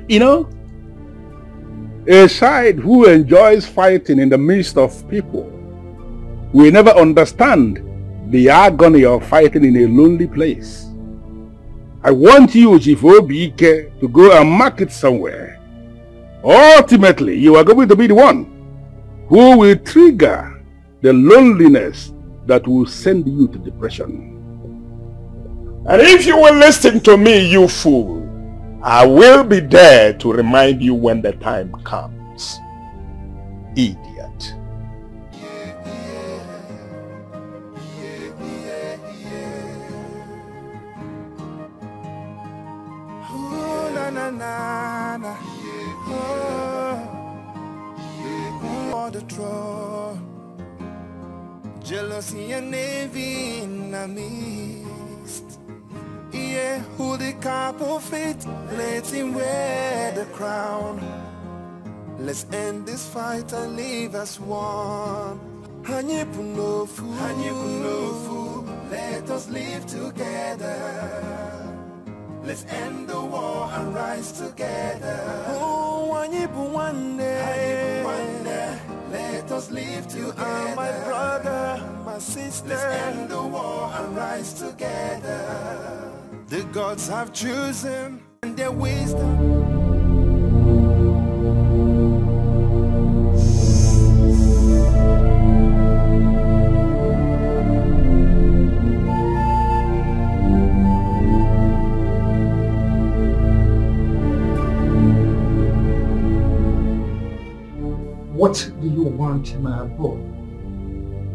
You know, a side who enjoys fighting in the midst of people will never understand the agony of fighting in a lonely place. I want you, Chief Obike, to go and mark it somewhere. Ultimately, you are going to be the one who will trigger the loneliness that will send you to depression. And if you will listen to me, you fool, I will be there to remind you when the time comes. Idiot. The throne, jealousy and envy in the midst. Yeah, who the cup of it, let him wear the crown. Let's end this fight and live as one. Hanyipunofu, let us live together. Let's end the war and rise together. Oh, Hanyipuwande, let us live together. You are my brother, my sister. Let's end the war and rise together. The gods have chosen and their wisdom. What do you want, my abode,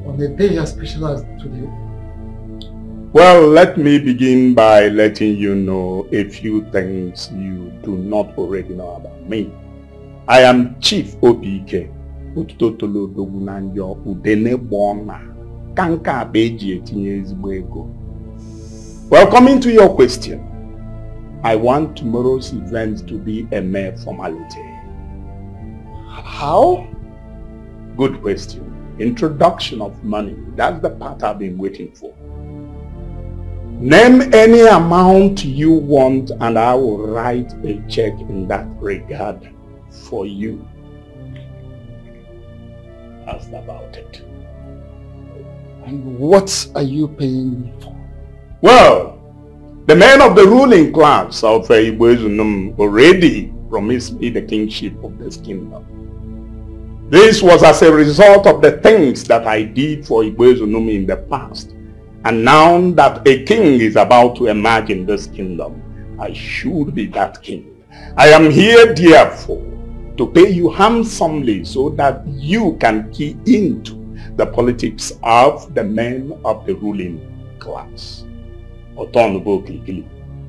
on a day as special as today? Well, let me begin by letting you know a few things you do not already know about me. I am Chief Obike, Utotolo Dogunanjo Udene Bona, Kanka Beji Etinyezbego. Well, coming to your question, I want tomorrow's event to be a mere formality. How? Good question. Introduction of money. That's the part I've been waiting for. Name any amount you want and I will write a check in that regard for you. That's about it. And what are you paying me for? Well, the men of the ruling class of Ugezu already promised me the kingship of this kingdom. This was as a result of the things that I did for Ugezu in the past. And now that a king is about to emerge in this kingdom, I should be that king. I am here, therefore, to pay you handsomely so that you can key into the politics of the men of the ruling class.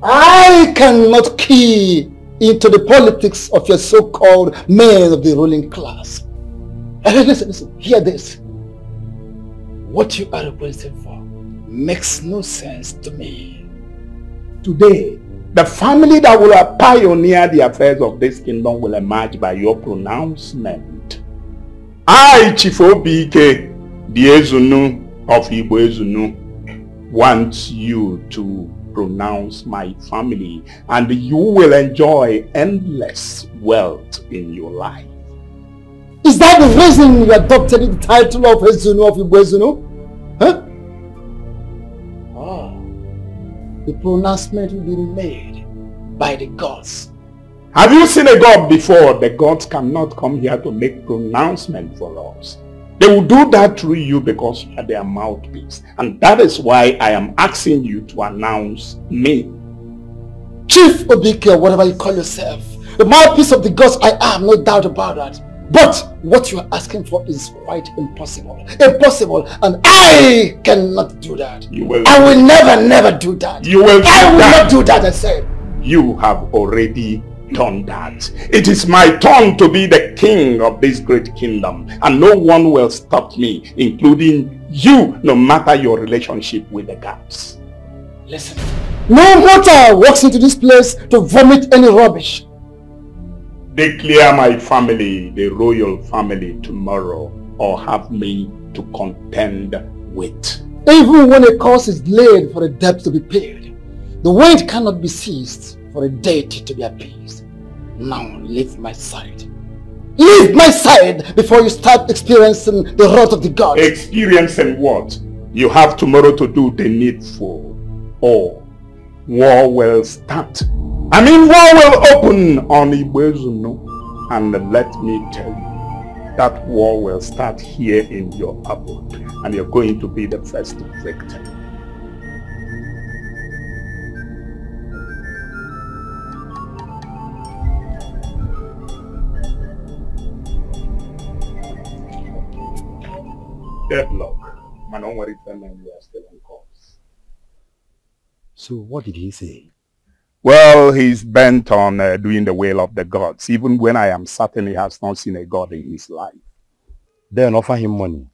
I cannot key into the politics of your so-called men of the ruling class. Listen, hear this. What you are requesting for makes no sense to me. Today, the family that will pioneer the affairs of this kingdom will emerge by your pronouncement. I, Chief Obike, the Ezeonu of Ugezu, want you to pronounce my family and you will enjoy endless wealth in your life. Is that the reason you adopted the title of Ezeonu of Ugezu? Huh? The pronouncement will be made by the gods. Have you seen a god before? The gods cannot come here to make pronouncement for us. They will do that through you because you are their mouthpiece. And that is why I am asking you to announce me. Chief Obike, or whatever you call yourself, the mouthpiece of the gods I am, no doubt about that. But what you are asking for is quite impossible. Impossible, and I cannot do that. I will never do that. You will I will not do that, I said. You have already done that. It is my turn to be the king of this great kingdom, and no one will stop me, including you, no matter your relationship with the gods. Listen, no mortal walks into this place to vomit any rubbish. Declare my family the royal family tomorrow, or have me to contend with. Even when a cause is laid for a debt to be paid, the wind cannot be seized for a deity to be appeased. Now leave my side. Leave my side before you start experiencing the wrath of the gods. Experiencing what? You have tomorrow to do the needful, or war will start. I mean, war will open on Ugezu, and let me tell you, that war will start here in your abode, and you're going to be the first victim. Deadlock. Man, don't worry, you are still on course. So what did he say? Well, he's bent on doing the will of the gods, even when I am certain he has not seen a god in his life. Then offer him money.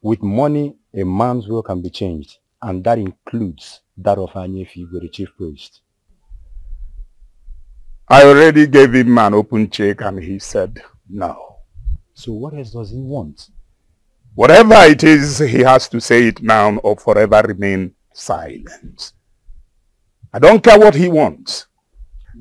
With money, a man's will can be changed, and that includes that of Anyefi with the chief priest. I already gave him an open check and he said no. So what else does he want? Whatever it is, he has to say it now or forever remain silent. I don't care what he wants.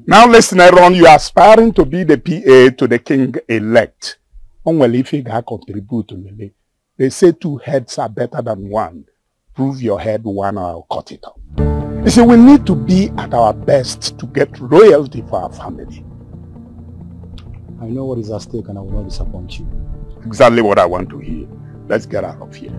Now listen, Aaron, you are aspiring to be the PA to the king-elect. Only if you can contribute to Lele. They say 2 heads are better than 1. Prove your head 1 or I'll cut it off. You see, we need to be at our best to get royalty for our family. I know what is at stake and I will not disappoint you. Exactly what I want to hear. Let's get out of here.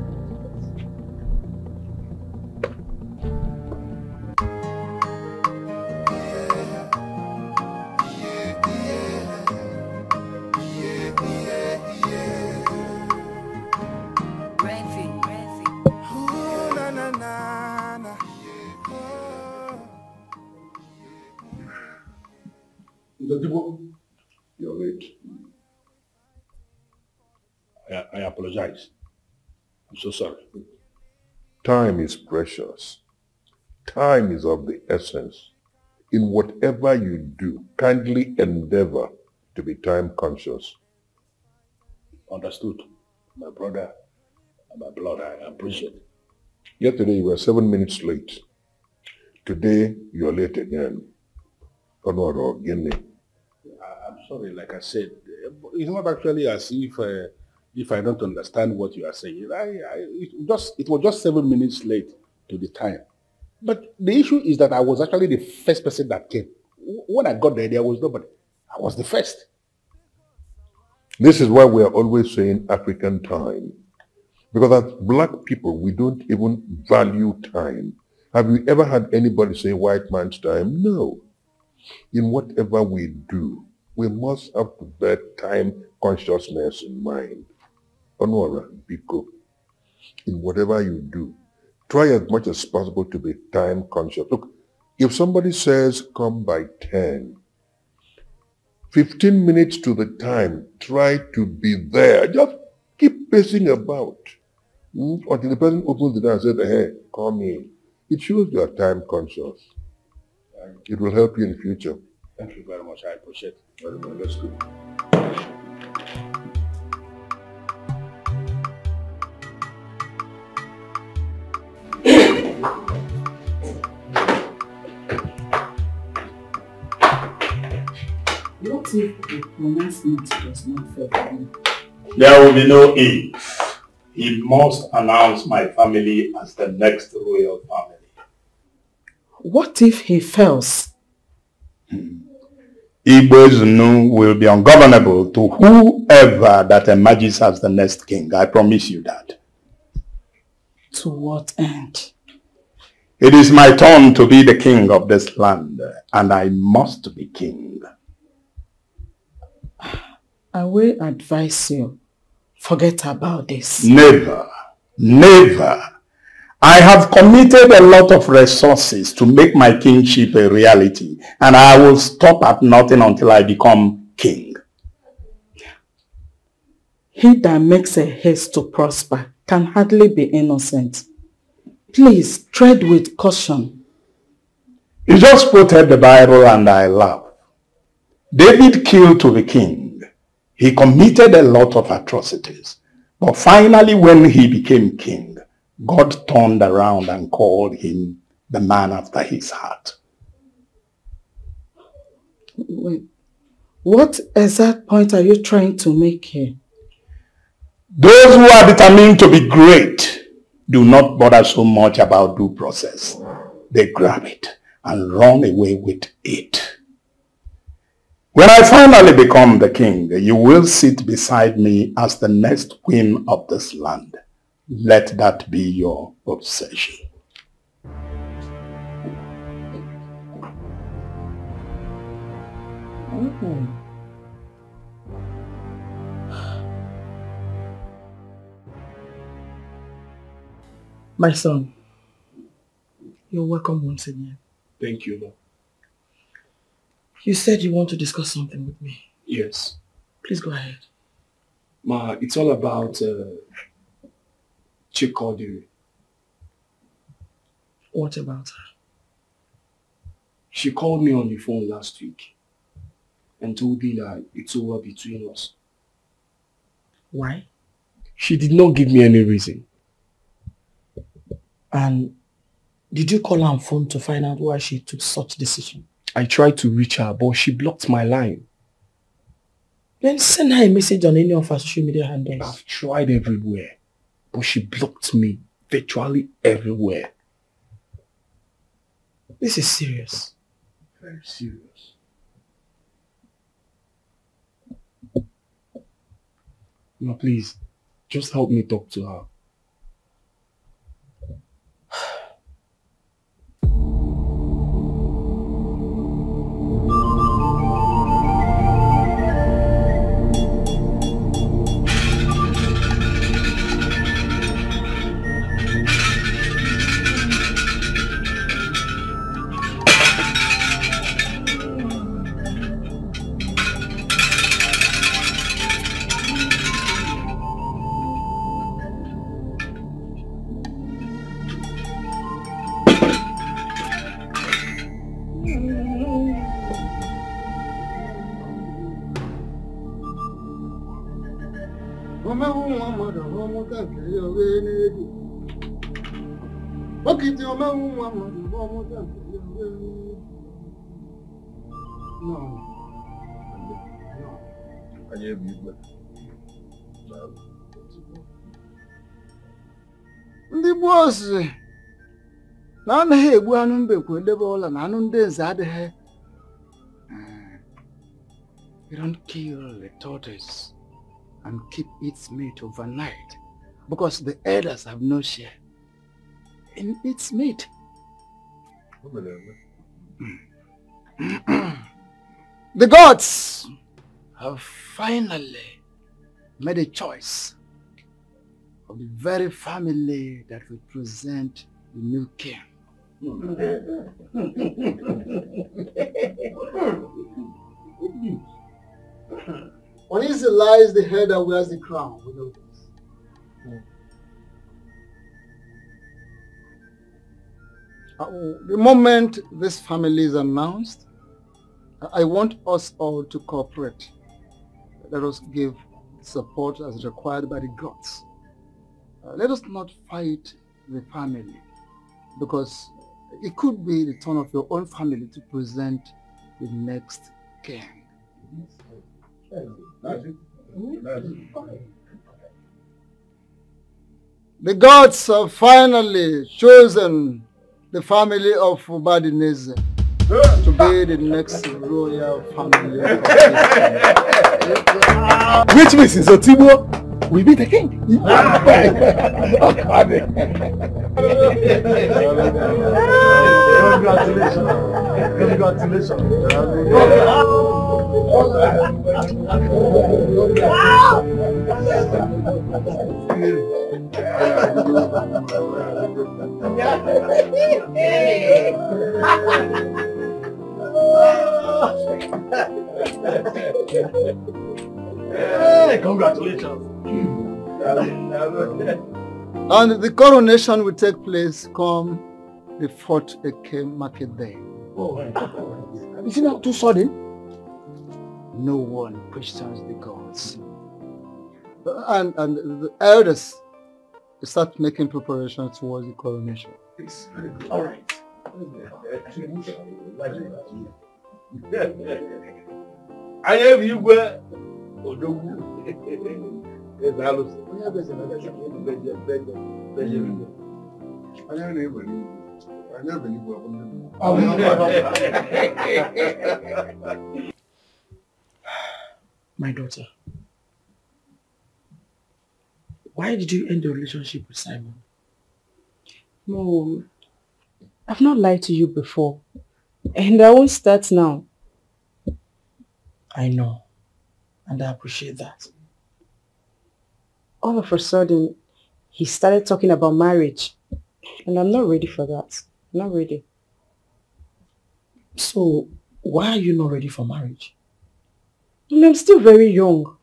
You're late. I apologize. I'm so sorry. Time is precious. Time is of the essence. In whatever you do, kindly endeavor to be time conscious. Understood. My brother and my blood, I appreciate it. Yesterday you were 7 minutes late. Today you are late again. I'm sorry, like I said, it's not actually as if I don't understand what you are saying. It was just 7 minutes late to the time. But the issue is that I was actually the first person that came. When I got there was nobody. I was the first. This is why we are always saying African time. Because as black people, we don't even value time. Have you ever had anybody say white man's time? No. In whatever we do, we must have to bear time consciousness in mind. Onwara, Biko, in whatever you do, try as much as possible to be time conscious. Look, if somebody says come by 10, 15 minutes to the time, try to be there. Just keep pacing about until the person opens the door and says, hey, come in. It shows you are time conscious. It will help you in the future. Thank you very much. I appreciate it. Very well. That's good. What if the pronouncement does not favor me? There will be no if. He must announce my family as the next royal family. What if he fails? Ugezu will be ungovernable to whoever that emerges as the next king. I promise you that. To what end? It is my turn to be the king of this land, and I must be king. I will advise you, forget about this. Never, never. I have committed a lot of resources to make my kingship a reality, and I will stop at nothing until I become king. He that makes a haste to prosper can hardly be innocent. Please tread with caution. You just quoted the Bible and I laugh. David killed to be king. He committed a lot of atrocities. But finally, when he became king, God turned around and called him the man after his heart. Wait, What exact point are you trying to make here? Those who are determined to be great do not bother so much about due process. They grab it and run away with it. When I finally become the king, you will sit beside me as the next queen of this land. Let that be your obsession. My son, you're welcome once again. Thank you, Lord. You said you want to discuss something with me. Yes. Please go ahead. Ma, it's all about Chikodi. What about her? She called me on the phone last week and told me that it's over between us. Why? She did not give me any reason. And did you call her on phone to find out why she took such decision? I tried to reach her, but she blocked my line. Then send her a message on any of her social media handles. I've tried everywhere, but she blocked me virtually everywhere. This is serious. Very serious. Now please, just help me talk to her. Ndị boss na anaghị egbu anụ mbekwu edebe ụlọ na anụ ndị nze adịghị. You don't kill the tortoise and keep its meat overnight because the elders have no share in its meat. The gods have finally made a choice of the very family that will present the new king. Uneasy lies the head that wears the crown. We know this. The moment this family is announced, I want us all to cooperate. Let us give support as required by the gods. Let us not fight the family, because it could be the turn of your own family to present the next king. The gods have finally chosen the family of Ubadineze to be the next royal family. Which means Otibo will be the king. Congratulations. Hey, congratulations. And the coronation will take place come the 4th Eke market day. Is it not too sudden? No one questions the gods. And the elders start making preparations towards the coronation. All right. I have you where Odogu. Yes, I lose. My daughter, why did you end the relationship with Simon? Mom, I've not lied to you before. And I won't start now. I know. And I appreciate that. All of a sudden, he started talking about marriage. And I'm not ready for that. I'm not ready. So, why are you not ready for marriage? I'm still very young.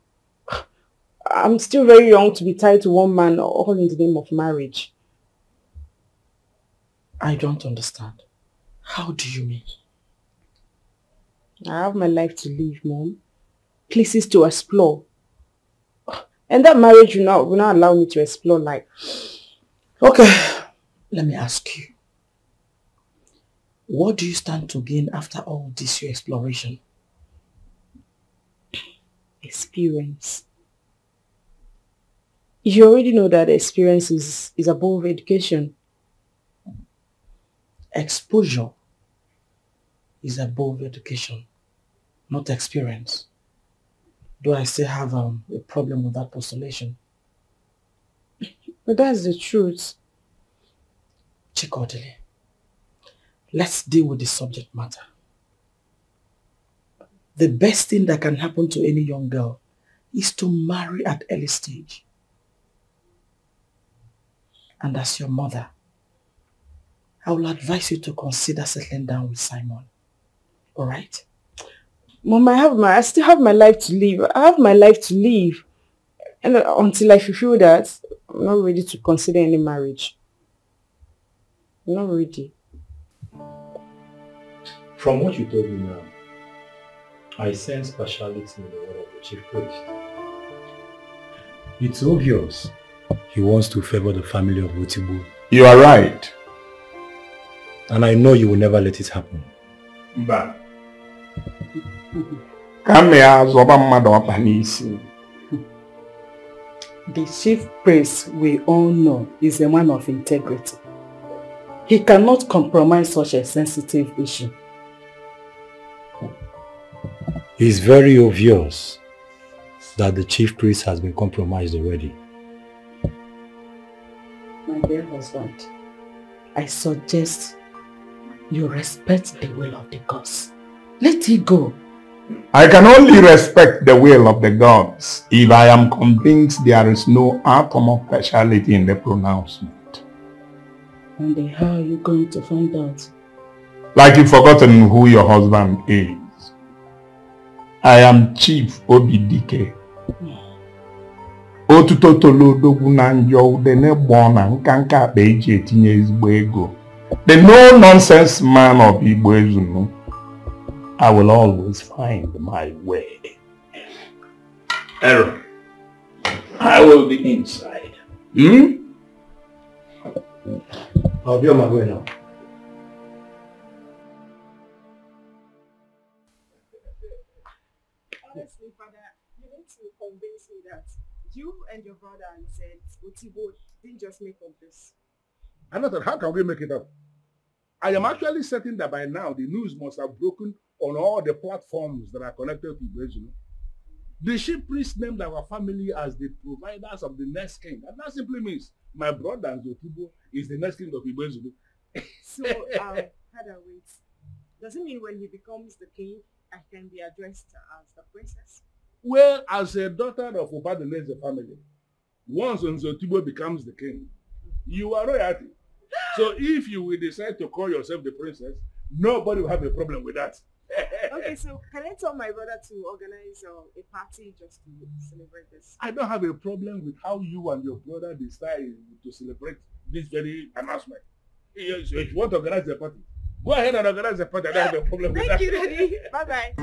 I'm still very young to be tied to one man all in the name of marriage. I don't understand. How do you mean? I have my life to live, Mom. Places to explore. And that marriage will not allow me to explore life. Okay, let me ask you. What do you stand to gain after all this your exploration? Experience. You already know that experience is above education. Exposure is above education, not experience. Though I still have a problem with that postulation. But that's the truth. Chikodili, let's deal with the subject matter. The best thing that can happen to any young girl is to marry at early stage. And as your mother, I will advise you to consider settling down with Simon. Alright? Mom, I still have my life to live. I have my life to live. And until I fulfill that, I'm not ready to consider any marriage. I'm not ready. From what you told me now, I sense partiality in the word of the chief priest. It's obvious he wants to favor the family of Utibu. You are right. And I know you will never let it happen. But come here, Zoba Mmadụ n'isi. The chief priest we all know is a man of integrity. He cannot compromise such a sensitive issue. It's very obvious that the chief priest has been compromised already. My dear husband, I suggest you respect the will of the gods. Let it go. I can only respect the will of the gods if I am convinced there is no atom of partiality in the pronouncement. And then how are you going to find out? Like you've forgotten who your husband is. I am Chief Obidike. Otuto tolodogwu na njọ udene gbona nkanka akpa eji etinye ezigbo ego. The no-nonsense man of Ugezu. I will always find my way. Error. I will be inside. I'll be on my way now. Honestly, Father, you need to convince me that you and your brother and said Utibo didn't just make up this. Another, how can we make it up? I am actually certain that by now the news must have broken on all the platforms that are connected to Ugezu. The chief priest named our family as the providers of the next king. And that simply means my brother Zotubo is the next king of Ugezu. So, Father, wait. Does it mean when he becomes the king, I can be addressed as the princess? Well, as a daughter of Obadeneze family, once Zotubo becomes the king, you are royalty. So if you will decide to call yourself the princess, nobody will have a problem with that. Okay, so can I tell my brother to organize a party just to celebrate this? I don't have a problem with how you and your brother decide to celebrate this very announcement. If you want to organize a party, go ahead and organize a party. I don't have a problem with that. Thank you, Daddy. Bye-bye.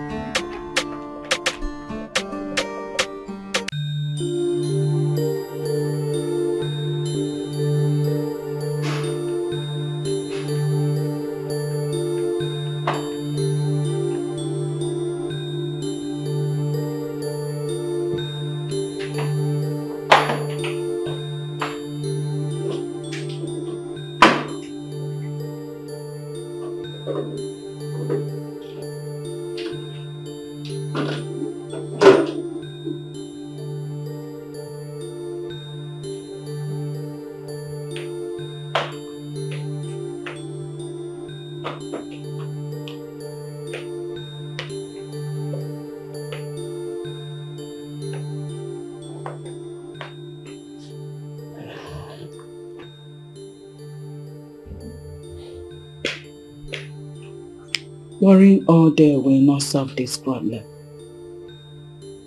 Worrying all day will not solve this problem.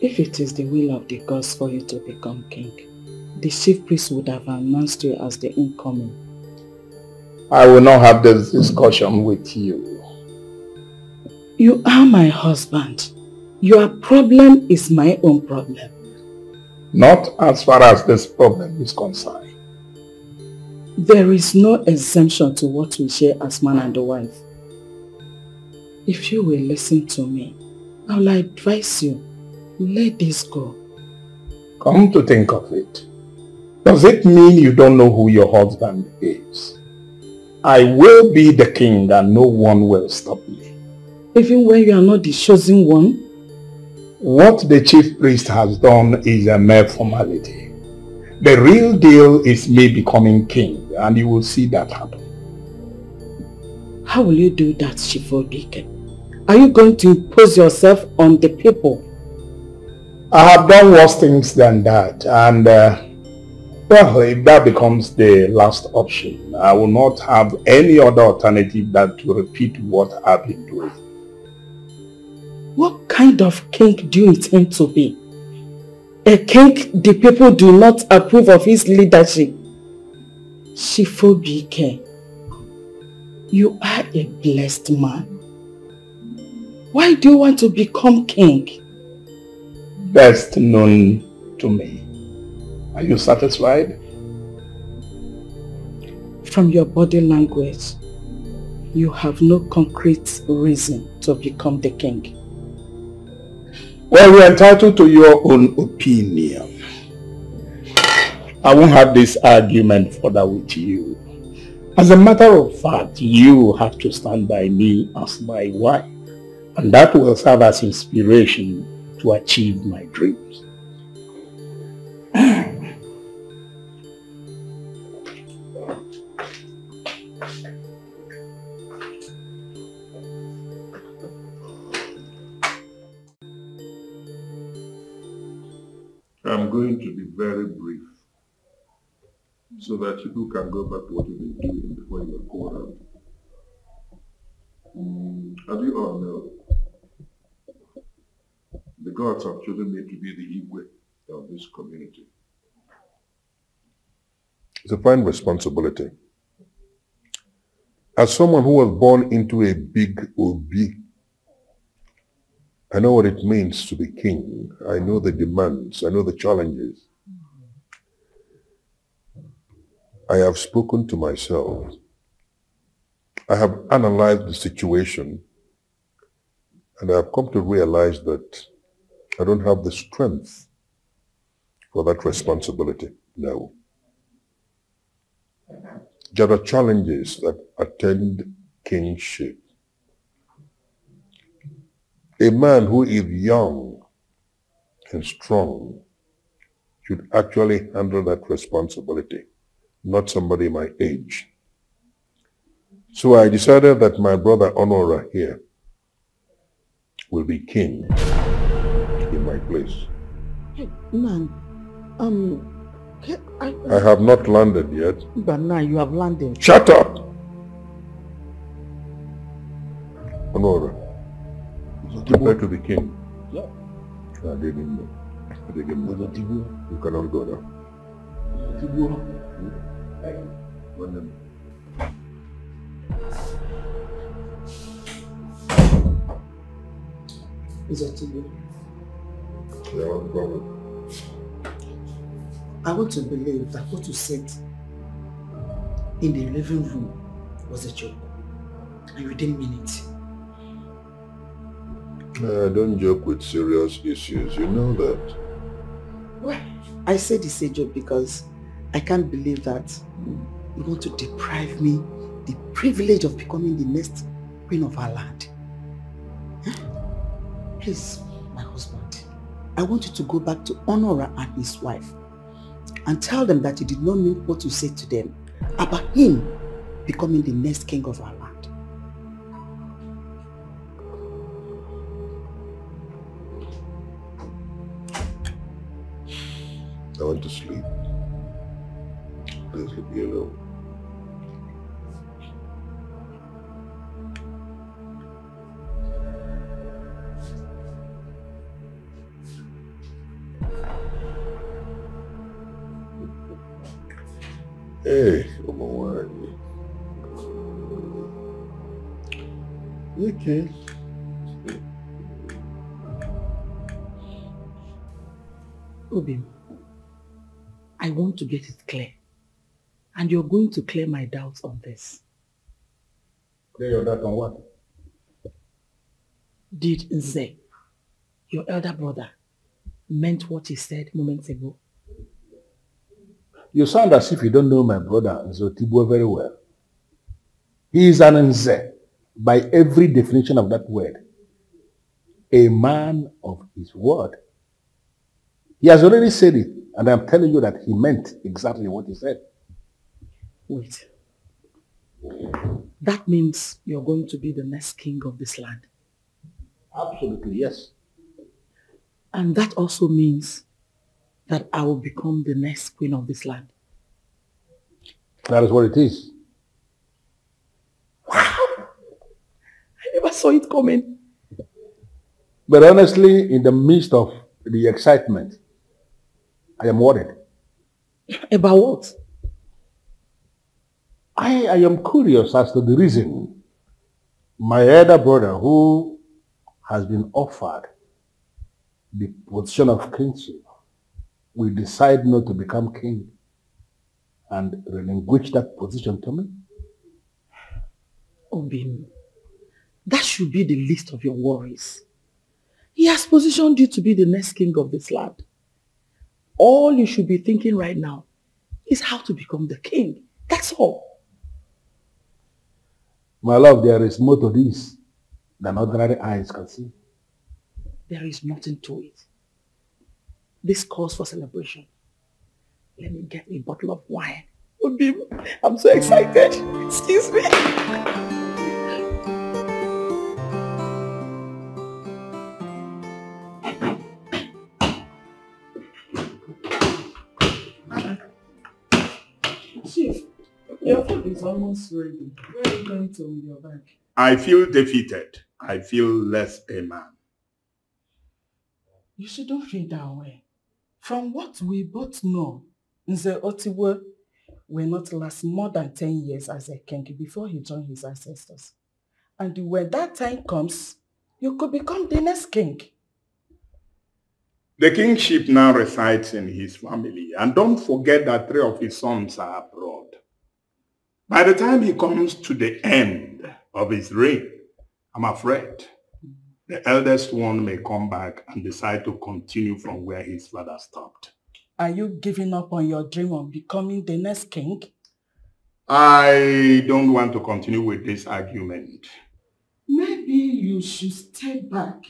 If it is the will of the gods for you to become king, the chief priest would have announced you as the incoming. I will not have this discussion with you. You are my husband. Your problem is my own problem. Not as far as this problem is concerned. There is no exemption to what we share as man and wife. If you will listen to me, I will advise you, let this go. Come to think of it, does it mean you don't know who your husband is? I will be the king and no one will stop me. Even when you are not the chosen one? What the chief priest has done is a mere formality. The real deal is me becoming king, and you will see that happen. How will you do that, Chief Obike? Are you going to impose yourself on the people? I have done worse things than that, and well, if that becomes the last option, I will not have any other alternative than to repeat what I've been doing. What kind of king do you intend to be? A king the people do not approve of his leadership? Chief Obike, you are a blessed man. Why do you want to become king? Best known to me. Are you satisfied? From your body language, you have no concrete reason to become the king. Well, you're entitled to your own opinion. I won't have this argument further with you. As a matter of fact, you have to stand by me as my wife. And that will serve as inspiration to achieve my dreams. I'm going to be very brief so that you can go back to what you've been doing before you were called out. As you all know, the gods have chosen me to be the Igwe of this community. It's a fine responsibility. As someone who was born into a big Obi, I know what it means to be king. I know the demands. I know the challenges. I have spoken to myself. I have analyzed the situation, and I have come to realize that I don't have the strength for that responsibility. No. There are challenges that attend kingship. A man who is young and strong should actually handle that responsibility, not somebody my age. So I decided that my brother Honora here will be king in my place. Hey, man, I have not landed yet. But now you have landed. Shut up! Honora, prepare to be king. Yeah. I didn't know. You cannot go now. Is that too? Yeah, what problem? I want to believe that what you said in the living room was a joke, and you didn't mean it. I don't joke with serious issues, you know that. Well, I said it's a joke because I can't believe that you want to deprive me the privilege of becoming the next queen of our land. Huh? Please, my I want you to go back to Honora and his wife and tell them that you did not mean what you said to them about him becoming the next king of our land. I want to sleep. Please leave me alone. Hey, come on. Okay. Obim, I want to get it clear. And you're going to clear my doubts on this. Clear your doubt on what? Did Nze, your elder brother, meant what he said moments ago? You sound as if you don't know my brother Nze Otibwe very well. He is an Nze by every definition of that word. A man of his word. He has already said it, and I'm telling you that he meant exactly what he said. Wait. That means you're going to be the next king of this land. Absolutely, yes. And that also means that I will become the next queen of this land. That is what it is. Wow! I never saw it coming. But honestly, in the midst of the excitement, I am worried. About what? I am curious as to the reason my elder brother, who has been offered the position of kingship, will decide not to become king and relinquish that position to me. Obim, that should be the least of your worries. He has positioned you to be the next king of this land. All you should be thinking right now is how to become the king. That's all. My love, there is more to this than ordinary eyes can see. There is nothing to it. This calls for celebration. Let me get a bottle of wine. Obim, I'm so excited. Excuse me. Chief, your food is almost ready. Where are you going to with your bag? I feel defeated. I feel less a man. You shouldn't feel that way. From what we both know, Nze Otibwe will not last more than 10 years as a king before he joined his ancestors. And when that time comes, you could become the next king. The kingship now resides in his family. And don't forget that 3 of his sons are abroad. By the time he comes to the end of his reign, I'm afraid the eldest one may come back and decide to continue from where his father stopped. Are you giving up on your dream of becoming the next king? I don't want to continue with this argument. Maybe you should step back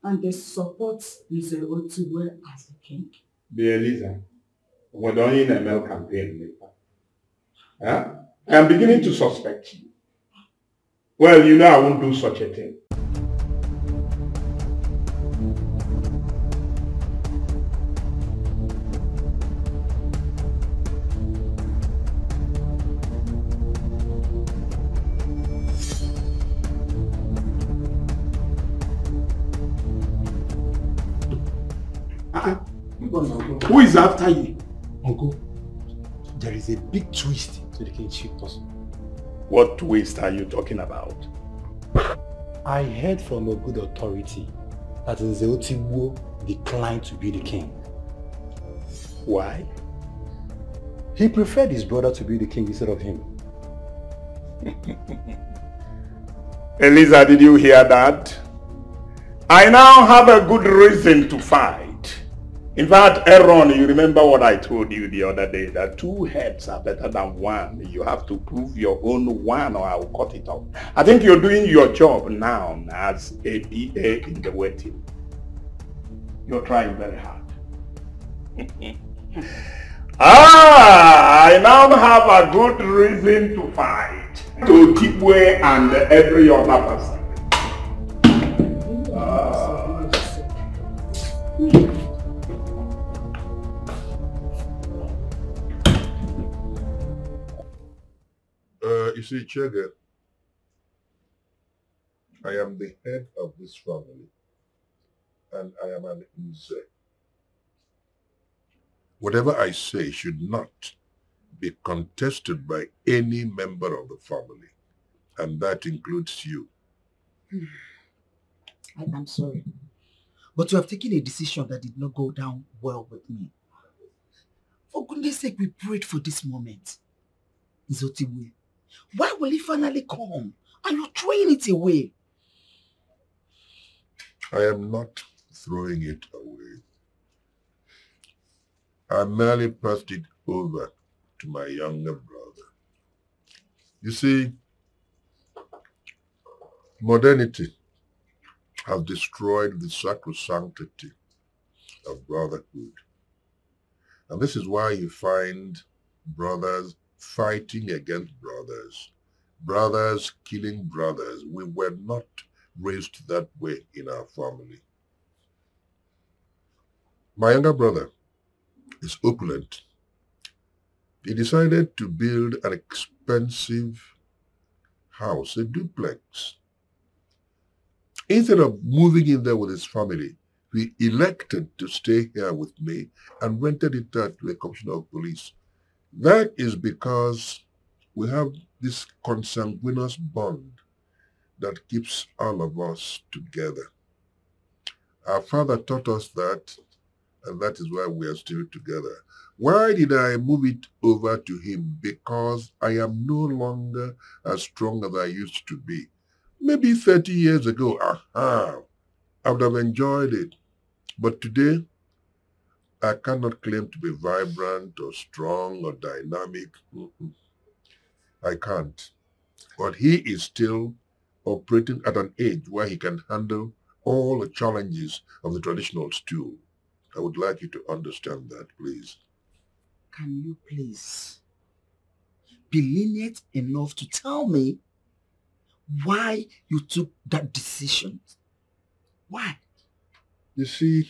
and support Nze Otibwe as a king. Dear Lisa, we're doing an ML campaign. Huh? I'm beginning to suspect you. Well, you know I won't do such a thing. Who is after you? Uncle, there is a big twist to the kingship puzzle. What twist are you talking about? I heard from a good authority that Nze Otibwe declined to be the king. Why? He preferred his brother to be the king instead of him. Eliza, did you hear that? I now have a good reason to fight. In fact, Aaron, you remember what I told you the other day, that 2 heads are better than 1. You have to prove your own one or I will cut it off. I think you're doing your job now as a PA in the wedding. You're trying very hard. I now have a good reason to fight. To Tikwe and every other person. You see, Chege, I am the head of this family, and I am an Nze. Whatever I say should not be contested by any member of the family, and that includes you. I'm sorry, but you have taken a decision that did not go down well with me. For goodness sake, we prayed for this moment. Zotiwe, why will it finally come? And you're throwing it away. I am not throwing it away. I merely passed it over to my younger brother. You see, modernity has destroyed the sacrosanctity of brotherhood. And this is why you find brothers fighting against brothers, brothers killing brothers. We were not raised that way in our family. My younger brother is opulent. He decided to build an expensive house, a duplex. Instead of moving in there with his family, he elected to stay here with me and rented it out to a commissioner of police. That is because we have this consanguineous bond that keeps all of us together. Our father taught us that, and that is why we are still together. Why did I move it over to him? Because I am no longer as strong as I used to be. Maybe 30 years ago, I would have enjoyed it. But today, I cannot claim to be vibrant or strong or dynamic. I can't. But he is still operating at an age where he can handle all the challenges of the traditional stew. I would like you to understand that, please. Can you please be lenient enough to tell me why you took that decision? Why? You see,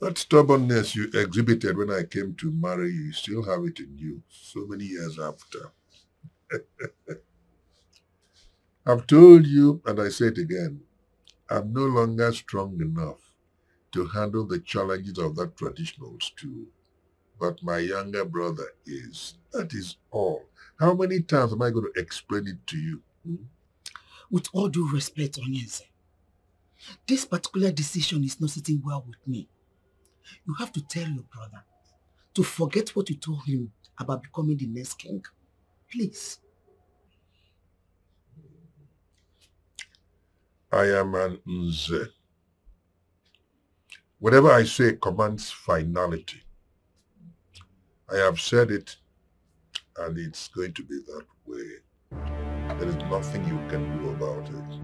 that stubbornness you exhibited when I came to marry you, you still have it in you so many years after. I've told you, and I say it again, I'm no longer strong enough to handle the challenges of that traditional stew. But my younger brother is. That is all. How many times am I going to explain it to you? With all due respect, Onyeze, this particular decision is not sitting well with me. You have to tell your brother to forget what you told him about becoming the next king. Please. I am an Nze. Whatever I say commands finality. I have said it, and it's going to be that way. There is nothing you can do about it.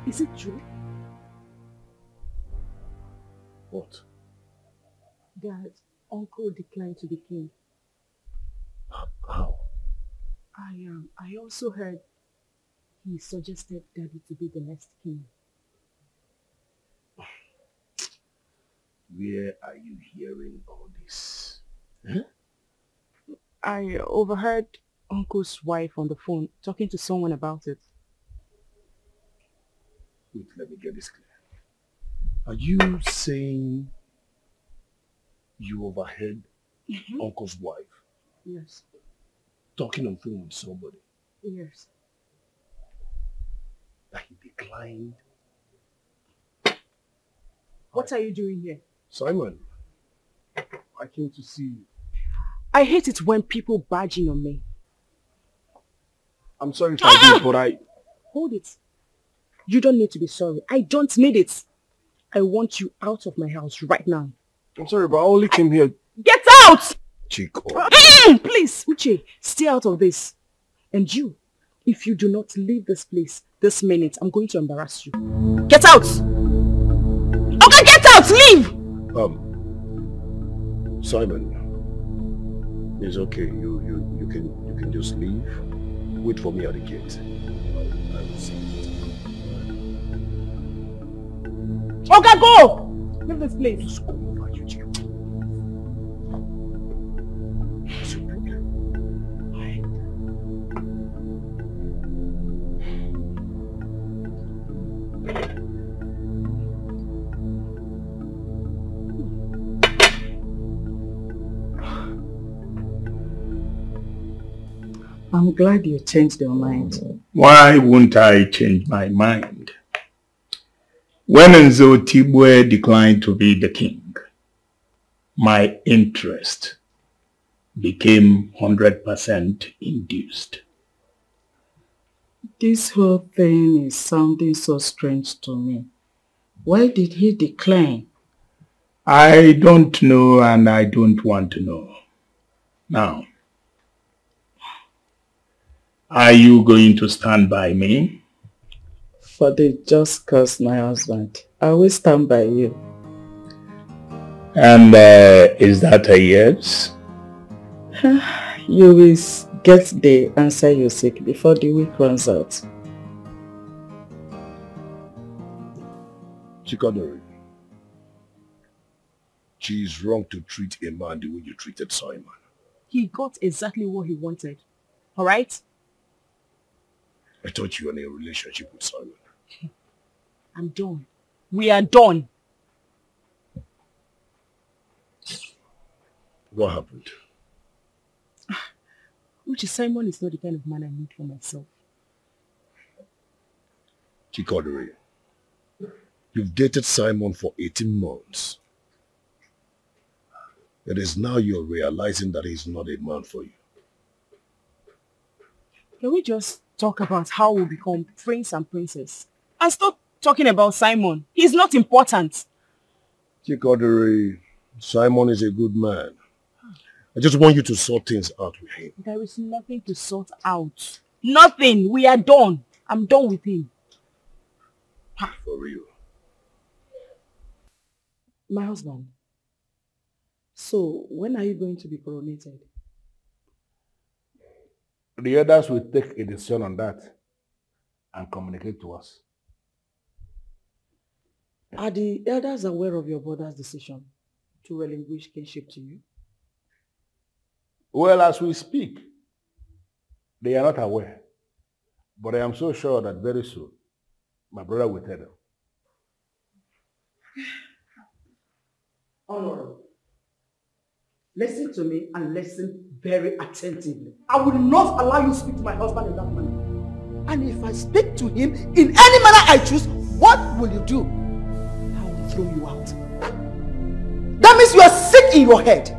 Is it true? What? That Uncle declined to be king. How? I also heard he suggested Daddy to be the next king. Where are you hearing all this? Huh? I overheard Uncle's wife on the phone talking to someone about it. Wait, let me get this clear. Are you saying you overheard Uncle's wife? Yes. Talking on phone with somebody? Yes. That he declined? What are you doing here? Simon, I came to see you. I hate it when people barge in on me. I'm sorry if I did, but Hold it. You don't need to be sorry. I don't need it. I want you out of my house right now. I'm sorry, but I only came here. Get out! Chico. Please, Uche, stay out of this. And you, if you do not leave this place this minute, I'm going to embarrass you. Get out! Okay, get out! Leave! Simon, it's okay. You can just leave. Wait for me at the gate. I will see you. Okay, go! Leave this place. Just go over, Eugene. What's your problem? I'm glad you changed your mind. Why won't I change my mind? When Nzotibwe declined to be the king, my interest became 100% induced. This whole thing is sounding so strange to me. Why did he decline? I don't know and I don't want to know. Now, are you going to stand by me? For the just cause, my husband. I will stand by you. And is that a yes? You will get the answer you seek before the week runs out. Chikadori, she is wrong to treat a man the way you treated Simon. He got exactly what he wanted. Alright? I thought you were in a relationship with Simon. I'm done. We are done. What happened? Uche, Simon is not the kind of man I need for myself. Chikadori, you've dated Simon for 18 months. It is now you're realizing that he's not a man for you. Can we just talk about how we become prince and princess? And stop talking about Simon. He's not important. Chikadori, Simon is a good man. I just want you to sort things out with him. There is nothing to sort out. Nothing. We are done. I'm done with him. For real. My husband. So, when are you going to be coronated? The others will take a decision on that and communicate to us. Are the elders aware of your brother's decision to relinquish kinship to you? Well, as we speak, they are not aware. But I am so sure that very soon, my brother will tell them. Honorable, listen to me and listen very attentively. I will not allow you to speak to my husband in that manner. And if I speak to him in any manner I choose, what will you do? I will throw you out. That means you are sick in your head.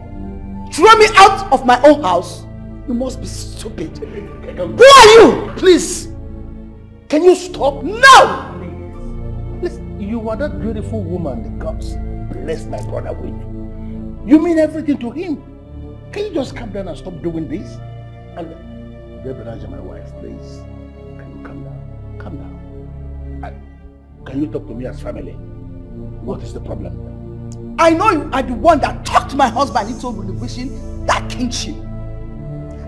Throw me out of my own house? You must be stupid. Who are you? Please. Can you stop? No! Listen, you are that beautiful woman the gods blessed my brother with. You mean everything to him. Can you just calm down and stop doing this? And Rebecca, my wife, please. Can you calm down? Calm down. Can you talk to me as family? What is the problem? I know you are the one that talked my husband into relinquishing that kingship.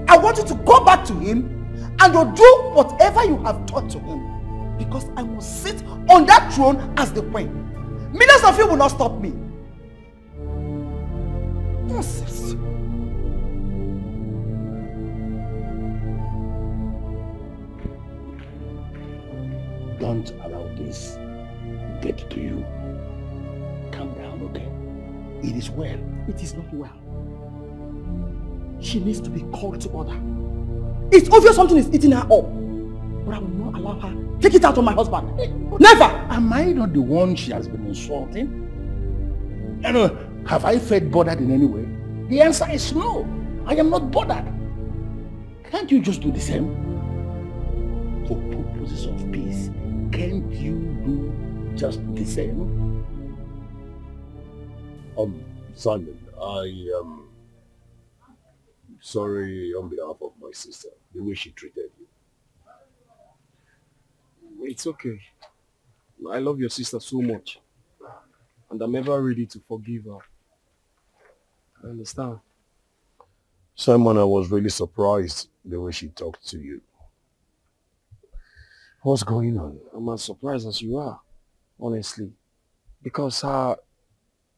I want you to go back to him and you'll do whatever you have taught to him. Because I will sit on that throne as the queen. Millions of you will not stop me. Nonsense. Don't allow this get to you. Calm down, okay? It is well. It is not well. She needs to be called to order. It's obvious something is eating her up. But I will not allow her. Take it out on my husband. Never! Am I not the one she has been insulting? Have I felt bothered in any way? The answer is no. I am not bothered. Can't you just do the same? For purposes of peace, can't you do just the same? Simon, I am sorry on behalf of my sister, the way she treated you. It's okay. I love your sister so much. And I'm ever ready to forgive her. I understand. Simon, I was really surprised the way she talked to you. What's going on? I'm as surprised as you are, honestly. Because her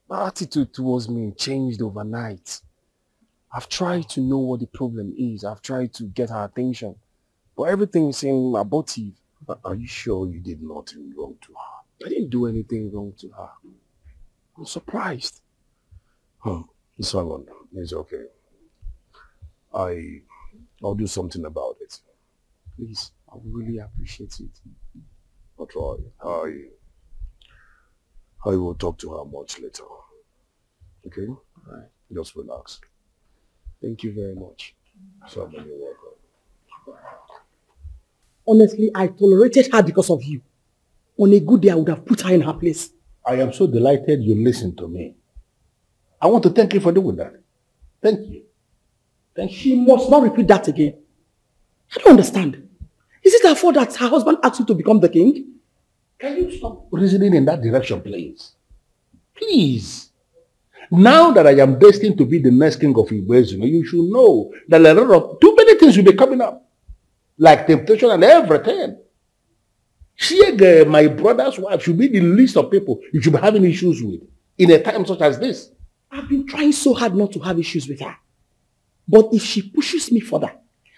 attitude towards me changed overnight. I've tried to know what the problem is. I've tried to get her attention. But everything seemed abortive. Are you sure you did nothing wrong to her? I didn't do anything wrong to her. I'm surprised. Simon, it's okay. I'll do something about it. Please, I would really appreciate it. I'll try. I will talk to her much later. Okay? Alright. Just relax. Thank you very much. Simon, you're welcome. Honestly, I tolerated her because of you. On a good day, I would have put her in her place. I am so delighted you listened to me. I want to thank you for doing that. Thank you. She must not repeat that again. I don't understand. Is it her fault that her husband asked you to become the king? Can you stop reasoning in that direction, please? Please. Now that I am destined to be the next king of Ugezu, you should know that a lot of too many things will be coming up. Like temptation and everything. She, my brother's wife, should be the least of people you should be having issues with in a time such as this. I've been trying so hard not to have issues with her. But if she pushes me further,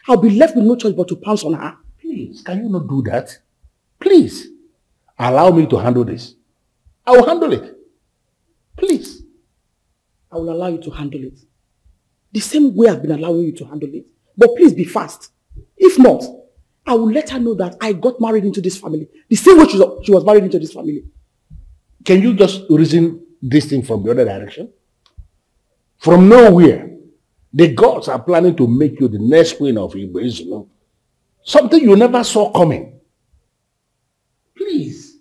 I'll be left with no choice but to pounce on her. Please, can you not do that? Please, allow me to handle this. I will handle it. Please. I will allow you to handle it. The same way I've been allowing you to handle it. But please be fast. If not, I will let her know that I got married into this family. The same way she was married into this family. Can you just reason this thing from the other direction? From nowhere, the gods are planning to make you the next queen of Ugezu. Something you never saw coming. Please.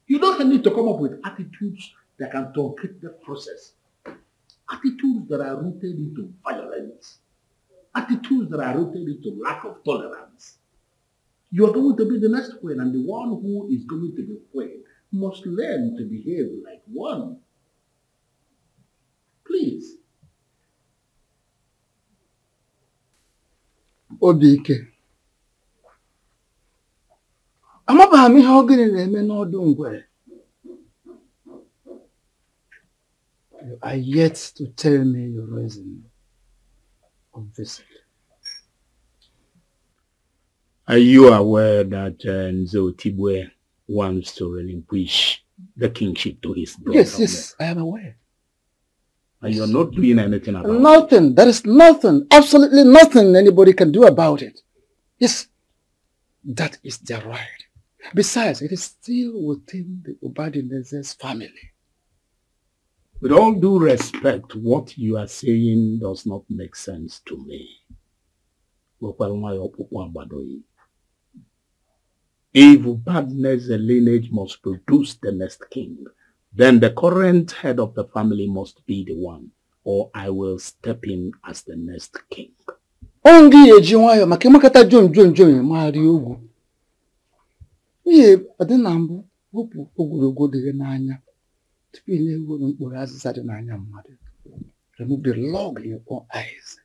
You don't need to come up with attitudes that can truncate the process. Attitudes that are rooted into violence. Attitudes that are rooted into lack of tolerance. You are going to be the next queen, and the one who is going to be queen must learn to behave like one. Please. Obike. Amabaghị m ihe ọ gịnị na-eme n'ọdụ ngwere. You are yet to tell me your reason of visit. Are you aware that Nzotibwe wants to relinquish the kingship to his brother? Yes, I am aware. And you're not doing anything about it? Nothing. There is nothing, absolutely nothing anybody can do about it. Yes, that is their right. Besides, it is still within the Obadineze's family. With all due respect, what you are saying does not make sense to me. If Obadineze's lineage must produce the next king, then the current head of the family must be the one, or I will step in as the next king. Ongi ejiwayo makemakata John mari ugwu. Ihe adinambu hopu ogologo dị n'anya. Tupu ị na-ewu mkpụrụ azịza dị n'anya mmadụ. Remove the log in your own eyes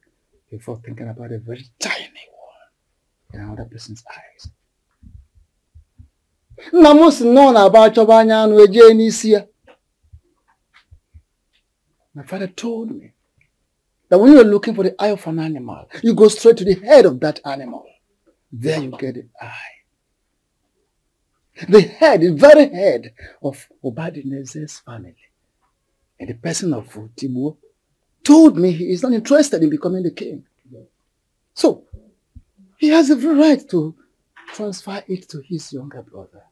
before thinking about a very tiny one in another person's eyes. Nna m sị na ọ na-aba achọba anya anụ eje n'isi ya. My father told me that when you're looking for the eye of an animal, you go straight to the head of that animal. There you get the eye. The head, the very head of Obadineze's family. And the person of Tibu told me he is not interested in becoming the king. So, he has every right to transfer it to his younger brother.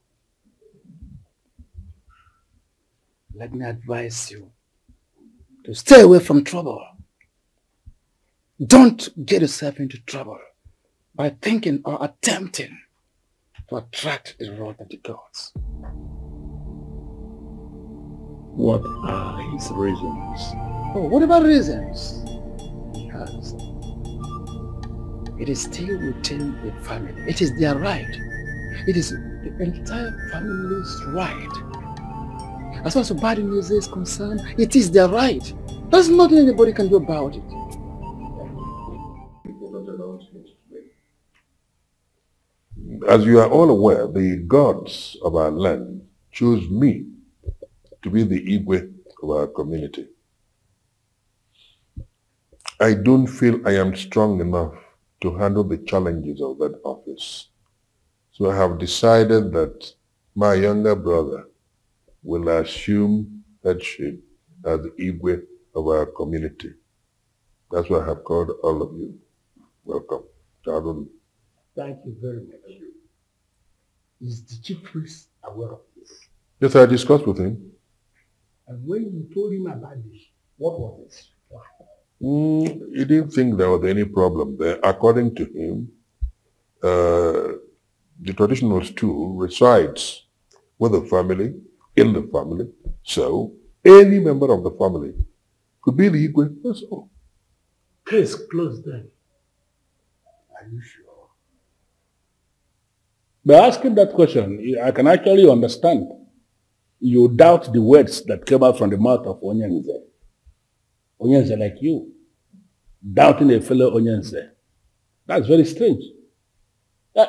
Let me advise you to stay away from trouble. Don't get yourself into trouble by thinking or attempting to attract the wrath of the gods. What are his reasons? Oh, whatever reasons he has, it is still within the family. It is their right. It is the entire family's right. As far as bad news is concerned, it is their right. There's nothing anybody can do about it. As you are all aware, the gods of our land chose me to be the Igwe of our community. I don't feel I am strong enough to handle the challenges of that office. So I have decided that my younger brother will assume headship as the Igwe of our community. That's why I have called all of you. Welcome. Thank you very much. Is the chief priest aware of this? Yes, I discussed with him. And when you told him about this, what was his reply? He didn't think there was any problem there. According to him, the traditional stool resides with the family, in the family. So, any member of the family could be the Igwe. That's all. Case closed then. Are you sure? By asking that question, I can actually understand. You doubt the words that came out from the mouth of Onyenze. Onyenze like you. Doubting a fellow Onyenze. That's very strange.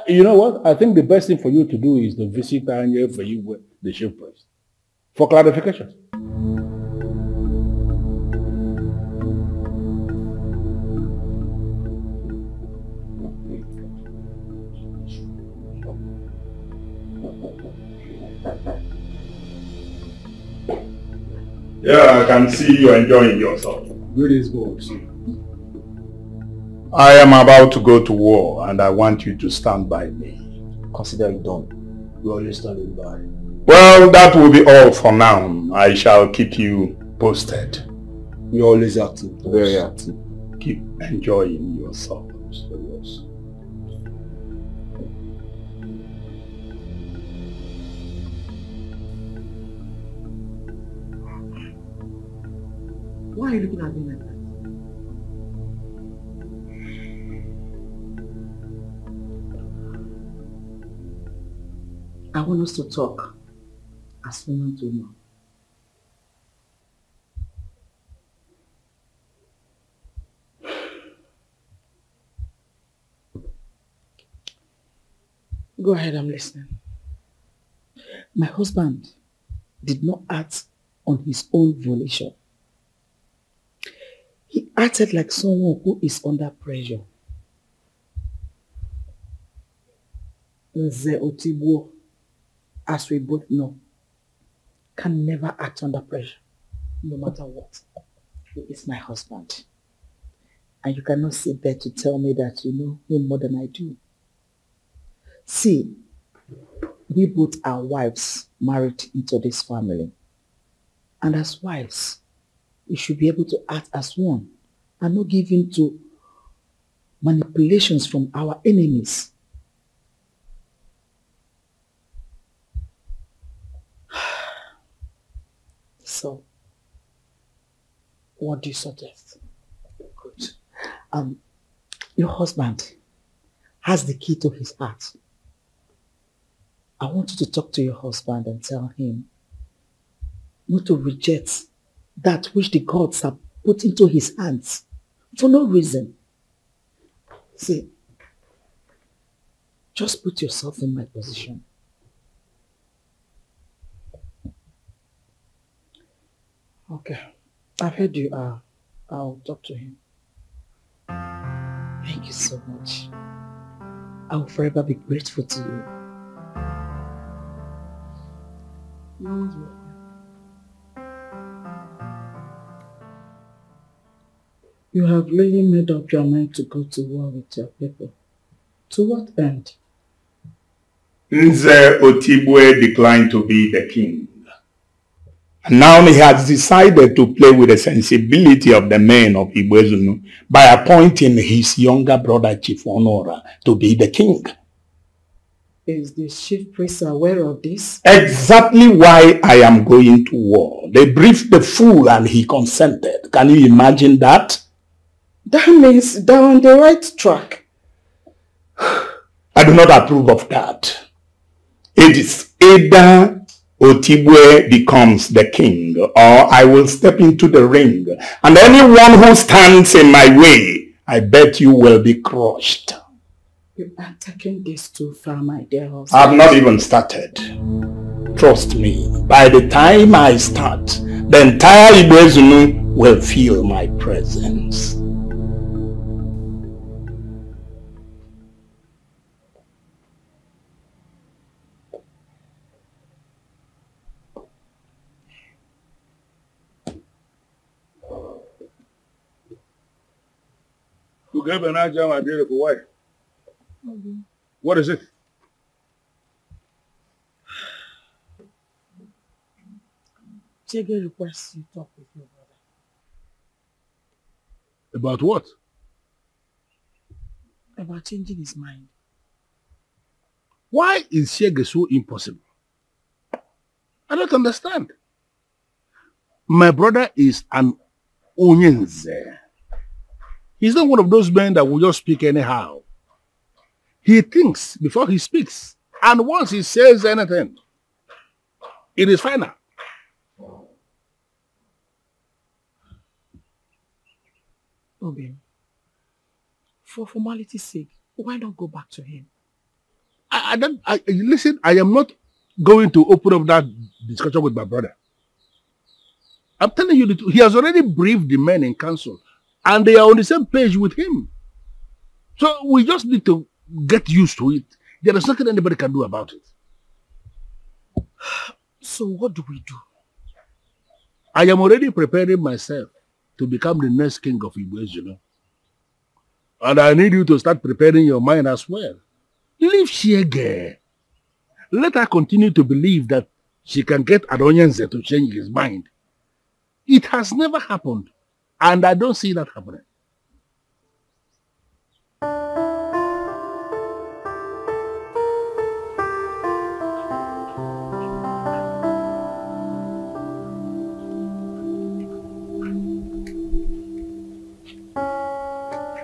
You know what? I think the best thing for you to do is to visit Anye for you, the chief priest, for clarification. Yeah, I can see you enjoying yourself. Good is good. I am about to go to war and I want you to stand by me. Consider it done. We always stand by. Well, that will be all for now. I shall keep you posted. We're always active. Very active. Keep enjoying yourselves. Yes. Why are you looking at me like that? I want us to talk as woman to woman. Go ahead, I'm listening. My husband did not act on his own volition. He acted like someone who is under pressure. Nze Otigbo, as we both know, can never act under pressure, no matter what. He is my husband. And you cannot sit there to tell me that you know him more than I do. See, we both are wives married into this family. And as wives, we should be able to act as one and not give in to manipulations from our enemies. So, what do you suggest? Good. Your husband has the key to his heart. I want you to talk to your husband and tell him not to reject that which the gods have put into his hands for no reason. See, just put yourself in my position. Okay, I've heard you. I'll talk to him. Thank you so much. I will forever be grateful to you. You're always welcome. You have really made up your mind to go to war with your people. To what end? Nze Otigbo declined to be the king. And now he has decided to play with the sensibility of the men of Ugezu by appointing his younger brother Chief Honora to be the king. Is the chief priest aware of this? Exactly why I am going to war. They briefed the fool and he consented. Can you imagine that? That means they're on the right track. I do not approve of that. It is either Otibwe becomes the king or I will step into the ring. And anyone who stands in my way, I bet you will be crushed. You are taking this too far, my dear husband. I have not even started. Trust me, by the time I start, the entire Ugezu will feel my presence. You gave an idea, my beautiful wife. What is it? Chege requests you talk with your brother. About what? About changing his mind. Why is Chege so impossible? I don't understand. My brother is an Onyenze. He's not one of those men that will just speak anyhow. He thinks before he speaks. And once he says anything, it is final. Obi, for formality's sake, why not go back to him? Listen, I am not going to open up that discussion with my brother. I'm telling you, he has already briefed the men in council. And they are on the same page with him. So we just need to get used to it. There is nothing anybody can do about it. So what do we do? I am already preparing myself to become the next king of Ugezu. And I need you to start preparing your mind as well. Leave Chege. Let her continue to believe that she can get Adonyenze to change his mind. It has never happened. And I don't see that happening.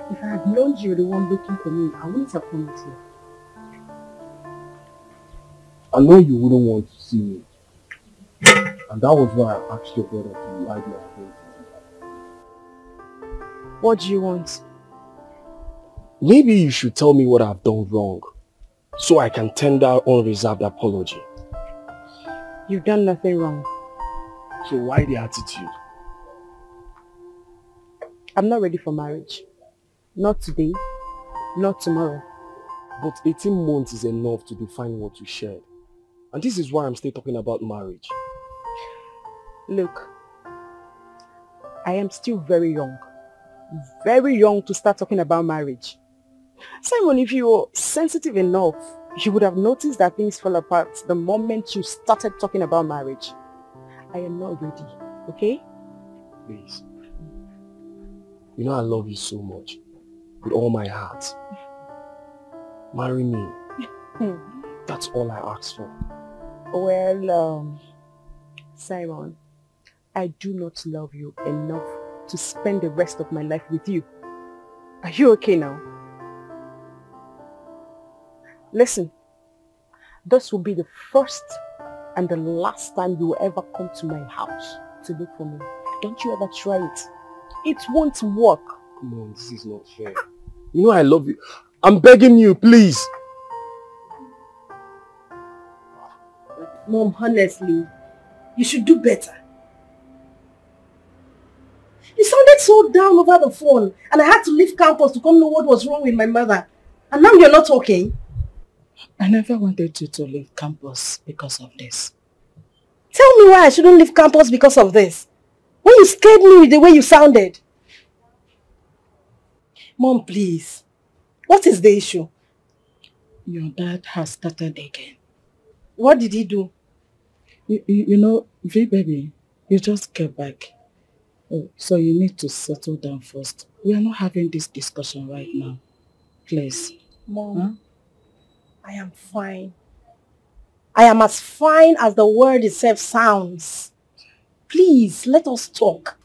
If I had known you were the one looking for me, I wouldn't have come with you. I know you wouldn't want to see me. And that was why I asked your brother to hide my face. What do you want? Maybe you should tell me what I've done wrong, so I can tender unreserved apology. You've done nothing wrong. So why the attitude? I'm not ready for marriage. Not today, not tomorrow. But 18 months is enough to define what you shared. And this is why I'm still talking about marriage. Look, I am still very young. Very young to start talking about marriage. Simon, if you were sensitive enough, you would have noticed that things fell apart the moment you started talking about marriage. I am not ready, okay? Please. You know I love you so much. With all my heart. Marry me. That's all I ask for. Well, Simon, I do not love you enough to spend the rest of my life with you. Are you okay now? Listen, this will be the first and the last time you will ever come to my house to look for me. Don't you ever try it. It won't work. Come on, this is not fair. You know I love you. I'm begging you, please. Mom, honestly, you should do better. You sounded so down over the phone and I had to leave campus to come know what was wrong with my mother. And now you're not talking. I never wanted you to leave campus because of this. Tell me why I shouldn't leave campus because of this. When you scared me with the way you sounded. Mom, please. What is the issue? Your dad has started again. What did he do? You know, baby, you just get back. Oh, so you need to settle down first. We are not having this discussion right now. Please. Mom, I am fine. I am as fine as the word itself sounds. Please, let us talk.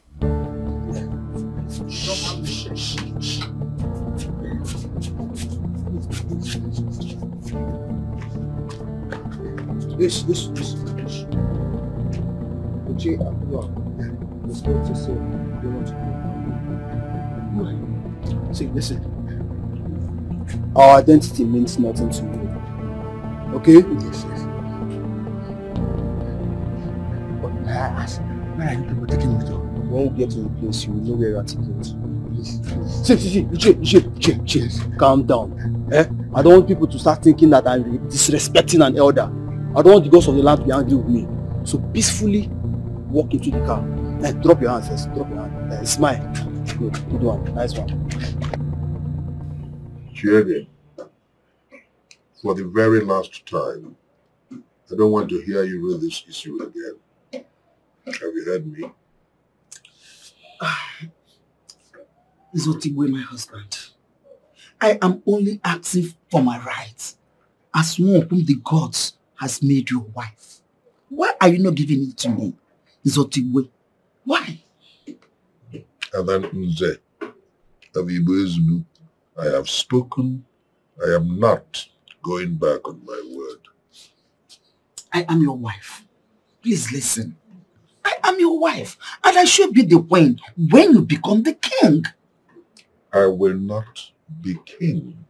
This. Uche, let's go to say you want to. See, listen. Our identity means nothing to you. Okay? Yes. But where are you people taking me to? When we get to the place, you will know where you are taking me to. Please. See, Uche, calm down. I don't want people to start thinking that I'm disrespecting an elder. I don't want the gods of the land to be angry with me. So peacefully walk into the car. Drop your hand first. Drop your hand. Smile. Good one. Nice one. Children, for the very last time, I don't want to hear you raise this issue again. Have you heard me? Zotigwe, my husband. I am only asking for my rights as one whom the gods has made your wife. Why are you not giving it to me, Zotigwe? Why? Adan Nze, of Ugezu, I have spoken. I am not going back on my word. I am your wife. Please listen. I am your wife, and I should be the queen when you become the king. I will not be king.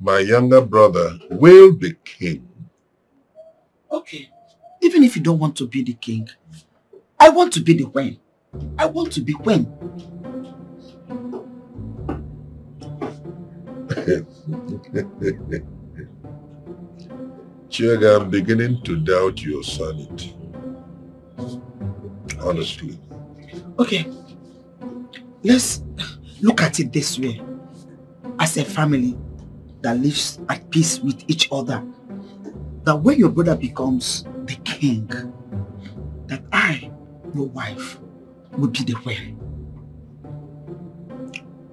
My younger brother will be king. Okay. Even if you don't want to be the king, I want to be the queen. I want to be queen. Chiaga, I'm beginning to doubt your sanity. Honestly. Okay. Let's look at it this way. As a family that lives at peace with each other, that when your brother becomes the king, that I, your wife, will be the queen.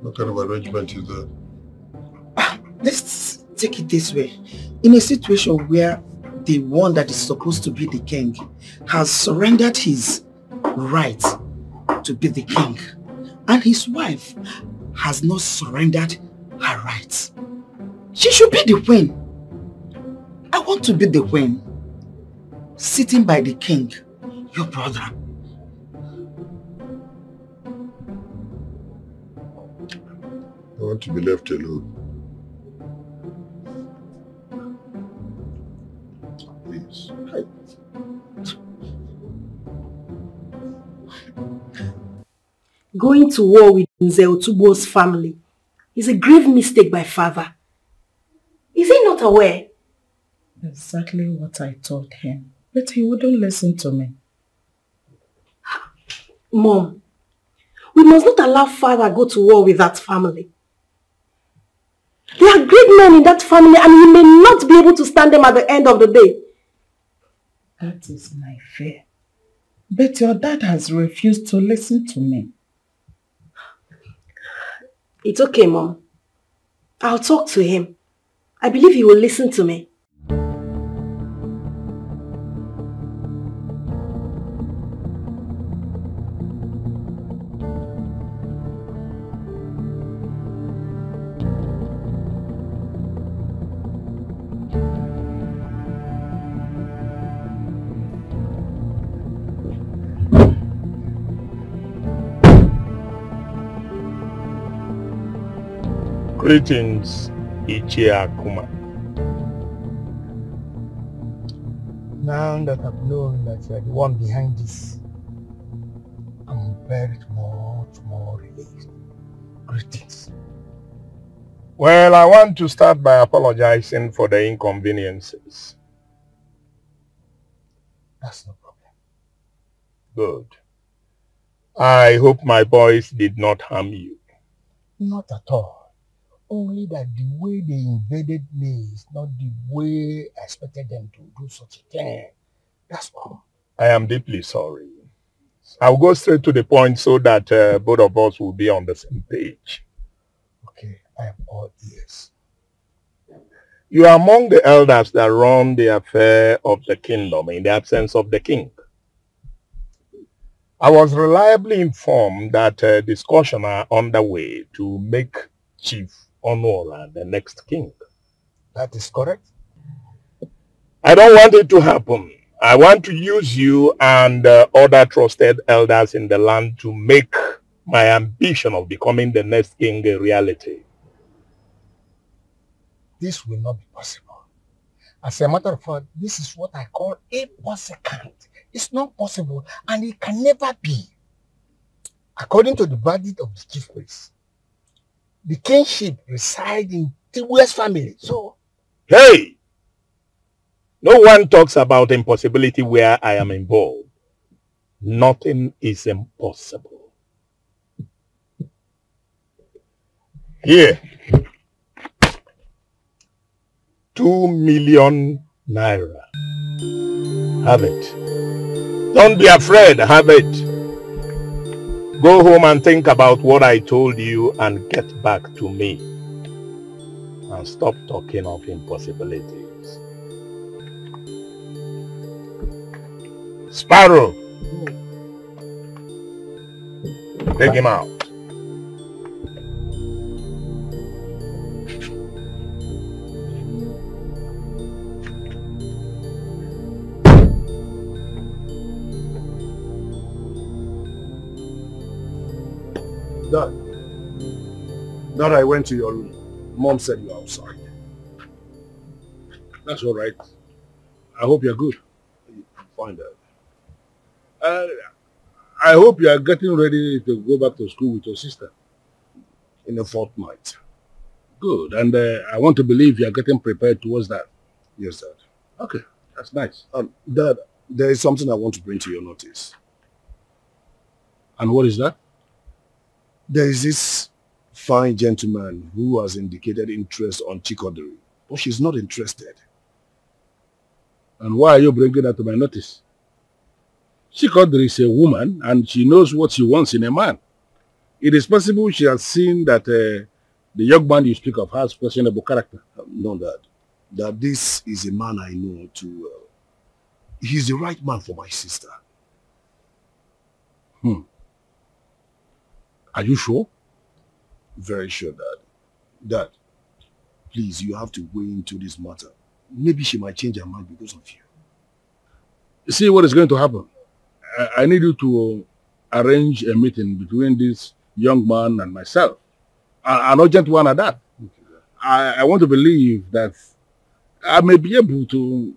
What kind of arrangement is that? Let's take it this way. In a situation where the one that is supposed to be the king has surrendered his right to be the king, and his wife has not surrendered her rights, she should be the queen. I want to be the queen, sitting by the king, your brother. I want to be left alone. Please. Going to war with Nze Otubo's family is a grave mistake by father. Is he not aware? Exactly what I told him. But he wouldn't listen to me. Mom, we must not allow father go to war with that family. There are great men in that family and he may not be able to stand them at the end of the day. That is my fear. But your dad has refused to listen to me. It's okay, Mom. I'll talk to him. I believe he will listen to me. Greetings, Ichie Akuma. Now that I've known that you are the one behind this, I'm very much more relieved. Greetings. Well, I want to start by apologizing for the inconveniences. That's no problem. Good. I hope my boys did not harm you. Not at all. Only that the way they invaded me is not the way I expected them to do such a thing. That's all. I am deeply sorry. I'll go straight to the point so that both of us will be on the same page. Okay, I am all ears. You are among the elders that run the affair of the kingdom in the absence of the king. I was reliably informed that discussions are underway to make Chief Onora the next king. That is correct. I don't want it to happen. I want to use you and other trusted elders in the land to make my ambition of becoming the next king a reality. This will not be possible. As a matter of fact, this is what I call impossible. It's not possible and it can never be. According to the verdict of the chief priest, the kingship resides in Tibue's family. So, hey! No one talks about impossibility where I am involved. Nothing is impossible. Here. 2 million naira. Have it. Don't be afraid, have it. Go home and think about what I told you and get back to me. And stop talking of impossibilities. Sparrow! Take him out. Dad, I went to your room. Mom said you were outside. That's all right. I hope you're good. Fine, Dad. I hope you are getting ready to go back to school with your sister. In a fortnight. Good. And I want to believe you are getting prepared towards that. Yes, Dad. Okay. That's nice. Dad, there is something I want to bring to your notice. And what is that? There is this fine gentleman who has indicated interest on Chikodiri, but she's not interested. And why are you bringing that to my notice? Chikodiri is a woman and she knows what she wants in a man. It is possible she has seen that the young man you speak of has questionable character. No, Dad. That this is a man I know too well. He's the right man for my sister. Are you sure? Very sure, Dad. Dad, please, you have to weigh into this matter. Maybe she might change her mind because of you. See what is going to happen. I need you to arrange a meeting between this young man and myself. An urgent one at that. Okay, I want to believe that I may be able to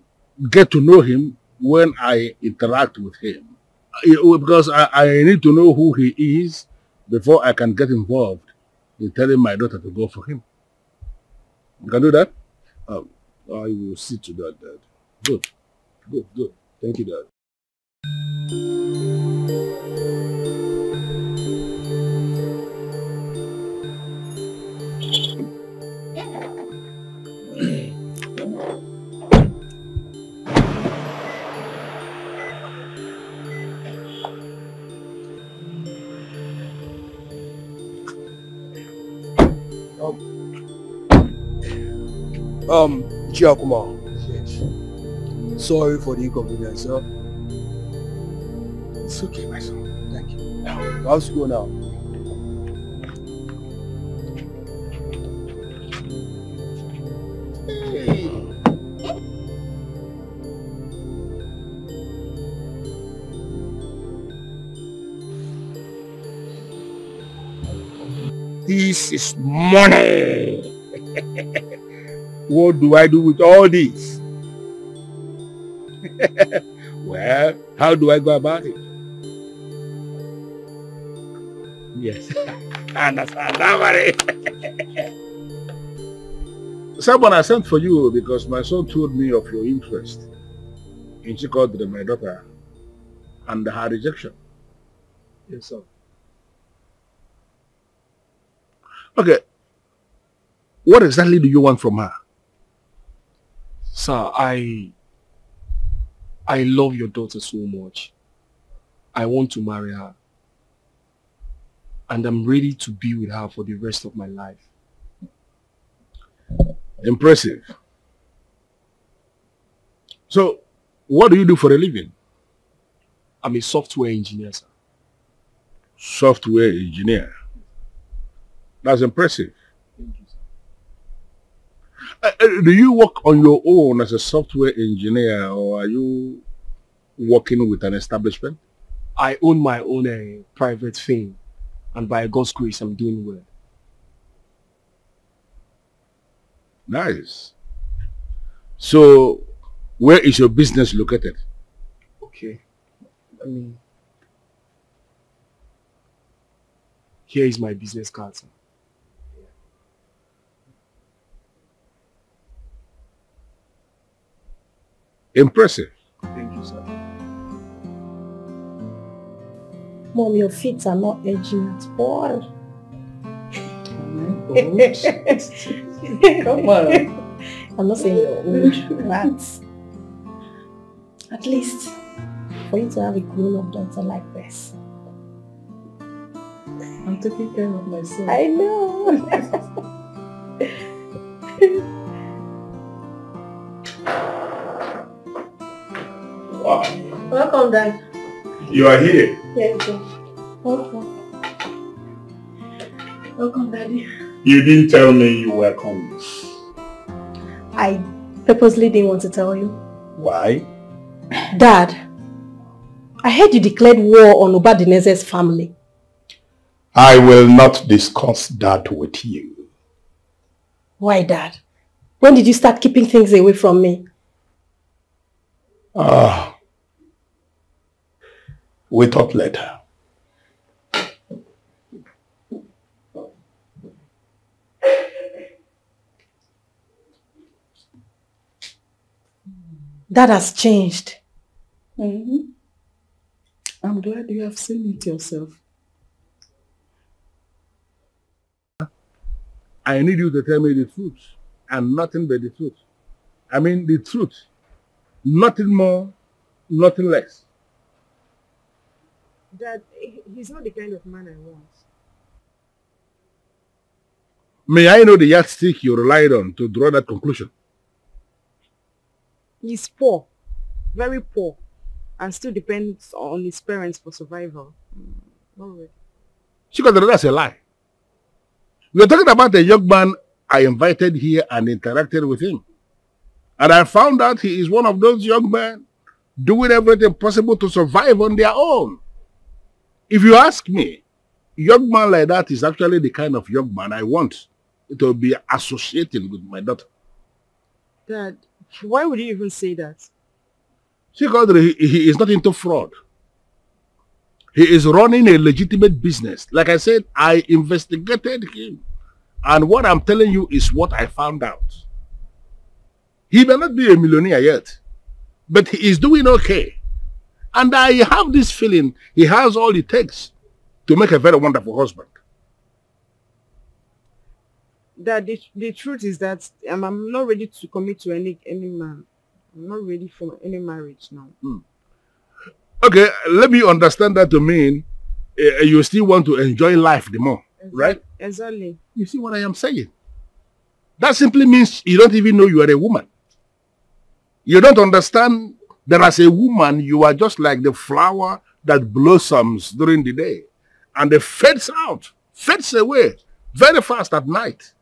get to know him when I interact with him. Because I need to know who he is before I can get involved in telling my daughter to go for him. You can do that? I will see to that, Dad. Good. Good, good. Thank you, Dad. Giacomo. Yes. Sorry for the inconvenience, sir. It's okay, my son. Thank you. How's school now? Hey. This is money. What do I do with all this? Well, how do I go about it? Yes, I understand. Someone I sent for you because my son told me of your interest in Chikodiri, my daughter, and her rejection. Yes, sir. Okay. What exactly do you want from her? Sir, I love your daughter so much. I want to marry her. And I'm ready to be with her for the rest of my life. Impressive. So, what do you do for a living? I'm a software engineer, sir. Software engineer. That's impressive. Thank you, sir. Do you work on your own as a software engineer, or are you working with an establishment? I own my own private firm, and by God's grace, I'm doing well. Nice. So, where is your business located? Okay. Here is my business card, sir. Impressive. Thank you, sir. Mom, your feet are not edging at all. Come on. I'm not saying you're old, but at least for you to have a grown-up daughter like this. I'm taking care of myself. I know. Wow. Welcome, Dad. You are here. Yes, sir. Welcome. Welcome, Daddy. You didn't tell me you were coming. I purposely didn't want to tell you. Why? Dad, I heard you declared war on Obadineze's family. I will not discuss that with you. Why, Dad? When did you start keeping things away from me? We talk later. That has changed. I'm glad you have seen it yourself. I need you to tell me the truth, and nothing but the truth. I mean the truth. Nothing more, nothing less. Dad, he's not the kind of man I want. May I know the yardstick you relied on to draw that conclusion? He's poor, very poor, and still depends on his parents for survival. Not really. Chikadra, that's a lie. We're talking about a young man I invited here and interacted with him. And I found out he is one of those young men doing everything possible to survive on their own. If you ask me, a young man like that is actually the kind of young man I want to be associating with my daughter. Dad, why would you even say that? Chikadra, he is not into fraud. He is running a legitimate business. Like I said, I investigated him. And what I'm telling you is what I found out. He may not be a millionaire yet, but he is doing okay. And I have this feeling he has all it takes to make a very wonderful husband. Dad, the truth is that I'm not ready to commit to any man. I'm not ready for any marriage now. Okay, let me understand that to mean you still want to enjoy life the more, right? Exactly. You see what I am saying? That simply means you don't even know you are a woman. You don't understand that as a woman, you are just like the flower that blossoms during the day and it fades out, fades away very fast at night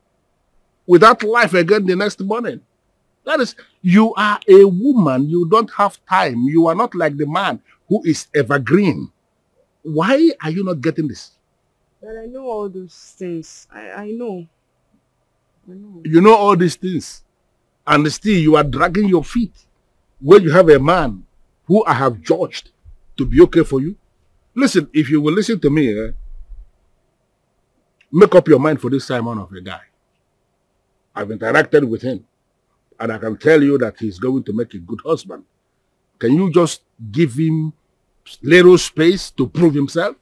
without life again the next morning. That is, you are a woman, you don't have time. You are not like the man who is evergreen. Why are you not getting this? But I know all those things. I know. You know all these things. And still you are dragging your feet when you have a man who I have judged to be okay for you. Listen, if you will listen to me, make up your mind for this Simon of a guy. I've interacted with him. And I can tell you that he's going to make a good husband. Can you just give him little space to prove himself?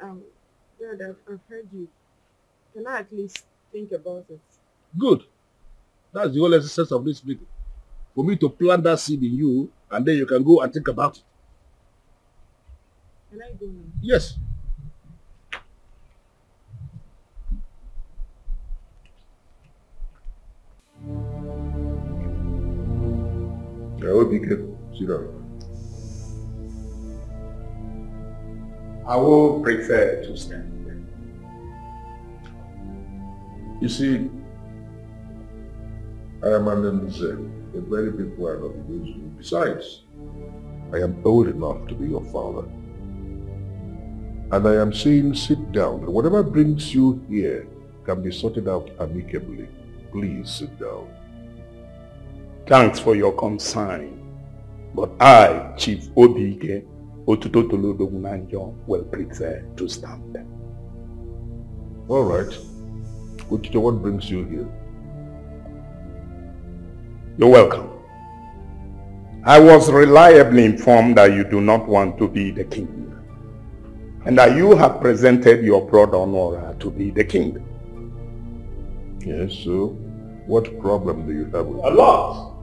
Dad, I've heard you. Can I at least think about it? Good. That's the whole essence of this meeting. For me to plant that seed in you, and then you can go and think about it. Can I go now? Yes. Obike, sit down. I will prefer to stand. You see, I am an Nze, a very big one of Ugezu. Besides, I am old enough to be your father. And I am saying sit down. Whatever brings you here can be sorted out amicably. Please sit down. Thanks for your concern. But I, Chief Obike Otutotolodogunanjo, will prefer to stand. All right. Otito, what brings you here? You're welcome. I was reliably informed that you do not want to be the king, and that you have presented your brother Nora to be the king. Yes, so what problem do you have with A lot.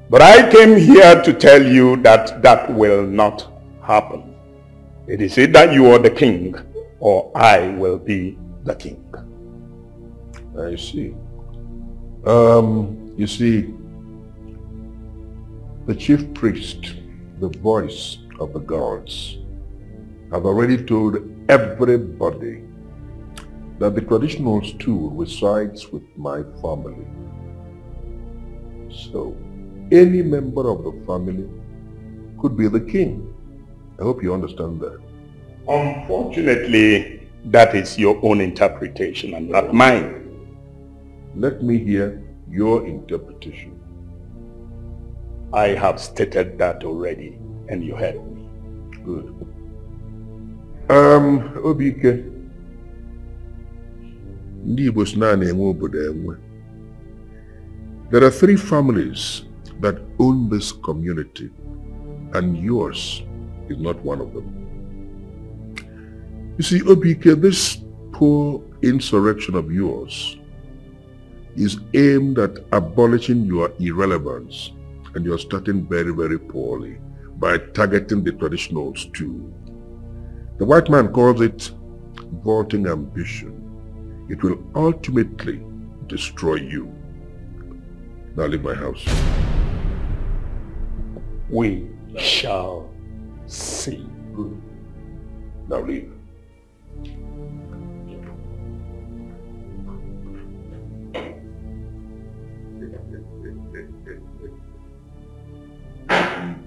But I came here to tell you that that will not happen. It is either you are the king, or I will be the king. I see. You see, the chief priest, the voice of the gods, have already told everybody that the traditional stool resides with my family. So, any member of the family could be the king. I hope you understand that. Unfortunately, that is your own interpretation and not mine. Let me hear your interpretation. I have stated that already, and you heard me. Good. Obike. There are 3 families that own this community, and yours is not one of them. You see, Obike, this poor insurrection of yours is aimed at abolishing your irrelevance, and you're starting very, very poorly by targeting the traditionals too. The white man calls it vaulting ambition. It will ultimately destroy you. Now leave my house. We shall see. Good. Now leave.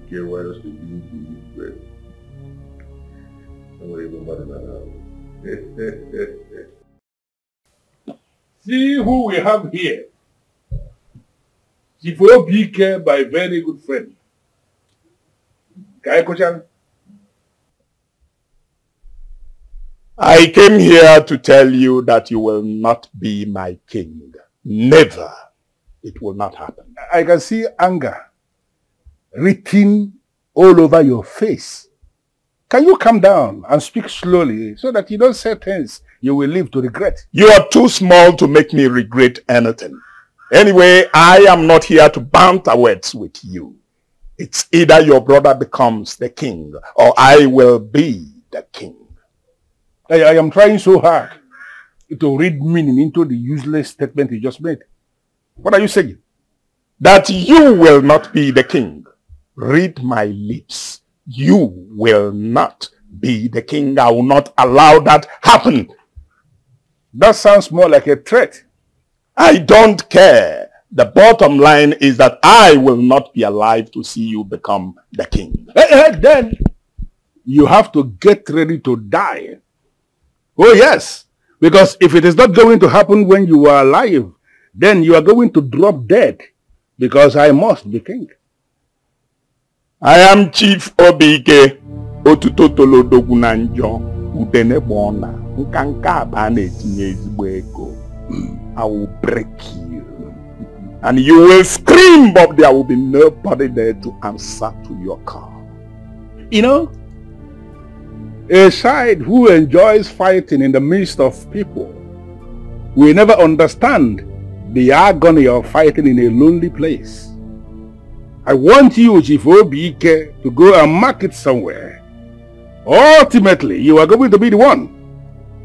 Why else did you do bread? I'm not even mad at See who we have here. Chief Obike, my very good friend. I came here to tell you that you will not be my king. Never. It will not happen. I can see anger written all over your face. Can you calm down and speak slowly so that you don't say things you will live to regret? You are too small to make me regret anything. Anyway, I am not here to banter words with you. It's either your brother becomes the king or I will be the king. I am trying so hard to read meaning into the useless statement you just made. What are you saying? That you will not be the king. Read my lips. You will not be the king. I will not allow that happen. That sounds more like a threat. I don't care. The bottom line is that I will not be alive to see you become the king. Then you have to get ready to die. Oh yes, because if it is not going to happen when you are alive, then you are going to drop dead, because I must be king. I am Chief Obike Otutotolodogunanjo Udenebona Nkanka Abane etinye ezigbo ego. I will break you. And you will scream, but there will be nobody there to answer to your call. You know, a side who enjoys fighting in the midst of people will never understand the agony of fighting in a lonely place. I want you, Chief Obike, to go and mark it somewhere. Ultimately, you are going to be the one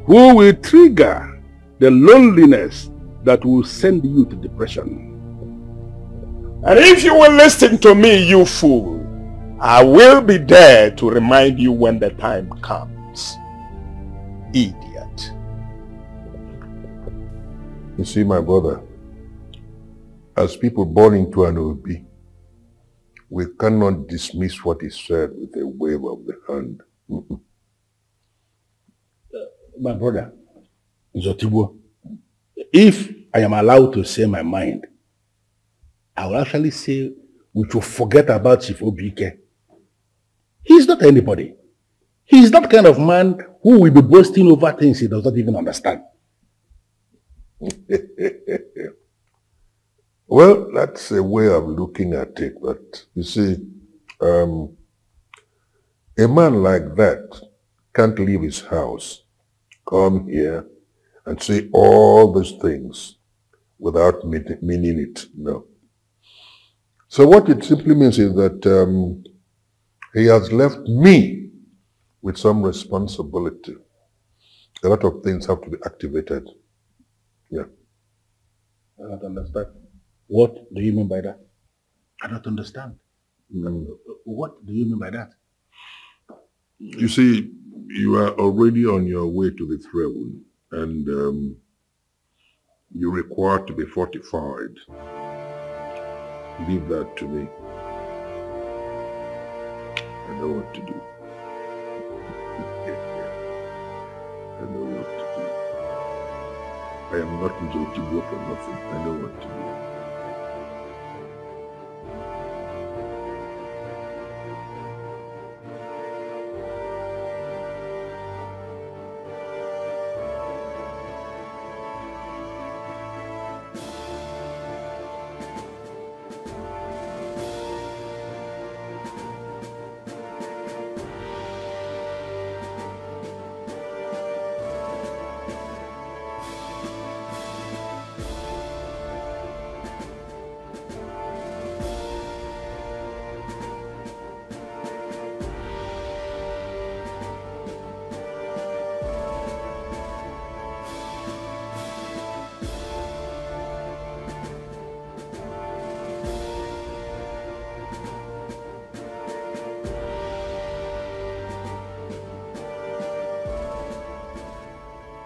who will trigger the loneliness that will send you to depression. And if you will listen to me, you fool, I will be there to remind you when the time comes. Idiot. You see, my brother, as people born into an OB, we cannot dismiss what is said with a wave of the hand. My brother, Zotibo, if I am allowed to say my mind, I will actually say we should forget about Chief Obike. He is not anybody. He is that kind of man who will be boasting over things he does not even understand. Well, that's a way of looking at it, but you see, a man like that can't leave his house, come here, and say all those things without meaning it. No. So what it simply means is that he has left me with some responsibility. A lot of things have to be activated. Yeah. I don't understand. What do you mean by that? I don't understand. What do you mean by that? You see, you are already on your way to the throne, and you're required to be fortified. Leave that to me. I know what to do. I know what to do. I am not going to go for nothing. I know what to do.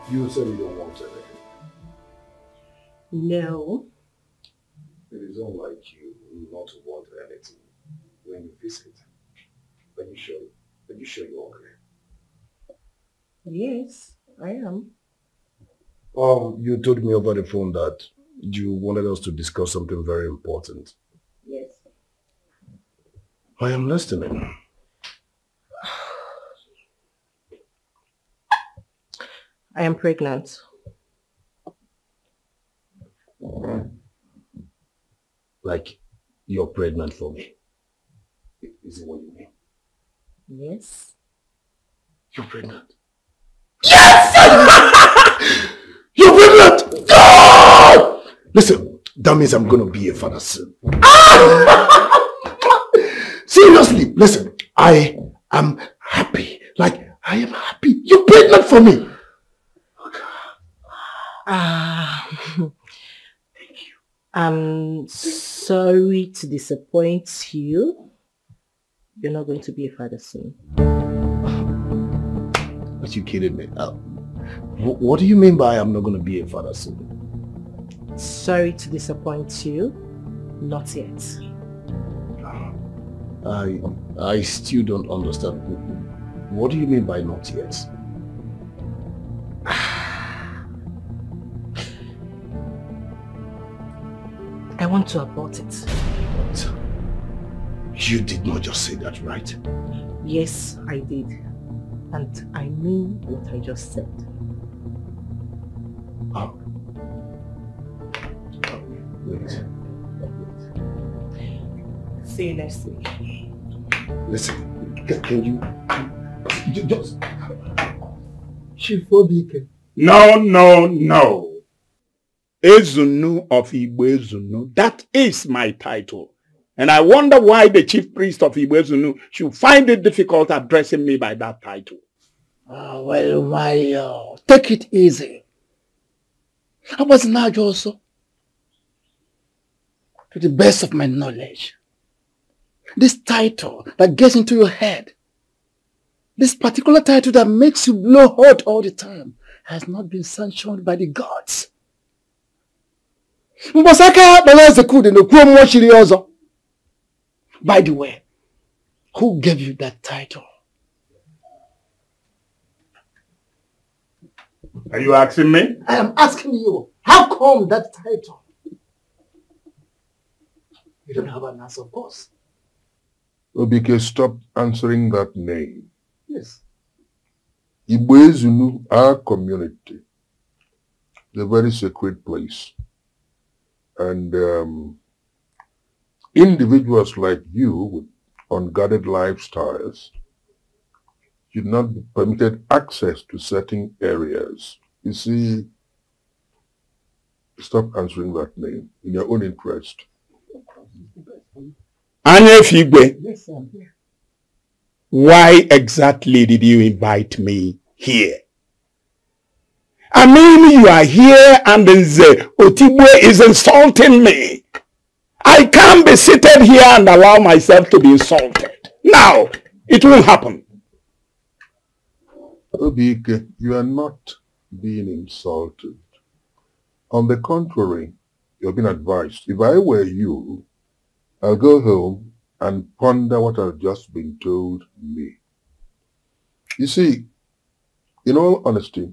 You said you don't want anything. No. It is unlike you not to want anything when you visit. Are you sure you're okay? Yes, I am. You told me over the phone that you wanted us to discuss something very important. Yes. I am listening. I am pregnant. Like, you're pregnant for me. Is it what you mean? Yes. You're pregnant. Yes! You're pregnant! God! Listen, that means I'm going to be a father soon. Seriously, listen, I am happy. Like, I am happy. You're pregnant for me. Thank you. I'm sorry to disappoint you. You're not going to be a father soon. Are you kidding me? What do you mean by I'm not going to be a father soon? Sorry to disappoint you. Not yet. I still don't understand. What do you mean by not yet? I want to abort it. What? You did not just say that, right? Yes, I did. And I mean what I just said. Wait. See you next week. Listen, can you just... Chief Obike. No. Ezunu of Ugezu, that is my title. And I wonder why the chief priest of Ugezu should find it difficult addressing me by that title. Well, take it easy. I was not also. to the best of my knowledge, this title that gets into your head, this particular title that makes you blow hot all the time, has not been sanctioned by the gods. By the way, who gave you that title? Are you asking me? I am asking you, how come that title? You don't have an answer, of course. Obike, stop answering that name. Yes. Ugezu, our community, is a very sacred place. And individuals like you with unguarded lifestyles should not be permitted access to certain areas. You see, stop answering that name in your own interest. Anya Figbe, Yes, I'm here. why exactly did you invite me here? I mean, you are here and Otigwe is insulting me. I can't be seated here and allow myself to be insulted. Now, it won't happen. Obike, you are not being insulted. On the contrary, you've been advised. If I were you, I'll go home and ponder what I've just been told me. You see, in all honesty,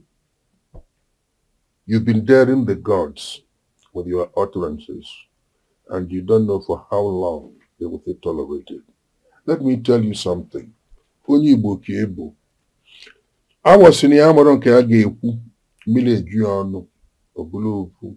you've been daring the gods with your utterances, and you don't know for how long they will be tolerated. Let me tell you something. Onye Igbo ka Igbo. I was in the Amaron ka a ga-ekwu mmiri eju ọnụ obulu okwu.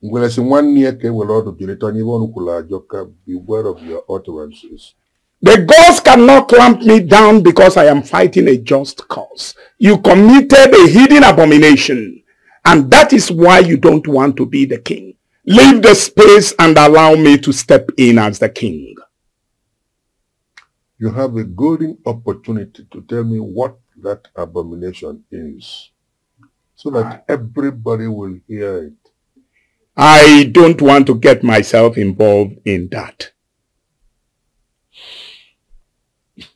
Ngwele si nwanne ya ka ewere ọdụ jirita onye ọnụ kwuru ajọka. Beware of your utterances. The gods cannot clamp me down because I am fighting a just cause. You committed a hidden abomination, and that is why you don't want to be the king. Leave the space and allow me to step in as the king. You have a golden opportunity to tell me what that abomination is, so that everybody will hear it. I don't want to get myself involved in that.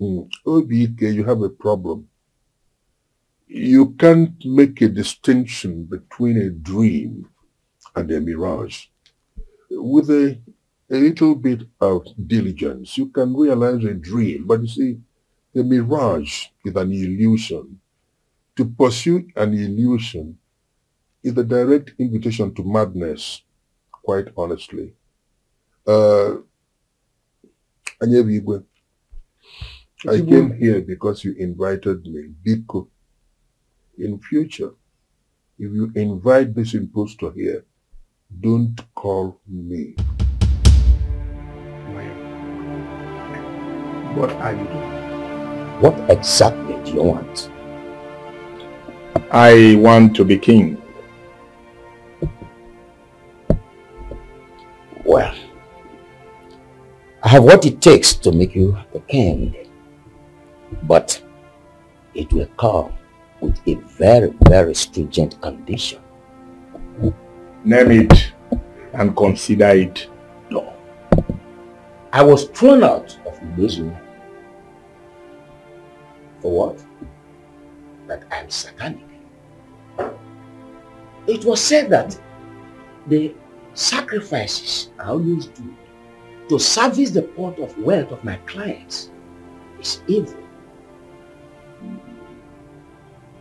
Obike, you have a problem. You can't make a distinction between a dream and a mirage. With a little bit of diligence, you can realize a dream. But you see, the mirage is an illusion. To pursue an illusion is a direct invitation to madness, quite honestly. Anyebigwe, I came here because you invited me. Biko, in future, if you invite this impostor here, don't call me. What are you doing? What exactly do you want? I want to be king. Well, I have what it takes to make you the king. But it will come with a very, very stringent condition. Name it and consider it done. I was thrown out of Ugezu. For what? That I am satanic. It was said that the sacrifices I always do to service the pot of wealth of my clients is evil.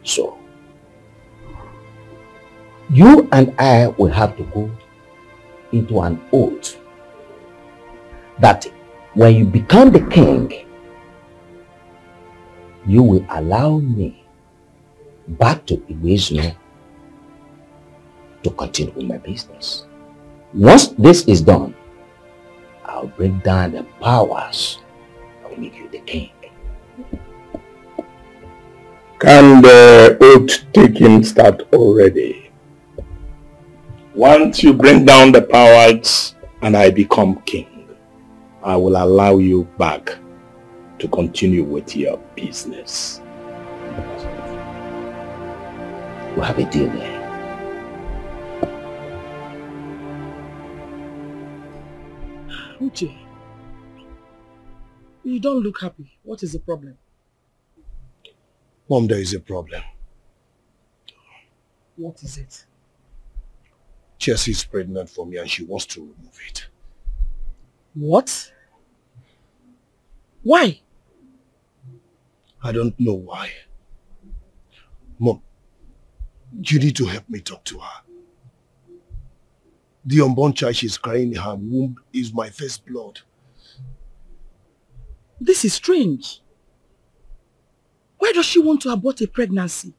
So, you and I will have to go into an oath that when you become the king, you will allow me back to Ugezu to continue with my business. Once this is done, I'll bring down the powers that will make you the king. Can the oath taking start already? Once you bring down the powers and I become king, I will allow you back to continue with your business. We'll have a deal there. Uche, you don't look happy. What is the problem? Mom, there is a problem. What is it? Chelsea is pregnant for me and she wants to remove it. What? Why? I don't know why. Mom, you need to help me talk to her. The unborn child she's carrying in her womb is my first blood. This is strange. Why does she want to abort a pregnancy?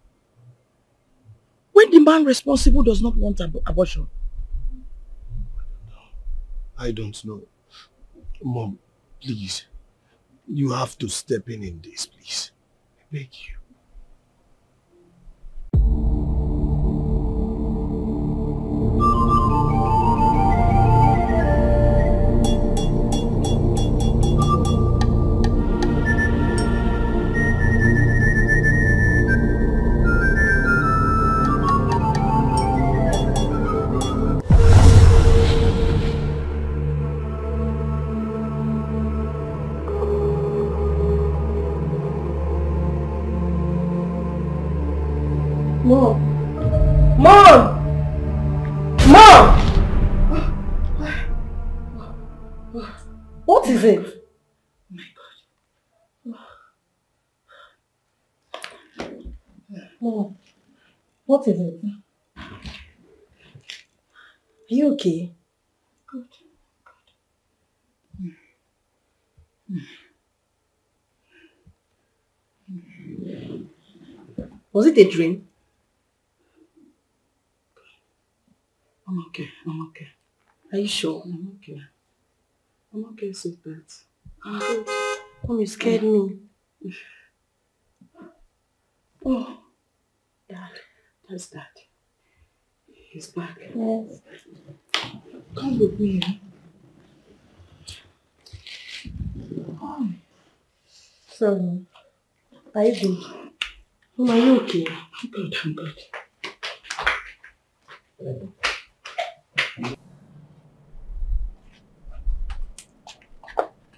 When the man responsible does not want abortion? I don't know. Mom, please. You have to step in this, please. I beg you. Mom! Mom! Mom! What is it? Oh my God. Mom, what is it? Are you okay? Good. Was it a dream? I'm okay. I'm okay. Are you sure? I'm okay. I'm okay, sweetheart. I'm good. Mom, you scared me. Oh, Dad. That's Dad. He's back. Yes. Come with me. Oh. Sorry. Are you good? Mom, are you okay? I'm good. I'm good.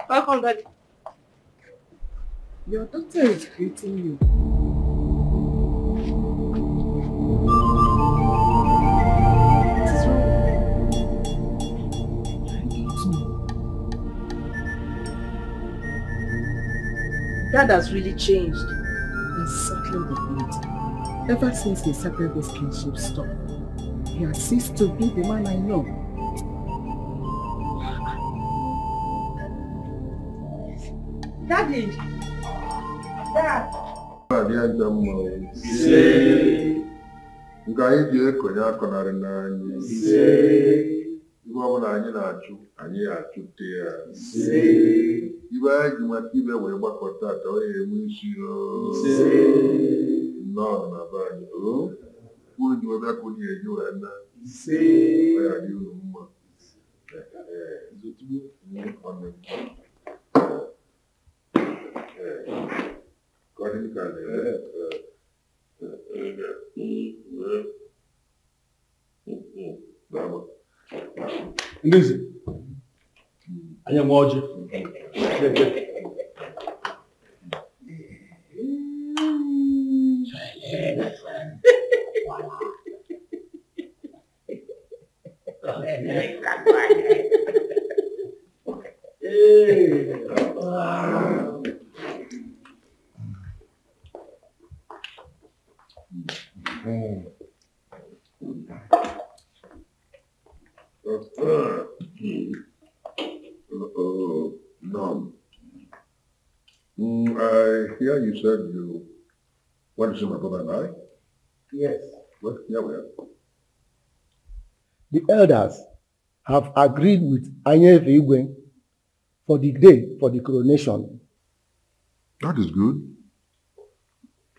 Welcome, Daddy. Your doctor is greeting you. What is wrong? I don't know. Dad has really changed. That's certainly the point. Ever since he started this kinship stuff, he has ceased to be the man I know. Daddy! Dad! Nke anyị ji ekonye akọnarị n'anyị ihe ọbụla anyị na-achụ anyị achụte ya ibe anyị ji maka ibe wee gbakọta ata onye enwe isi nnọọ na be anyị unu ji wee bịa ka unu eji wee na ọ ya dị unu mma Ngozi, anyị nwe ọjị. I hear you said you want to see my brother and I? Yes. Well, here we are. The elders have agreed with Anyefe Igwe for the day for the coronation. That is good.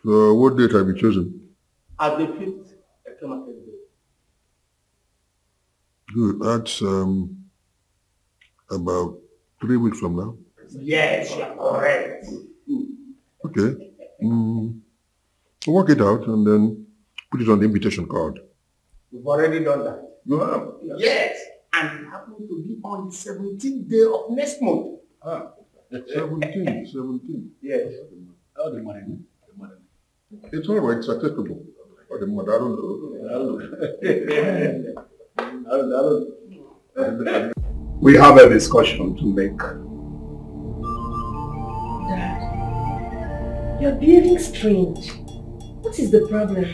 So what date have you chosen? At the 5th Ekemakere Day. Good. That's about 3 weeks from now. Yes, you're correct. Okay. Work it out and then put it on the invitation card. We've already done that. You have? Yes. and it happened to be on the 17th day of next month. 17. Yes. How the money? It's all right, it's acceptable. Or the money, I don't know. We have a discussion to make. Dad, you're behaving strange. What is the problem?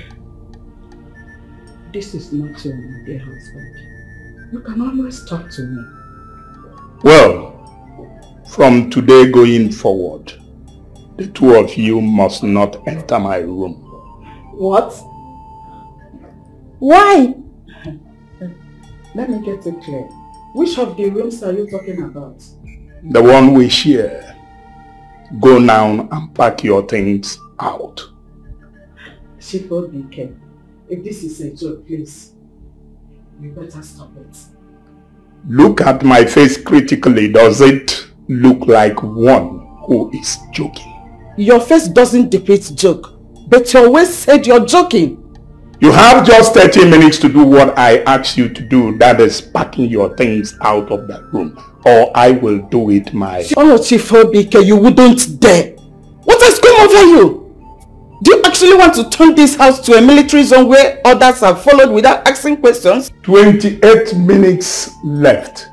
This is not your dear husband. You can always talk to me. Well, from today going forward, the two of you must not enter my room. What? Why? Let me get it clear. Which of the rooms are you talking about? The one we share. Go now and pack your things out. Shippo, be careful. If this is a joke, please, you better stop it. Look at my face critically. Does it look like one who is joking? Your face doesn't depict joke, but you always said you're joking. You have just 30 minutes to do what I asked you to do. That is packing your things out of that room. Or I will do it myself. Oh, Chief Obike, you wouldn't dare. What has come over you? Do you actually want to turn this house to a military zone where others have followed without asking questions? 28 minutes left.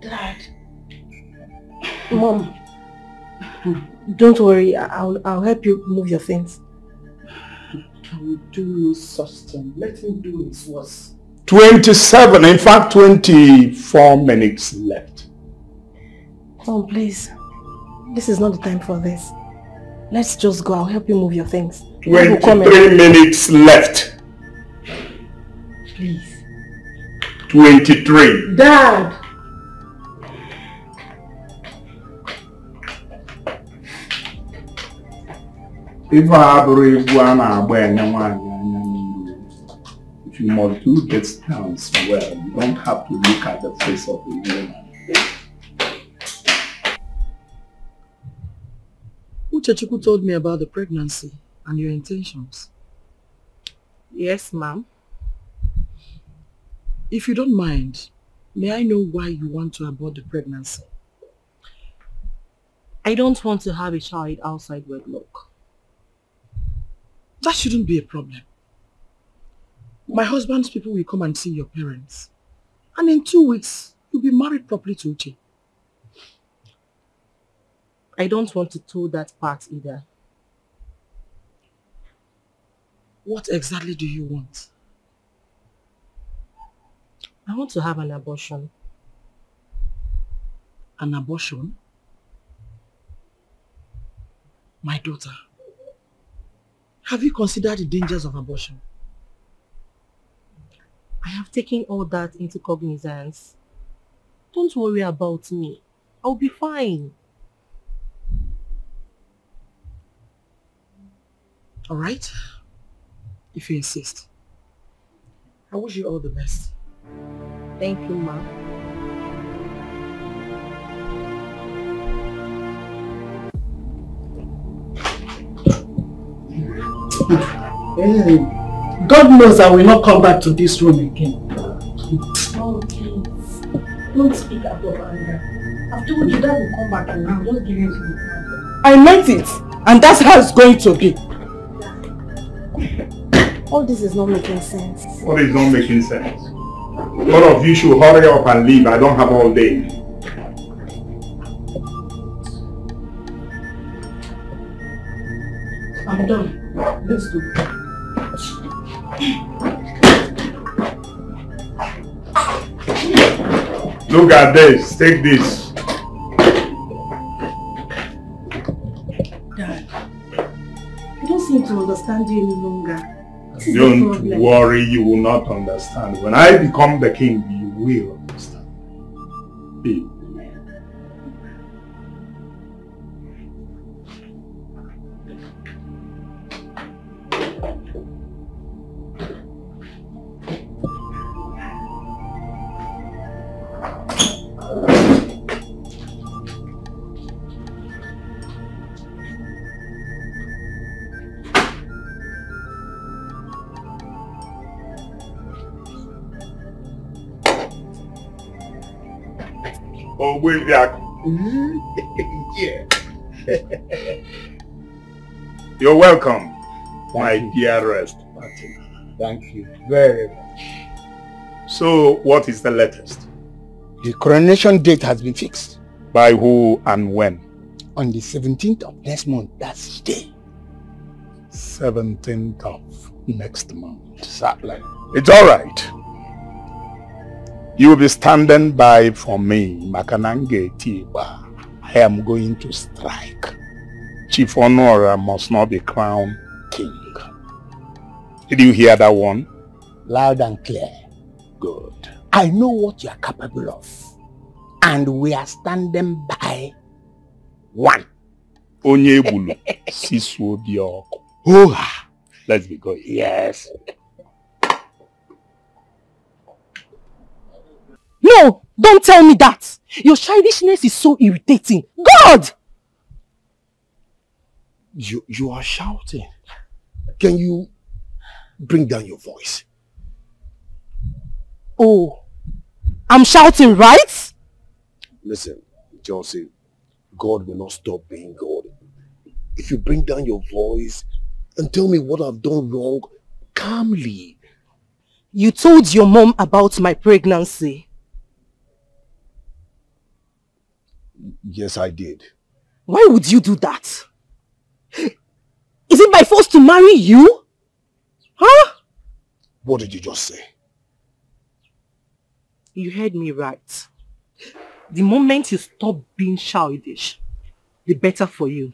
Dad. Mom. Don't worry, I'll help you move your things. I will do no such thing. Let him do his worst. 27, in fact 24 minutes left. Mom, please. This is not the time for this. Let's just go. I'll help you move your things. 23 minutes left. Please. 23. Dad! If you must do this dance well, you don't have to look at the face of the woman. Ugezu told me about the pregnancy and your intentions. Yes, ma'am. If you don't mind, may I know why you want to abort the pregnancy? I don't want to have a child outside wedlock. That shouldn't be a problem. My husband's people will come and see your parents. And in 2 weeks, you'll be married properly to Uche. I don't want to toe that part either. What exactly do you want? I want to have an abortion. An abortion? My daughter, have you considered the dangers of abortion? I have taken all that into cognizance. Don't worry about me. I'll be fine. All right, if you insist. I wish you all the best. Thank you, Ma. God knows I will not come back to this room again. Oh, please. Don't speak out of anger. I've told you that will come back and I'm just giving you the time. I meant it, and that's how it's going to be. All this is not making sense. What is not making sense? One of you should hurry up and leave. I don't have all day. I'm done. Let's go. Look at this. Take this. Dad, I don't seem to understand you any longer. Don't worry, you will not understand. When I become the king, you will understand. Babe. Oh, we'll be back. Yeah. You're welcome, my dearest partner. Thank you very much. So, what is the latest? The coronation date has been fixed. By who and when? On the 17th of next month, that's today. 17th of next month. Exactly. It's all right. You will be standing by for me, Makanange Tiba. I am going to strike. Chief Honora must not be crowned king. Did you hear that one? Loud and clear. Good. I know what you are capable of. And we are standing by one. Onyebulu, Sisu Obioko. Let's be going. Yes. No, don't tell me that. Your childishness is so irritating. God! You are shouting. Can you bring down your voice? Oh, I'm shouting, right? Listen, Johnson, God will not stop being God. If you bring down your voice and tell me what I've done wrong, calmly. You told your mom about my pregnancy. Yes, I did. Why would you do that? Is it by force to marry you? Huh? What did you just say? You heard me right. The moment you stop being childish, the better for you.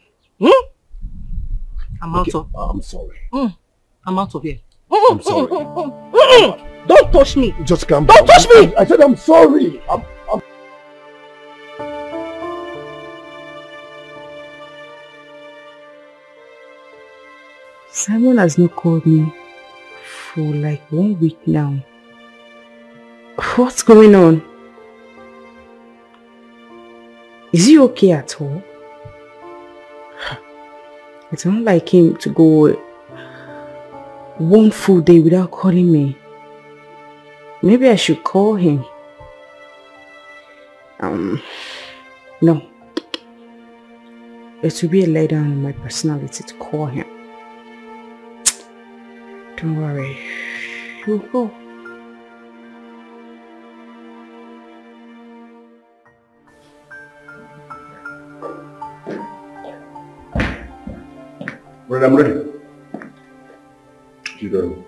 I'm out of... I'm sorry. I'm out of here. I'm sorry. Don't touch me. Just calm down. Don't touch me! I said I'm sorry. Simon has not called me for like 1 week now. What's going on? Is he okay at all? I don't like him to go one full day without calling me. Maybe I should call him. No. It will be a letdown on my personality to call him. Don't worry. He'll go. Well, I'm ready. Sit down.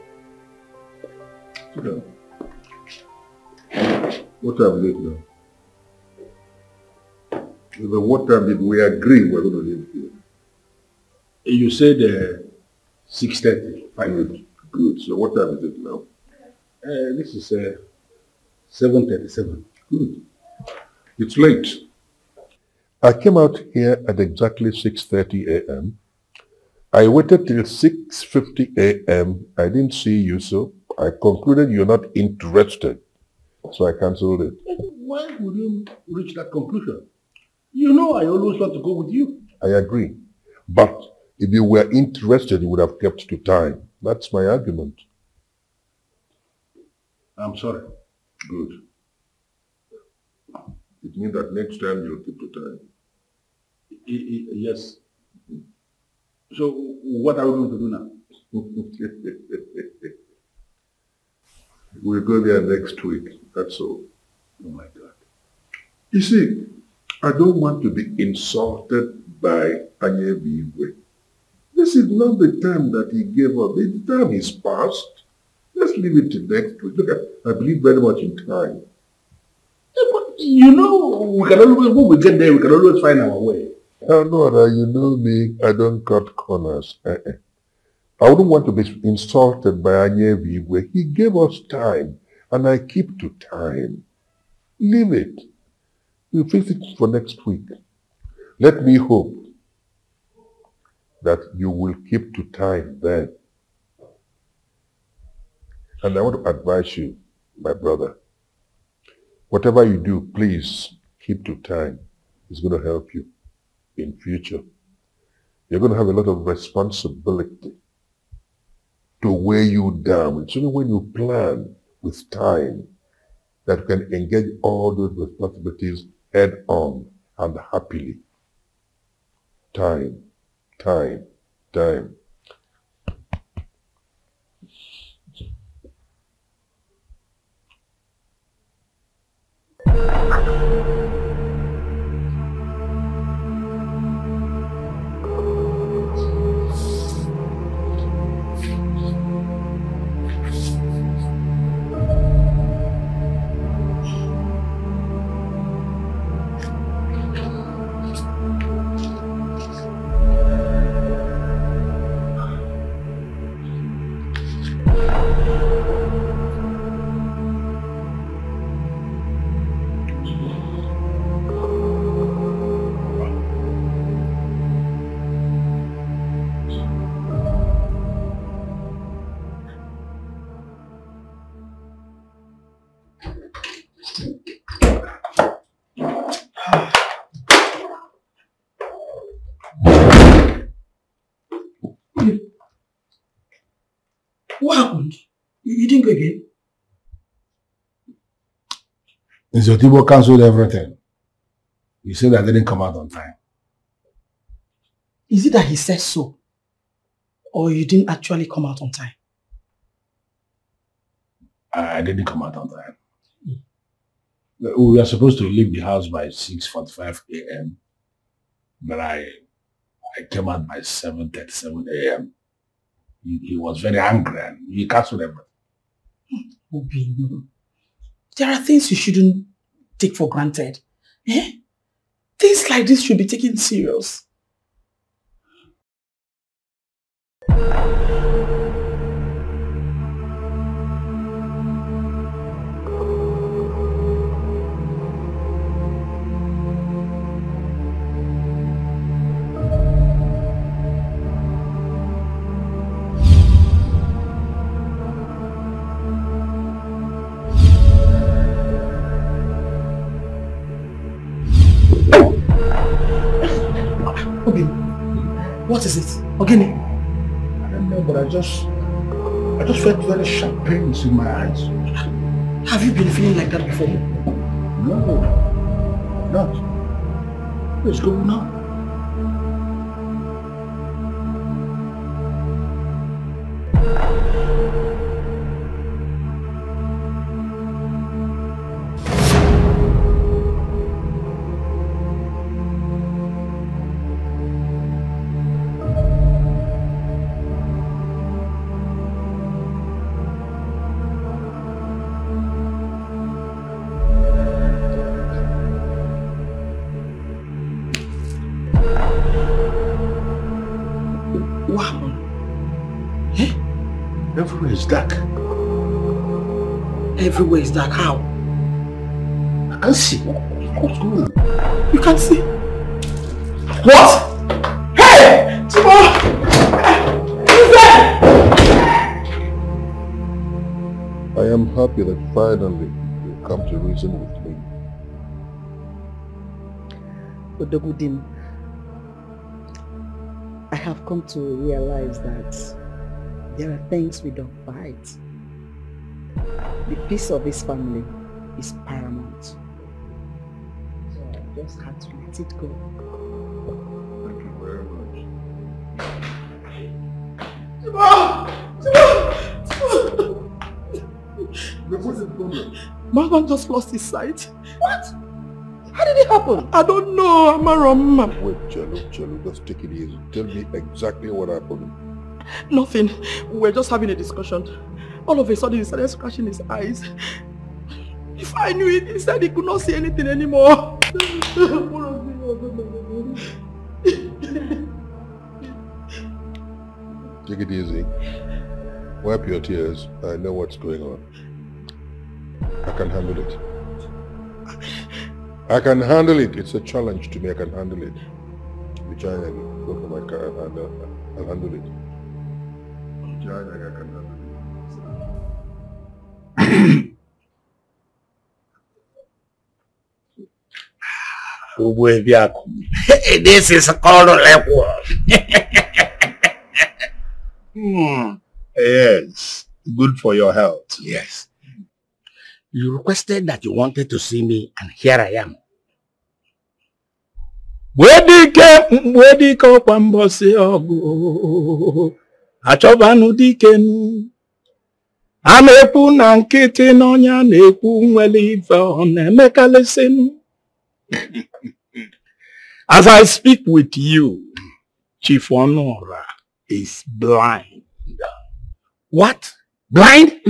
Sit down. What time is it now? What time did we agree we're going to leave here? You said 6:30. Fine. Good. So what time is it now? This is 7:37. Good. It's late. I came out here at exactly 6:30 a.m. I waited till 6:50 a.m. I didn't see you, so I concluded you're not interested. So I cancelled it. Why would you reach that conclusion? You know I always want to go with you. I agree. But if you were interested, you would have kept to time. That's my argument. I'm sorry. Good. It means that next time you'll keep to time. Yes. So what are we going to do now? We'll go there next week. That's all. Oh my God. You see, I don't want to be insulted by Anyebigwe. This is not the time that he gave up. The time is past. Let's leave it to next week. Look, I believe very much in time. Yeah, but you know, we can always, when we get there, we can always find our way. Oh, no, you know me, I don't cut corners. I wouldn't want to be insulted by Anyebigwe. He gave us time, and I keep to time. Leave it. We'll fix it for next week. Let me hope that you will keep to time then. And I want to advise you, my brother, whatever you do, please keep to time. It's going to help you in future. You're going to have a lot of responsibility to weigh you down. It's only when you plan with time that you can engage all those responsibilities head on and happily. Time. What happened? You didn't go again? Nzotibo cancelled everything. He said I didn't come out on time. Is it that he said so? Or you didn't actually come out on time? I didn't come out on time. We were supposed to leave the house by 6:45 a.m. But I came out by 7:37 a.m. He was very angry and he cancelled everything. Obi, there are things you shouldn't take for granted. Eh? Things like this should be taken serious. What is it? Ogini? I don't know, but I just felt very sharp pains in my eyes. Have you been feeling like that before? No, not. What's going on? Everywhere is dark. Everywhere is dark. How? I can't see. What's going on? You can't see? What? Hey! Timo! Who's there? I am happy that finally you come to reason with me. Odogudim, I have come to realize that there are things we don't fight. The peace of this family is paramount. So I just had to let it go. Thank you very much. What's the problem? My man just lost his sight. What? How did it happen? I don't know, Amaram. Wait, Jello, just take it easy. Tell me exactly what happened. Nothing. We're just having a discussion. All of a sudden he started scratching his eyes. If I knew it, he said he could not see anything anymore. Take it easy. Wipe your tears. I know what's going on. I can handle it. I can handle it. It's a challenge to me. I can handle it. Vijay, go for my car and I'll handle it. Vijay, I can handle it. This is called level. Yes, good for your health. Yes. You requested that you wanted to see me, and here I am. Wedike okwambosi ogu. Achobanu dikenu. Amepu na nkiti nonya neku nweli ife lesenu. As I speak with you, Chief Honora is blind. What? Blind?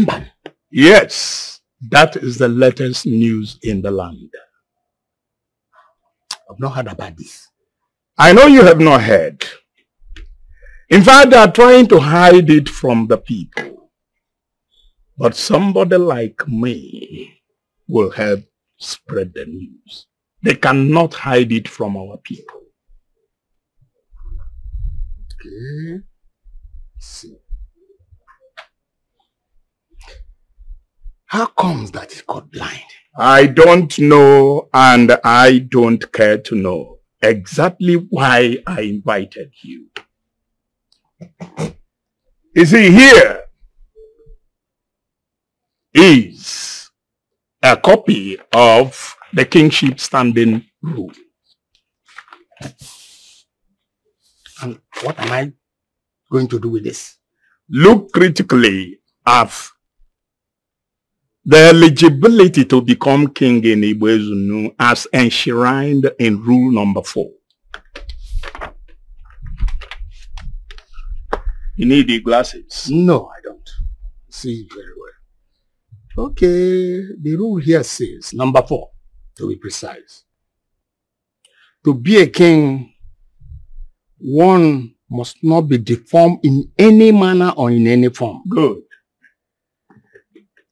Yes, that is the latest news in the land. I've not heard about this. I know you have not heard. In fact, they are trying to hide it from the people. But somebody like me will help spread the news. They cannot hide it from our people. Okay. Let's see. How comes that he got blind? I don't know, and I don't care to know exactly why I invited you. You see, here is a copy of the Kingship Standing Rule. And what am I going to do with this? Look critically at the eligibility to become king in Ugezu as enshrined in rule number 4. You need the glasses? No, I don't. See very well. Okay, the rule here says, number 4, to be precise. To be a king, one must not be deformed in any manner or in any form. Good.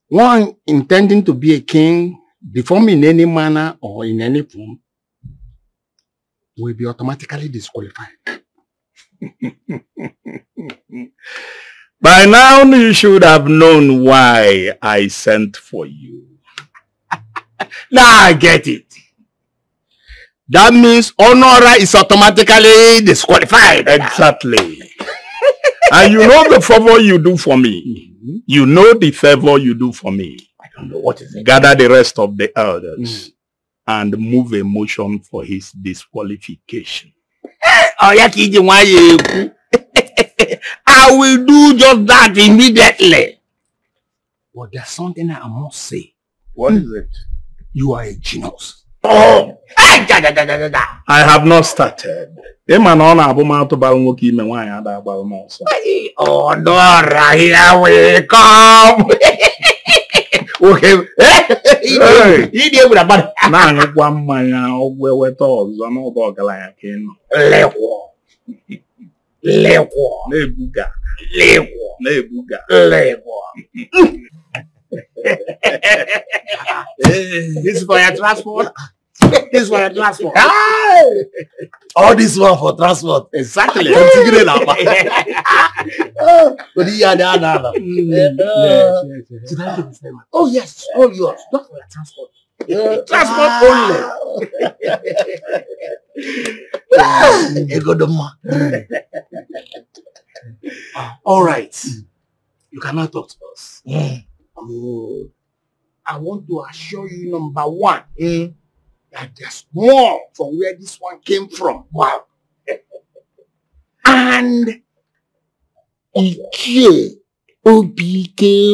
One intending to be a king, deformed in any manner or in any form, will be automatically disqualified. By now you should have known why I sent for you. Now I get it. That means Honora is automatically disqualified. Exactly. And you know the favor you do for me. You know the favor you do for me. I don't know what is it. Gather the rest of the elders and move a motion for his disqualification. I will do just that immediately. But there's something I must say. What is it? You are a genius. Oh! I have not started. Oh, Dora, here we come. Okay. This is for your transport. This is for your transport. All this one for transport. Exactly. Oh yes, all yours. Not for your transport. Transport only. All right. You cannot talk to us. I want to assure you, number 1, that there's more from where this one came from. Wow. And OBK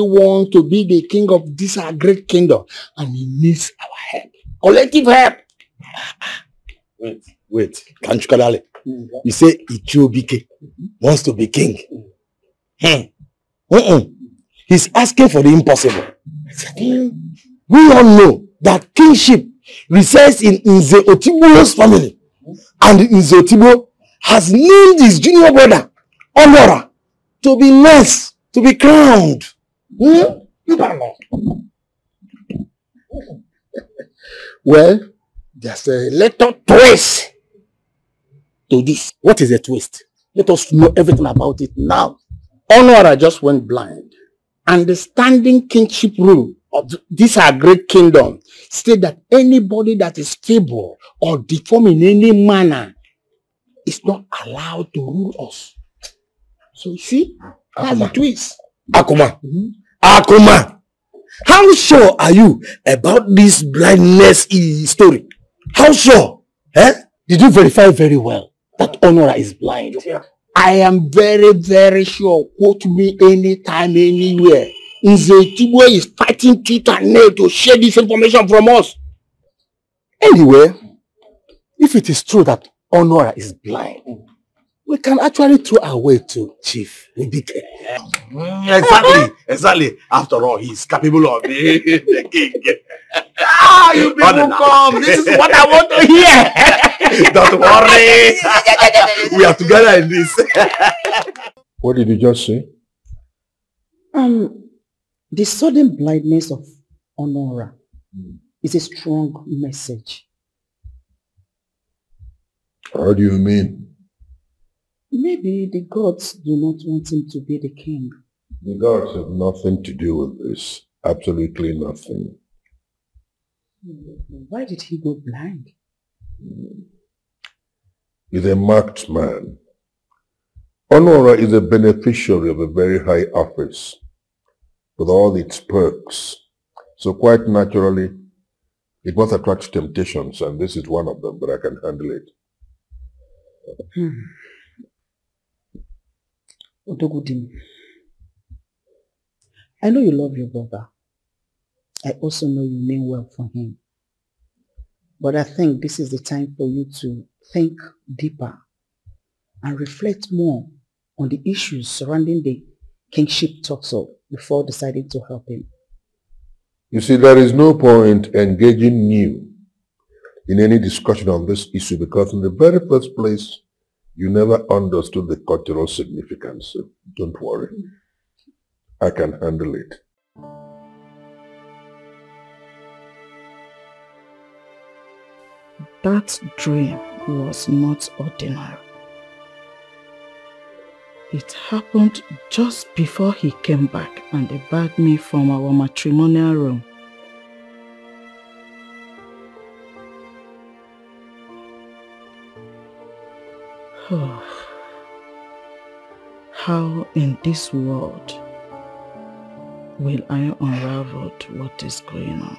wants to be the king of this great kingdom, and he needs our help. Collective help. Wait. Kanchukadale. You say OBK wants to be king. He's asking for the impossible. We all know that kingship resides in Nze Otibo's family. And Nze Otibo has named his junior brother, Honora, to be next, to be crowned. Well, there's a little twist to this. What is a twist? Let us know everything about it now. Honora just went blind. And the standing kingship rule of this our great kingdom state that anybody that is feeble or deformed in any manner is not allowed to rule us. So you see, that's the twist. Akuma. Akuma. How sure are you about this blindness story? How sure? did you verify very well that Honora is blind? I am very, very sure. Quote me anytime, anywhere. Nze Etigo is fighting tooth and nail to share this information from us. Anyway, if it is true that Honora is blind, we can actually throw away to Chief Ebike. Exactly. After all, he's capable of the king. You people come. This is what I want to hear. Don't worry. We are together in this. What did you just say? The sudden blindness of Honora is a strong message. How do you mean? Maybe the gods do not want him to be the king. The gods have nothing to do with this. Absolutely nothing. Why did he go blind? He's a marked man. Honora is a beneficiary of a very high office with all its perks. So quite naturally, it must attract temptations, and this is one of them, but I can handle it. Odogudim, I know you love your brother. I also know you mean well for him. But I think this is the time for you to think deeper and reflect more on the issues surrounding the kingship tussle before deciding to help him. You see, there is no point engaging new in any discussion on this issue because in the very first place, you never understood the cultural significance. So don't worry. I can handle it. That dream was not ordinary. It happened just before he came back and they barred me from our matrimonial room. How in this world will I unravel what is going on?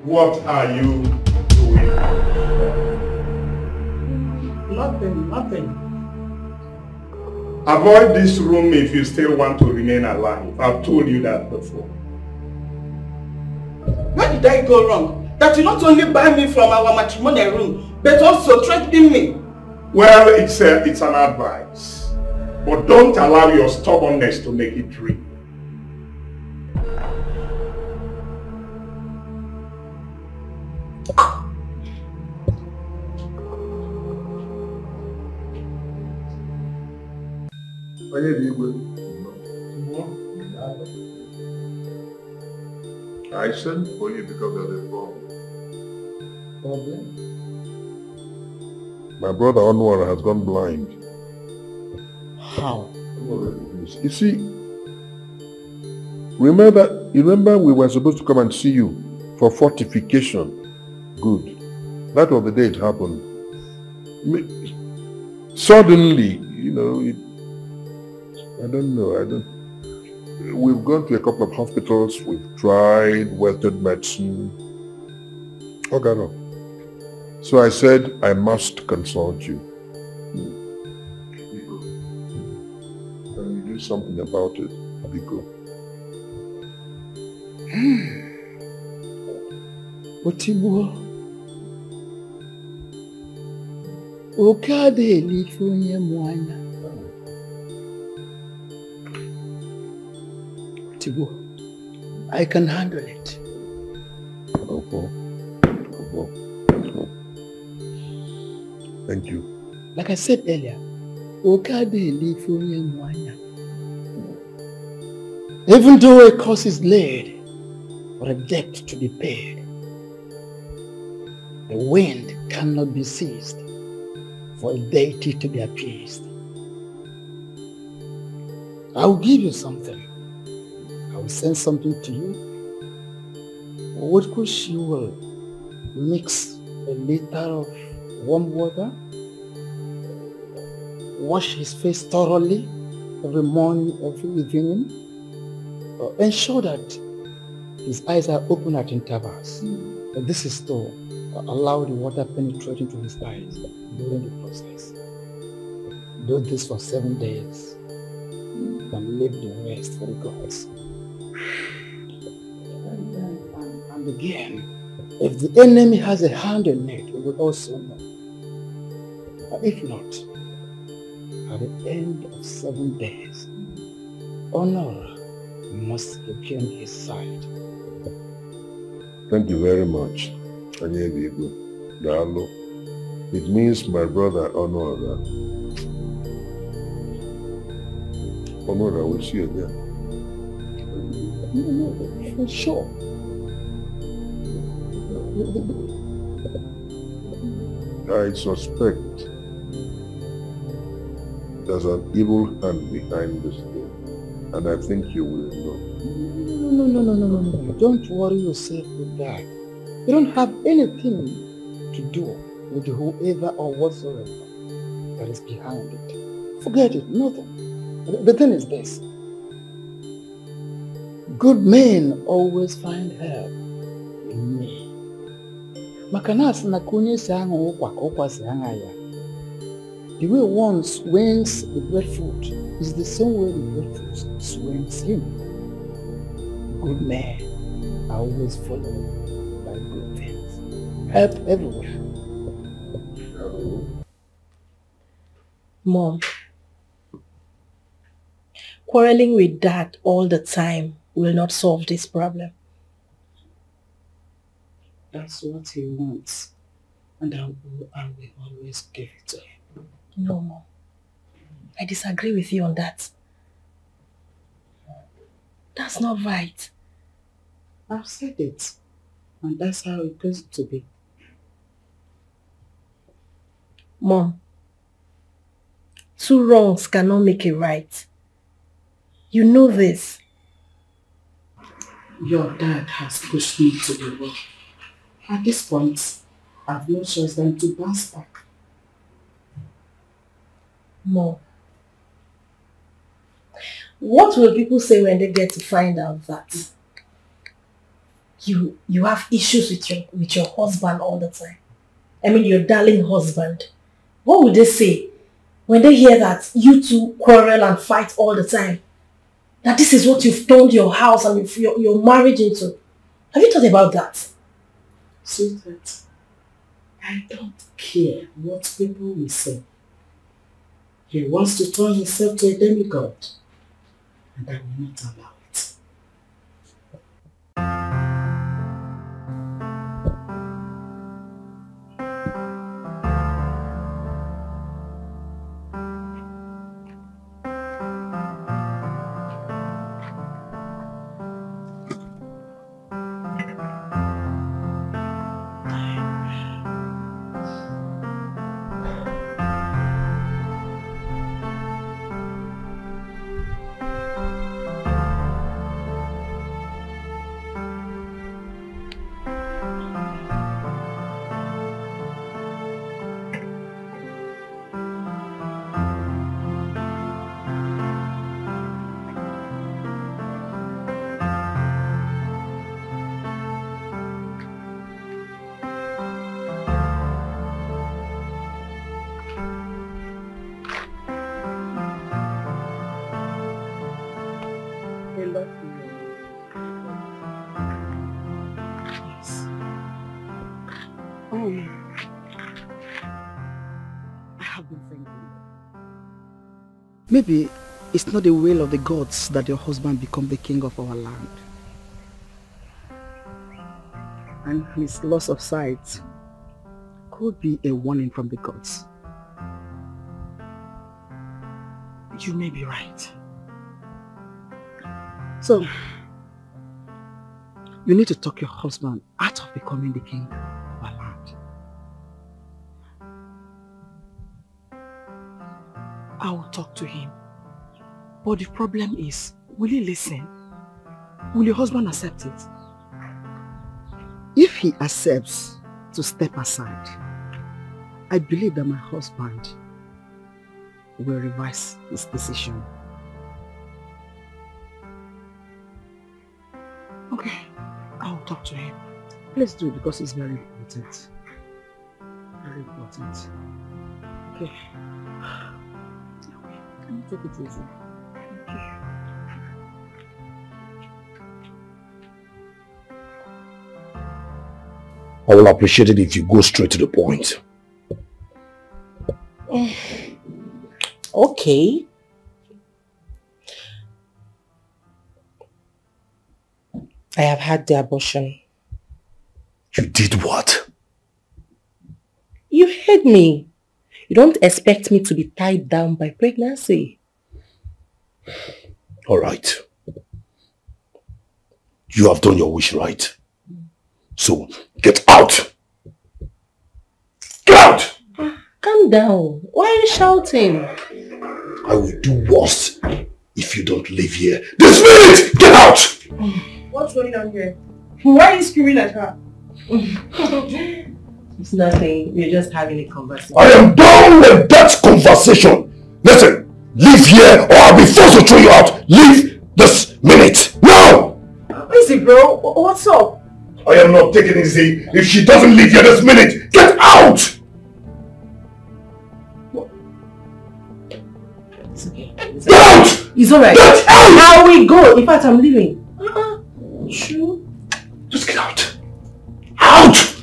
What are you doing? Nothing. Avoid this room if you still want to remain alive. I've told you that before. Where did I go wrong? That you not only ban me from our matrimonial room, but also threatening me? Well, it's an advice. But don't allow your stubbornness to make it real. I sent for you because of the problem. My brother Onwara has gone blind. How? You see, remember we were supposed to come and see you for fortification. Good. That was the day it happened. Suddenly, you know, I don't know. We've gone to a couple of hospitals. We've tried Western medicine. Okaro. So I said, I must consult you. Can you do something about it, Biko? Otibo. Okade lifunye mwanya. Otibo, I can handle it. Thank you. Like I said earlier, Okade lifunye mwanya. Even though a cost is laid for a debt to be paid, the wind cannot be seized for a deity to be appeased. I will give you something. I will send something to you. With which you will mix a liter of warm water, wash his face thoroughly every morning, every evening, ensure that his eyes are open at intervals. And this is to allow the water penetrate into his eyes during the process. Do this for 7 days and leave the rest for the gods. And again, if the enemy has a hand in it, we will also know. But if not, at the end of 7 days, honor must regain his side. Thank you very much, Anyevigo. Dalo. It means my brother Honora. Honora, we'll see you again. No, for sure. I suspect there's an evil hand behind this thing, and I think you will know. No. Don't worry yourself with that. You don't have anything to do with whoever or whatsoever that is behind it. Forget it, nothing. The thing is this. Good men always find help in me. Makanas na kunye sango kwa kokwa sangaya. The way one swings the breadfruit is the same way the breadfruit swings him. Good men are always followed by good things. Help everywhere. Mom, quarreling with Dad all the time will not solve this problem. That's what he wants. And I will always give it to him. No, Mom. I disagree with you on that. That's not right. I've said it. And that's how it goes to be. Mom, 2 wrongs cannot make it right. You know this. Your dad has pushed me to the wall. At this point, I have no choice than to bounce back. Mom, what will people say when they get to find out that you have issues with your husband all the time? I mean, your darling husband. What will they say when they hear that you two quarrel and fight all the time? That this is what you've turned your house and your marriage into. Have you thought about that? Sweetheart, I don't care what people will say. He wants to turn himself to a demigod, and I will not allow it. Maybe it's not the will of the gods that your husband become the king of our land. And his loss of sight could be a warning from the gods. You may be right. So, you need to talk your husband out of becoming the king of our land. I will talk to him. But the problem is, will he listen? Will your husband accept it? If he accepts to step aside, I believe that my husband will revise his decision. Okay, I will talk to him. Please do, because it's very important. Very important. Okay. Can you take it easy? I will appreciate it if you go straight to the point. Okay. I have had the abortion. You did what? You heard me. You don't expect me to be tied down by pregnancy. All right. You have done your wish, right? So, get out! Get out! Calm down. Why are you shouting? I will do worse if you don't leave here. This minute! Get out! What's going on here? Why are you screaming at her? It's nothing. We're just having a conversation. I am done with that conversation. Listen, leave here or I'll be forced to throw you out. Leave this minute. Now! Easy, bro. What's up? I am not taking it easy if she doesn't leave here this minute. Get out! It's okay. Get out! It's alright. Get out! Now we go. In fact, I'm leaving. True. Just get out. Out!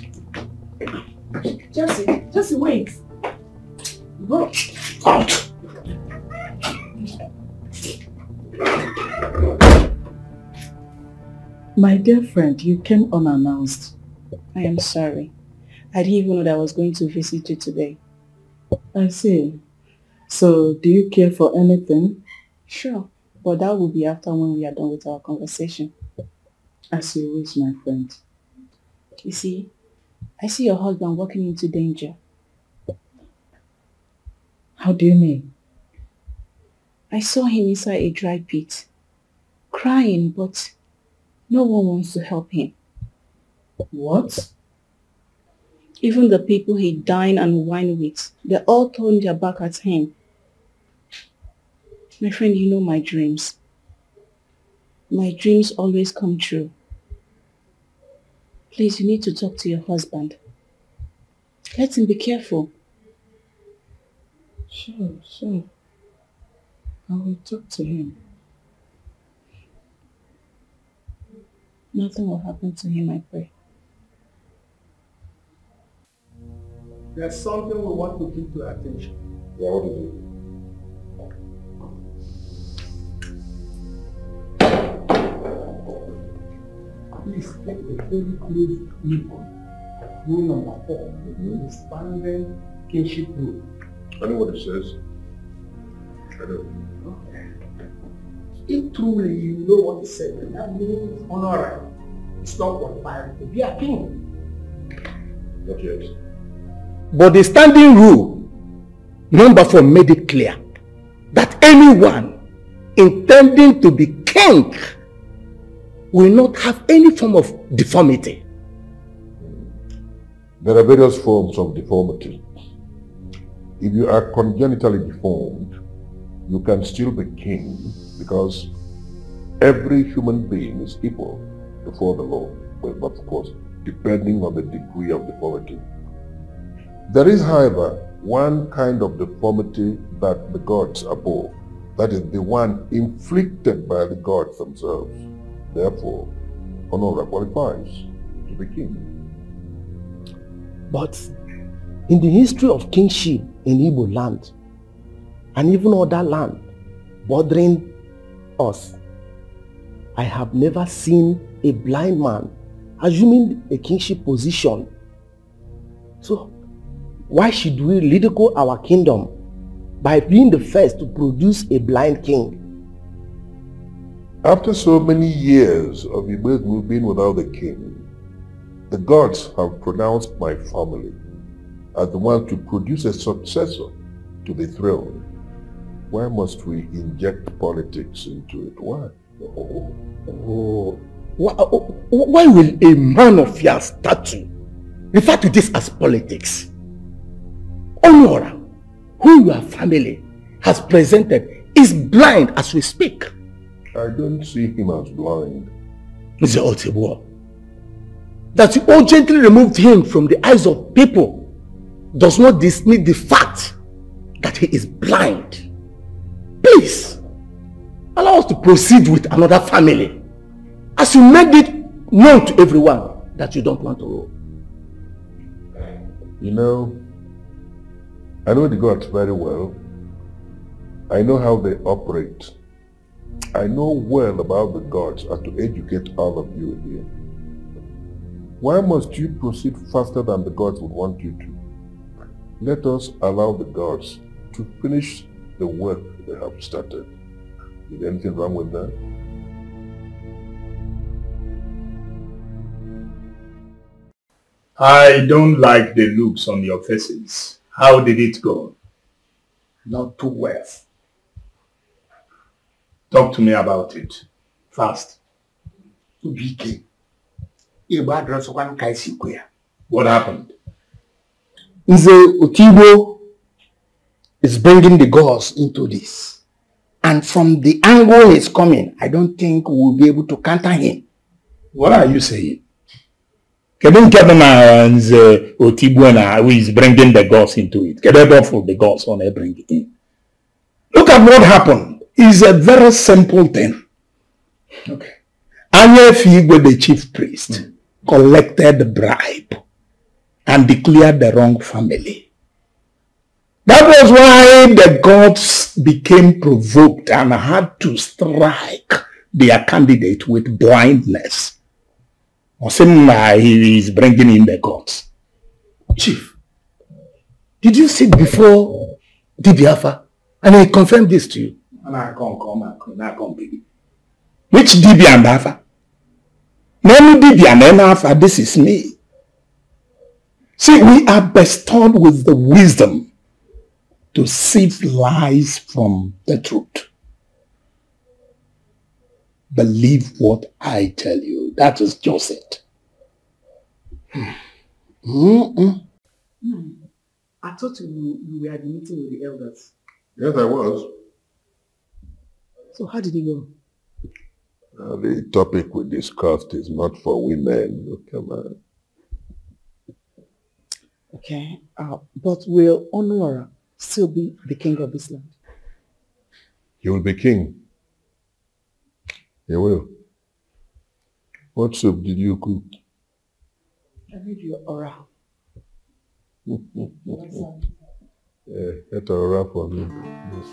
Jesse, wait. Bro. Out! My dear friend, you came unannounced. I am sorry. I didn't even know that I was going to visit you today. I see. So, do you care for anything? Sure, but that will be after when we are done with our conversation. As you wish, my friend. You see, I see your husband walking into danger. How do you mean? I saw him inside a dry pit, crying, but no one wants to help him. What? Even the people he dined and wined with, they all turned their back at him. My friend, you know my dreams. My dreams always come true. Please, you need to talk to your husband. Let him be careful. Sure. I will talk to him. Nothing will happen to him, I pray. There's something we want to give to attention. Yeah, what is it? Please take a very close look. Rule number 4, the expanded kinship rule. I know what it says. I know. Okay. If truly you know what it says, that means honor is not qualified to be a king. Not yet. But the standing rule, number 4, made it clear that anyone intending to be king will not have any form of deformity. There are various forms of deformity. If you are congenitally deformed, you can still be king because every human being is equal before the law, but of course, depending on the degree of deformity. There is, however, one kind of deformity that the gods abhor, that is the one inflicted by the gods themselves. Therefore, Honora qualifies to be king. But in the history of kingship in Igbo land, and even other land bordering us, I have never seen a blind man assuming a kingship position. So, why should we ridicule our kingdom by being the first to produce a blind king? After so many years of Ugezu being without a king, the gods have pronounced my family as the one to produce a successor to the throne. Why must we inject politics into it? Why? Why will a man of your stature refer to this as politics? Onora, who your family has presented, is blind as we speak. I don't see him as blind. Mr. Otibua, that you urgently removed him from the eyes of people does not dismiss the fact that he is blind. Please, allow us to proceed with another family, as you made it known to everyone that you don't want to rule. You know, I know the gods very well. I know how they operate. I know well about the gods as to educate all of you here. Why must you proceed faster than the gods would want you to? Let us allow the gods to finish the work they have started. Is there anything wrong with that? I don't like the looks on your faces. How did it go? Not too well. Talk to me about it. Fast. What happened? Nze Otigbo is bringing the gods into this. And from the angle he's coming, I don't think we'll be able to counter him. What are you saying? Nze Otigbo who is bringing the gods into it. The gods on bring it in. Look at what happened. It's a very simple thing. Okay. Anyefiigwe, the chief priest, collected the bribe and declared the wrong family. That was why the gods became provoked and had to strike their candidate with blindness. He is bringing in the gods. Chief, did you sit before Dibiafa and I confirmed this to you? Which Dibi and Afa? Name Dibi and Afa, this is me. See, we are bestowed with the wisdom to sift lies from the truth. Believe what I tell you. That is just it. I thought you were at the meeting with the elders. Yes, I was. So how did it go? The topic we discussed is not for women. Come on. Okay, but will Onora still be the king of this land? He will be king. He will. What soup did you cook? I read your aura. Get aura for me. Yes.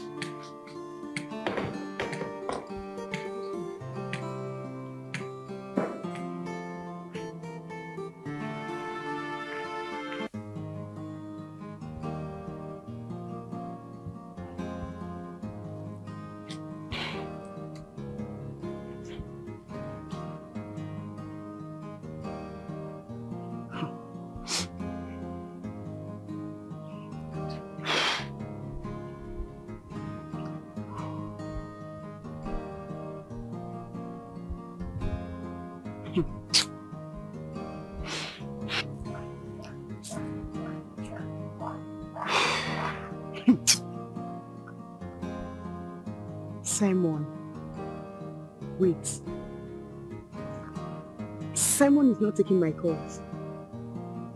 Simon, wait. Simon is not taking my calls.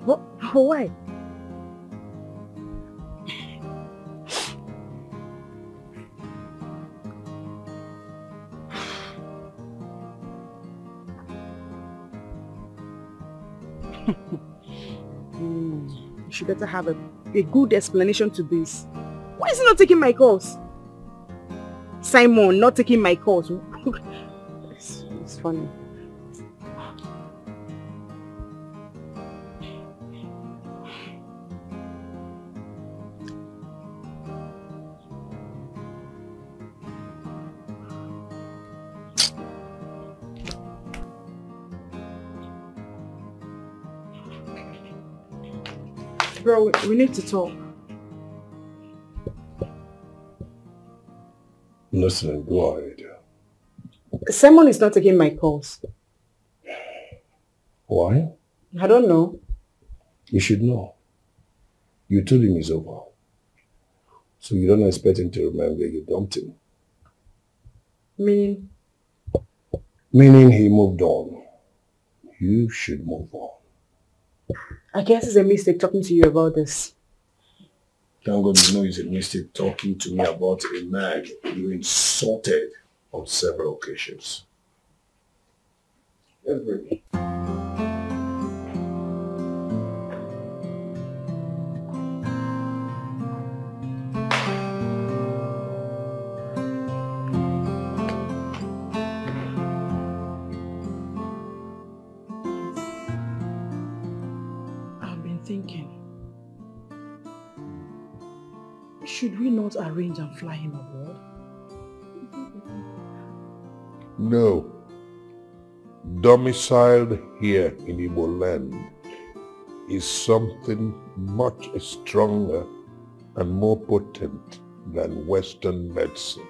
What? Why? You should better have a good explanation to this. Why is he not taking my calls? Simon not taking my calls. It's funny. Bro, we need to talk. listening. Go ahead. Simon is not taking my calls. Why? I don't know. You should know. You told him it's over. So you don't expect him to remember you dumped him. Meaning? Meaning he moved on. You should move on. I guess it's a mistake talking to you about this. Thank God you know it's a mistake talking to me about a man you insulted on several occasions. Every. Should we not arrange and fly him abroad? No. Domiciled here in Igbo land is something much stronger and more potent than Western medicine.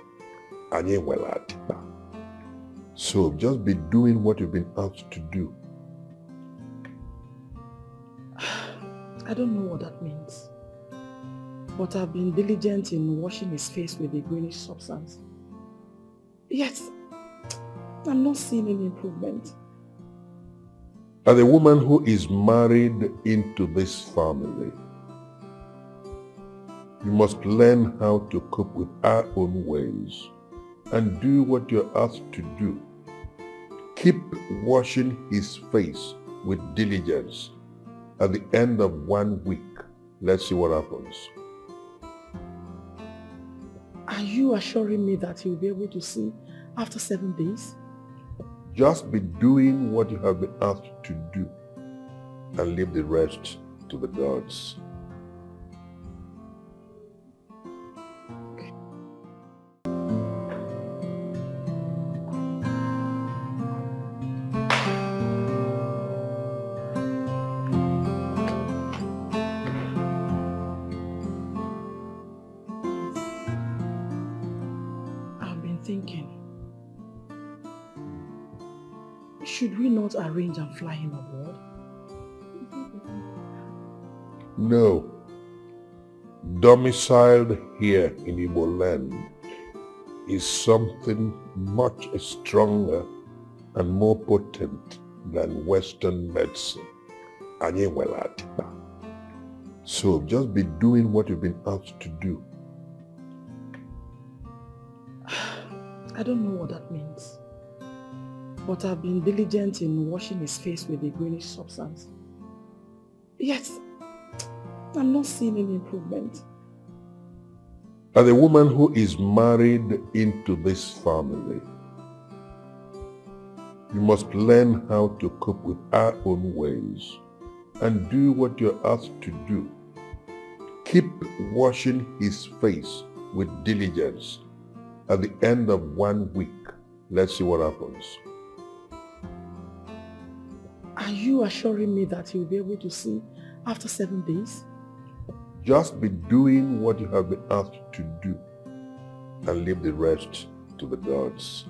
So just be doing what you've been asked to do. I don't know what that means. But I've been diligent in washing his face with a greenish substance. Yet, I'm not seeing any improvement. As a woman who is married into this family, you must learn how to cope with our own ways and do what you're asked to do. Keep washing his face with diligence. At the end of 1 week, let's see what happens. Are you assuring me that he'll be able to see after 7 days? Just be doing what you have been asked to do and leave the rest to the gods. Should we not arrange and fly him abroad? No. Domiciled here in Igbo land is something much stronger and more potent than Western medicine. So just be doing what you've been asked to do. I don't know what that means. But I've been diligent in washing his face with a greenish substance. Yet, I'm not seeing any improvement. As a woman who is married into this family, you must learn how to cope with our own ways and do what you're asked to do. Keep washing his face with diligence. At the end of 1 week, let's see what happens. Are you assuring me that he'll be able to see after 7 days? Just be doing what you have been asked to do and leave the rest to the gods.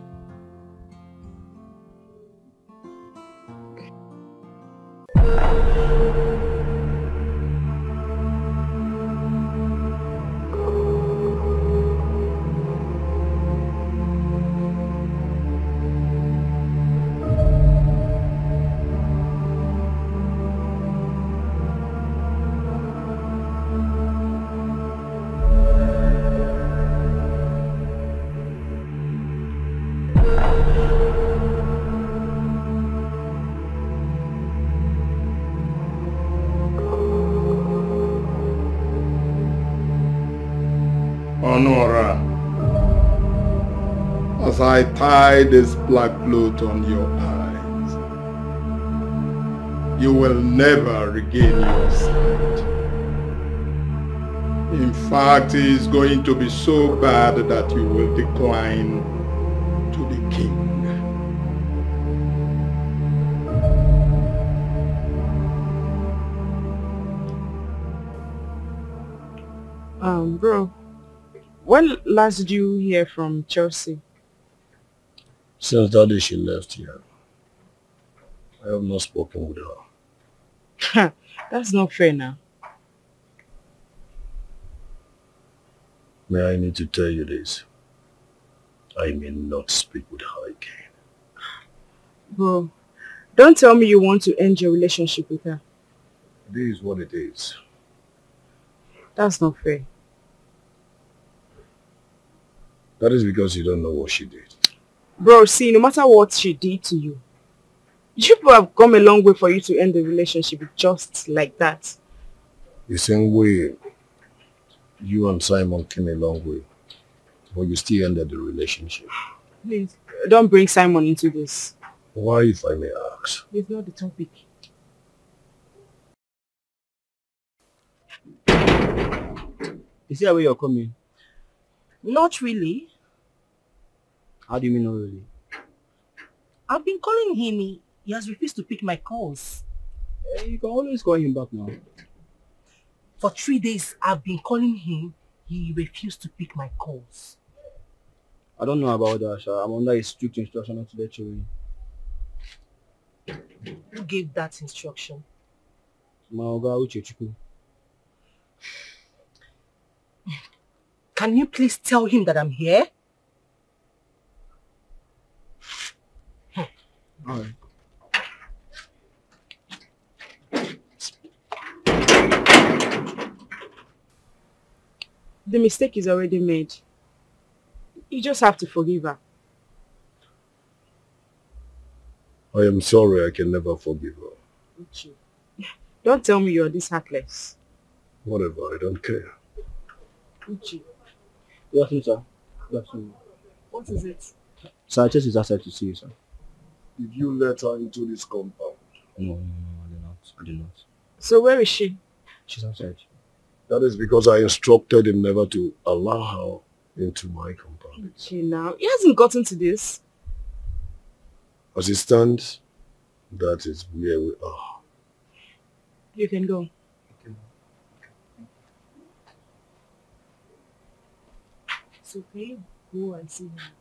Honora, as I tie this black cloth on your eyes, you will never regain your sight. In fact, it is going to be so bad that you will decline to the king. Bro, When last did you hear from Chelsea? Since that day she left here, I have not spoken with her. That's not fair now. May I need to tell you this? I may not speak with her again. Bro, don't tell me you want to end your relationship with her. It is what it is. That's not fair. That is because you don't know what she did. Bro, see, no matter what she did to you, you people have come a long way for you to end the relationship just like that. The same way you and Simon came a long way, but you still ended the relationship. Please, don't bring Simon into this. Why, if I may ask? It's not the topic. Is that where you're coming? Not really. How do you mean not really? I've been calling him. He has refused to pick my calls. You can always call him back now. For 3 days, I've been calling him. He refused to pick my calls. I don't know about that, Sha. I'm under a strict instruction not to let you in. Who gave that instruction? Ugezu. Can you please tell him that I'm here? Alright. The mistake is already made. You just have to forgive her. I am sorry, I can never forgive her. Uju, don't tell me you're this heartless. Whatever, I don't care. Uju. Good afternoon, sir. Good afternoon. What is it? Sir, I just is outside to see you, sir. Did you let her into this compound? No, I did not. I did not. So where is she? She's outside. That is because I instructed him never to allow her into my compound. Uju, now, he hasn't gotten to this. As it stands, that is where we are. You can go. So can you go and see her?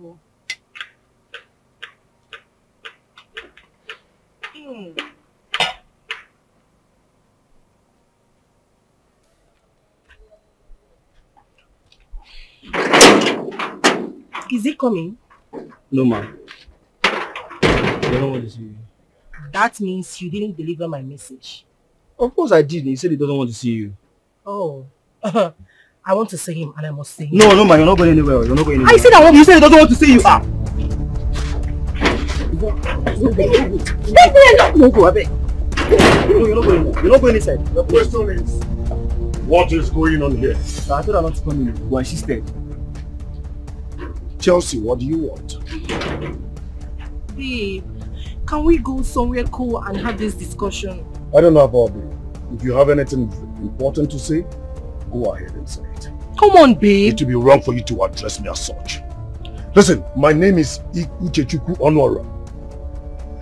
Go. Is he coming? No, ma'am. I don't want to see you. That means you didn't deliver my message. Of course I did. He said he doesn't want to see you. Oh. I want to see him and I must see him. No, no, man, you're not going anywhere. You're not going anywhere. I said I want. You said he doesn't want to see you. Ah! No, go away. No, you're not going there. You're not going inside. The question is, what is going on here? I thought I'm not coming in, but I insisted. Chelsea, what do you want? Babe, can we go somewhere cool and have this discussion? I don't know about it. If you have anything important to say, go ahead and say it. Come on, babe. It would be wrong for you to address me as such. Listen, my name is Ugezu Onora,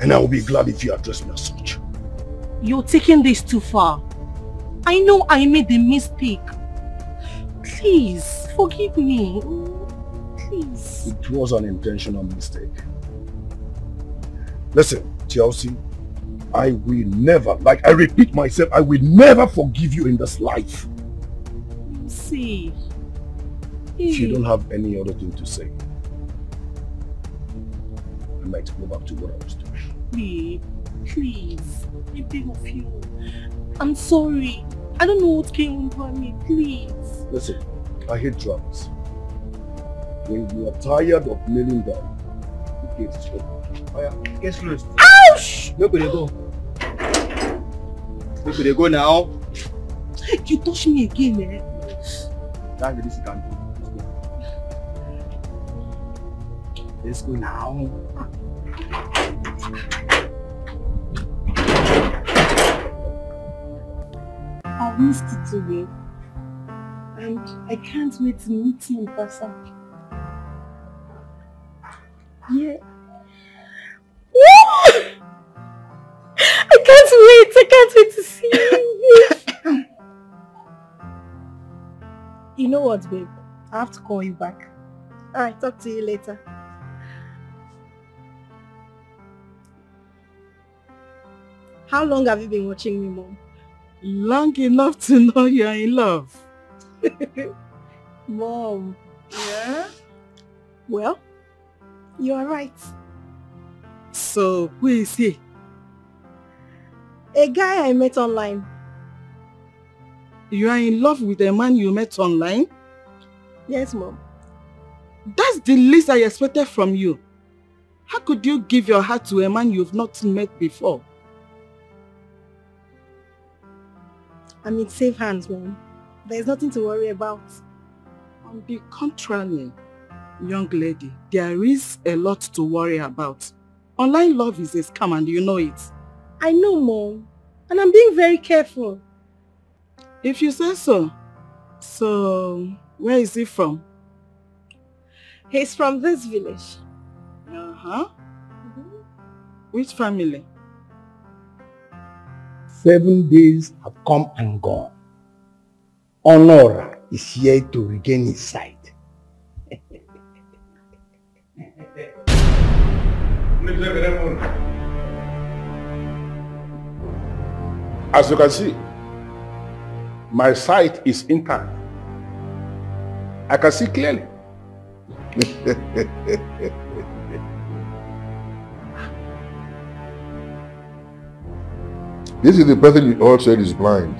and I will be glad if you address me as such. You're taking this too far. I know I made a mistake. Please, forgive me. Please. It was an intentional mistake. Listen, Chelsea, I will never, like I repeat myself, I will never forgive you in this life. See. If you don't have any other thing to say, I might go back to what I was doing. Babe, please. I beg of you. I'm sorry. I don't know what came over me. Please. Listen, I hate dramas. When you are tired of kneeling down, the gate is open. Oh yeah, get close. Ouch! Where could they go? Where could they go now? You touch me again, eh? That's the least you can do. Let's go now. I missed it today. And I can't wait to meet you in person. Yeah. I can't wait to see you. You know what, babe? I have to call you back. Alright, talk to you later. How long have you been watching me, Mom? Long enough to know you're in love. Mom. Yeah? Well, you are right. So, who is he? A guy I met online. You are in love with a man you met online? Yes, Mom. That's the least I expected from you. How could you give your heart to a man you've not met before? I'm in safe hands, Mom. There's nothing to worry about. On the contrary, young lady, there is a lot to worry about. Online love is a scam and you know it. I know, Mom. And I'm being very careful. If you say so. So, where is he from? He's from this village. Uh-huh. Which family? 7 days have come and gone. Honor is here to regain his sight. As you can see, my sight is intact. I can see clearly. This is the person you all said is blind.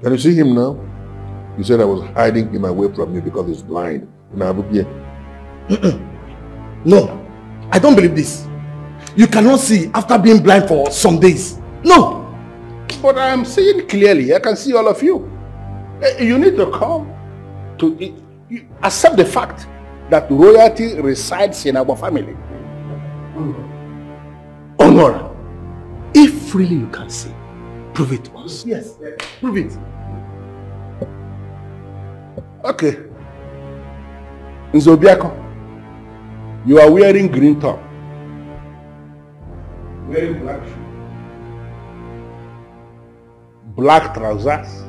Can you see him now? You said I was hiding him away from you because he's blind. No, I don't believe this. You cannot see after being blind for some days. No! But I am seeing clearly. I can see all of you. You need to come to accept the fact that royalty resides in our family. Honor, if really you can see, prove it to us. Yes, prove it. Okay. Nzobiako, you are wearing green top. Wearing black shoes. Black trousers.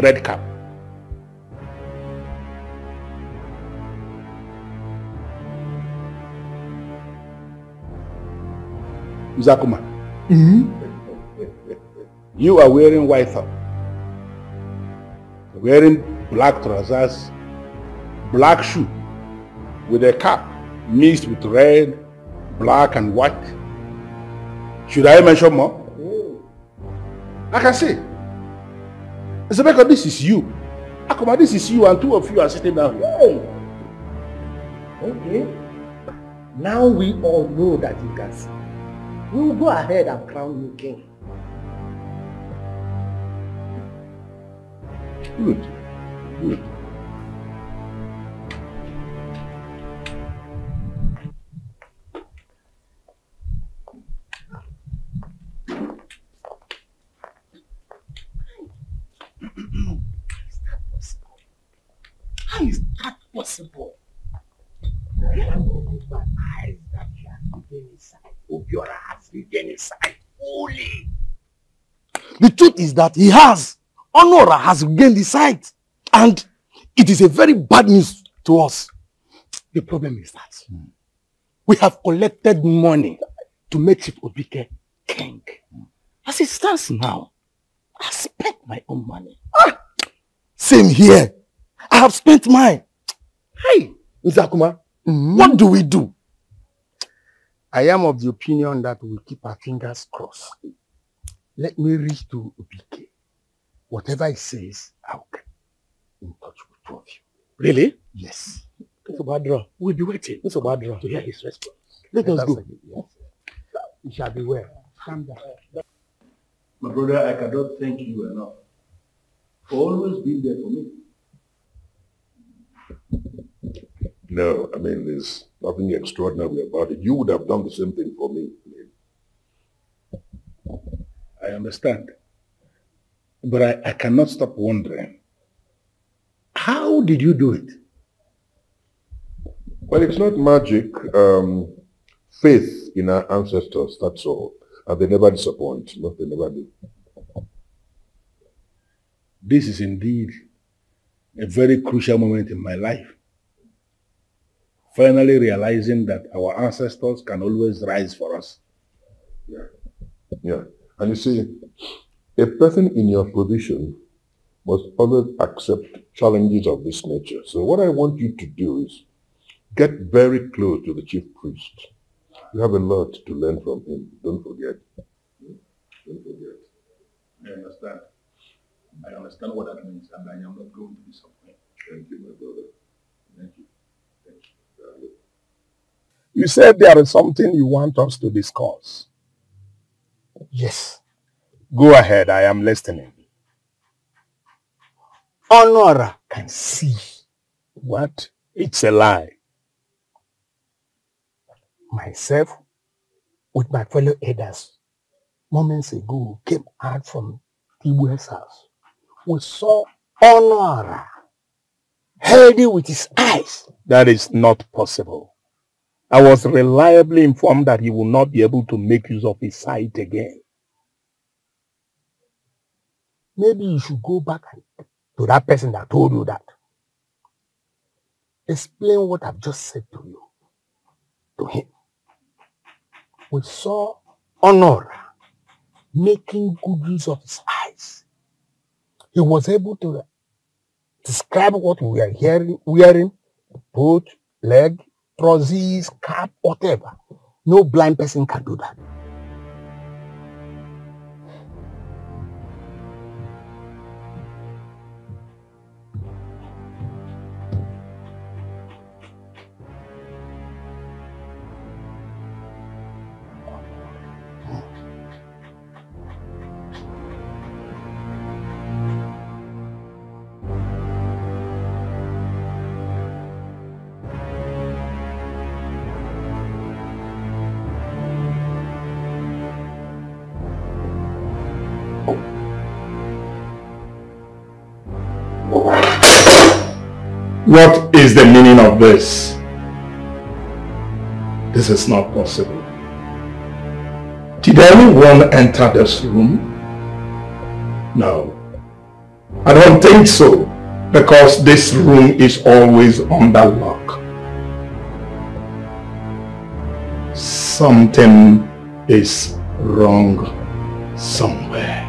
Red cap. Zakuma. You are wearing white top. Wearing black trousers, black shoe with a cap mixed with red, black and white. Should I mention more? I can see. Zubby, this is you. Akuma, this is you, and two of you are sitting down here. Hey. Okay. Now we all know that you can see. We will go ahead and crown you king. Good. Good. How is that possible? I am with my eyes that you have regained his sight. Obiora has regained his sight fully. The truth is that he has. Honora has regained his sight. And it is a very bad news to us. The problem is that we have collected money to make Chief Obike king. As it stands now, I spent my own money. Same here. I have spent mine. Hey, Nzakuma, what do we do? I am of the opinion that we keep our fingers crossed. Let me reach to Obike. Whatever he says, I'll get in touch with two of you. Really? Yes. It's a bad draw. We'll be waiting. It's a bad draw. To hear his response. Let us go. Yes. You shall be well. Calm down. My brother, I cannot thank you enough for always being there for me. No, I mean, there's nothing extraordinary about it. You would have done the same thing for me. I understand. But I cannot stop wondering, how did you do it? Well, it's not magic. Faith in our ancestors, that's all. And they never disappoint. No, they never do. This is indeed a very crucial moment in my life. Finally realizing that our ancestors can always rise for us. Yeah. And you see, a person in your position must always accept challenges of this nature. So what I want you to do is get very close to the chief priest. You have a lot to learn from him. Don't forget. Don't forget. I understand. I understand what that means, and I am not going to disappoint. Thank you, my brother. Thank you. Thank you. You said there is something you want us to discuss. Yes. Go ahead, I am listening. Honora can see. What? It's a lie. Myself, with my fellow elders, moments ago, came out from Tibu's house. We saw Honora heading with his eyes. That is not possible. I was reliably informed that he will not be able to make use of his sight again. Maybe you should go back to that person that told you that. Explain what I've just said to you, to him. We saw Honora making good use of his eyes. He was able to describe what we are wearing, boot, leg, trousers, cap, whatever. No blind person can do that. What is the meaning of this? This is not possible. Did anyone enter this room? No. I don't think so, because this room is always under lock. Something is wrong somewhere.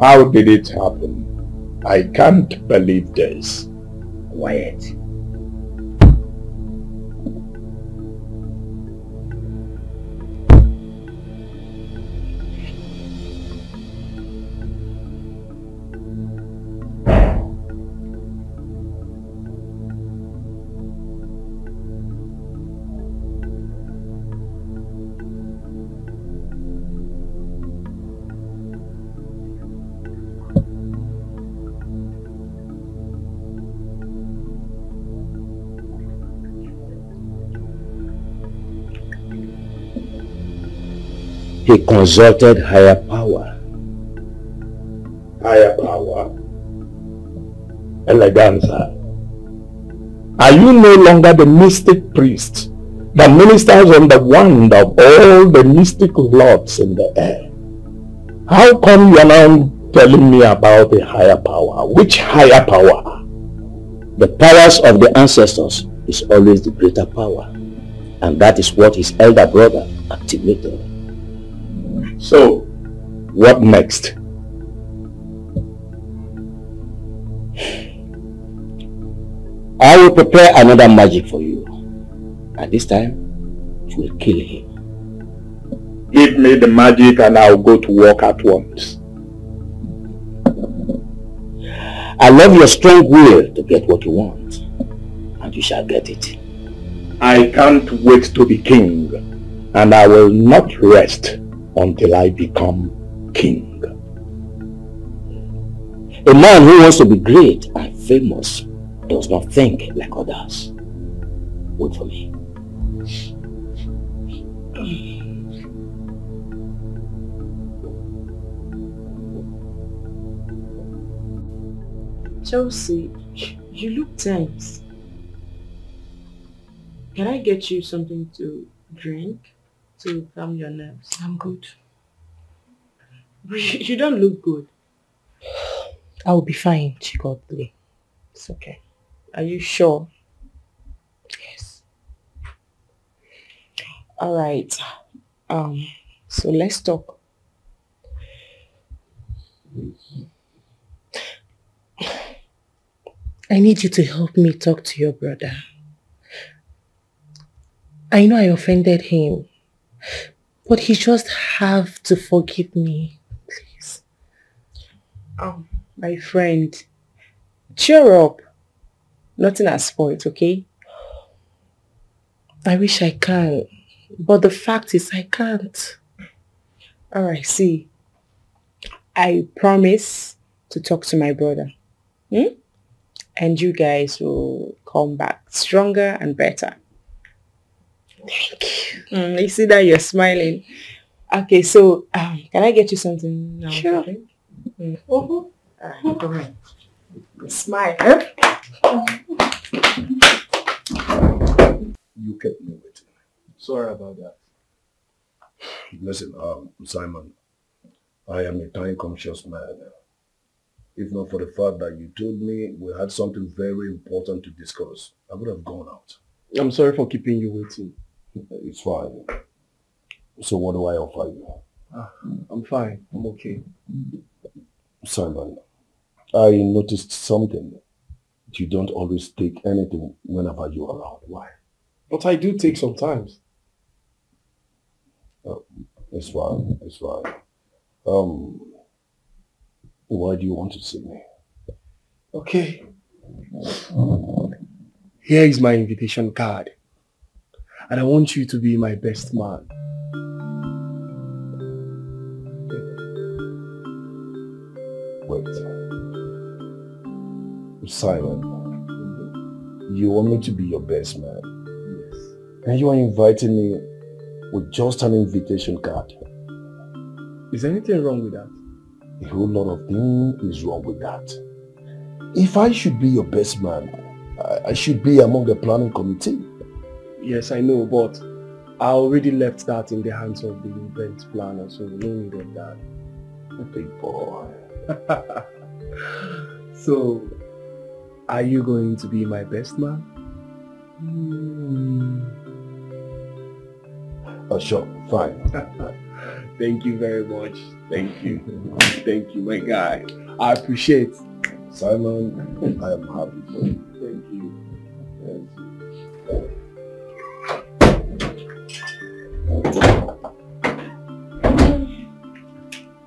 How did it happen? I can't believe this. Quiet. He consulted higher power. Higher power? Eleganza. Are you no longer the mystic priest that ministers on the wand of all the mystic lords in the air? How come you are now telling me about a higher power? Which higher power? The powers of the ancestors is always the greater power. And that is what his elder brother activated. So, what next? I will prepare another magic for you. And this time, it will kill him. Give me the magic and I'll go to work at once. I love your strong will to get what you want. And you shall get it. I can't wait to be king. And I will not rest until I become king. A man who wants to be great and famous does not think like others. Wait for me. Chelsea, you look tense. Can I get you something to drink? to calm your nerves? I'm good. You don't look good. I'll be fine, Chigodly. It's okay. Are you sure? Yes. All right. So let's talk. I need you to help me talk to your brother. I know I offended him, but he just have to forgive me, please. My friend, cheer up. Nothing has spoiled, okay? I wish I can, but the fact is I can't. Alright, see. I promise to talk to my brother. And you guys will come back stronger and better. Thank you. I see that you're smiling. Okay, so can I get you something now? Sure. Go ahead. Smile. You kept me waiting. Sorry about that. Listen, Simon, I am a time-conscious man. If not for the fact that you told me we had something very important to discuss, I would have gone out. I'm sorry for keeping you waiting. It's fine. So what do I offer you? I'm fine. I'm okay. Simon, I noticed something. You don't always take anything whenever you're around. Why? But I do take sometimes. It's fine. It's fine. Why do you want to see me? Okay. Here is my invitation card. And I want you to be my best man. Wait. Simon, you want me to be your best man? Yes. And you are inviting me with just an invitation card. Is anything wrong with that? A whole lot of things is wrong with that. If I should be your best man, I should be among the planning committee. Yes, I know, but I already left that in the hands of the event planner, so no need of that. Big boy. So, are you going to be my best man? Sure, fine. Thank you very much. Thank you. Thank you, my guy. I appreciate. Simon, I am happy for you. Thank you.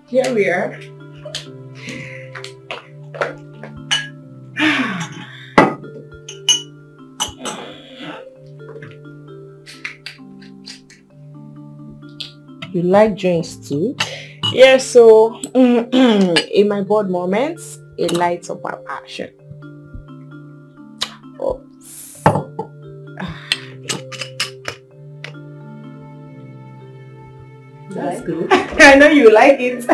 Here we are. You like drinks too? Yeah, so in my bored moments, it lights up my passion. Oops. That's good. I know you like it.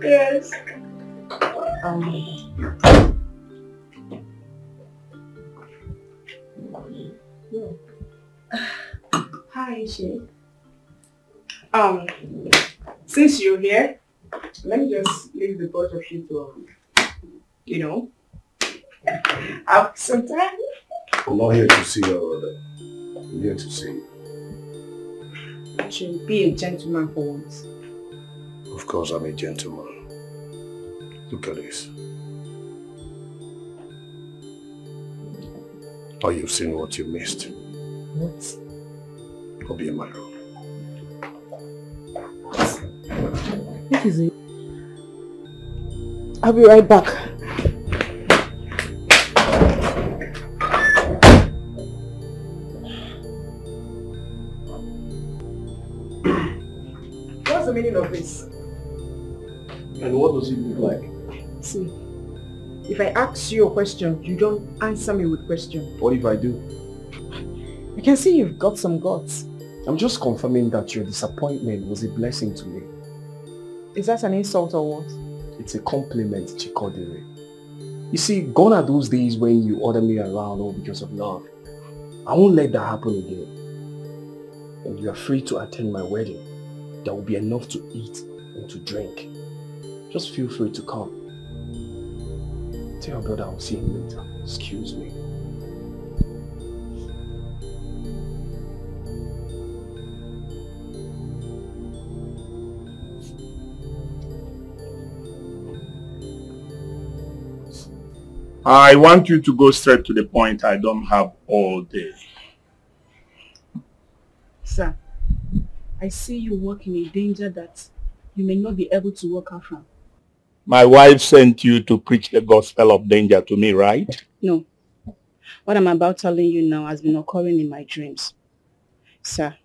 Yes. Hi, Shay. Since you're here, let me just leave the both of you to, have some time. I'm not here to see your brother. I'm here to see you. Should be a gentleman for once. Of course, I'm a gentleman. Look at this. Oh, you've seen what you missed. What? I'll be in my room. What is it? I'll be right back. What's the meaning of this? And what does it look like? See, if I ask you a question, you don't answer me with question. What if I do? I can see you've got some guts. I'm just confirming that your disappointment was a blessing to me. Is that an insult or what? It's a compliment, Chikodere. You see, gone are those days when you order me around all because of love. I won't let that happen again. and you are free to attend my wedding. There will be enough to eat and to drink. Just feel free to come. Tell your brother I'll see him later. Excuse me. I want you to go straight to the point. I don't have all day. Sir, I see you walk in a danger that you may not be able to walk out from. My wife sent you to preach the gospel of danger to me, right? No. What I'm about telling you now has been occurring in my dreams. Sir,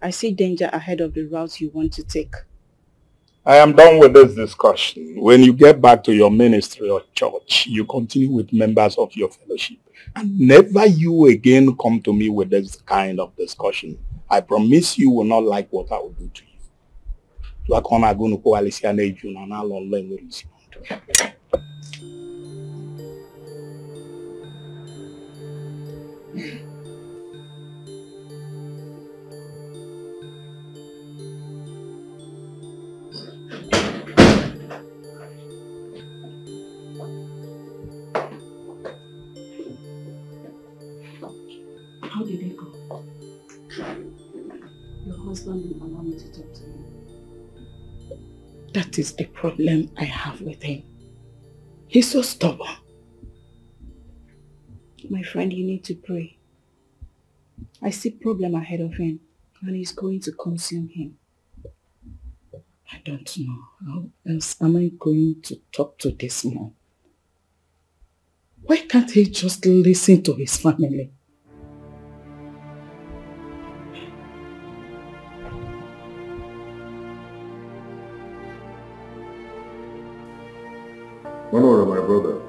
I see danger ahead of the route you want to take. I am done with this discussion. When you get back to your ministry or church, you continue with members of your fellowship. And never you again come to me with this kind of discussion. I promise you will not like what I will do to you. You are going to go Alicia and Ejun and I'll learn what you see. How did it go? Your husband didn't allow me to talk to him. That is the problem I have with him. He's so stubborn. My friend, you need to pray. I see problem ahead of him and it's going to consume him. I don't know how else am I going to talk to this man. Why can't he just listen to his family? Honorable, my brother,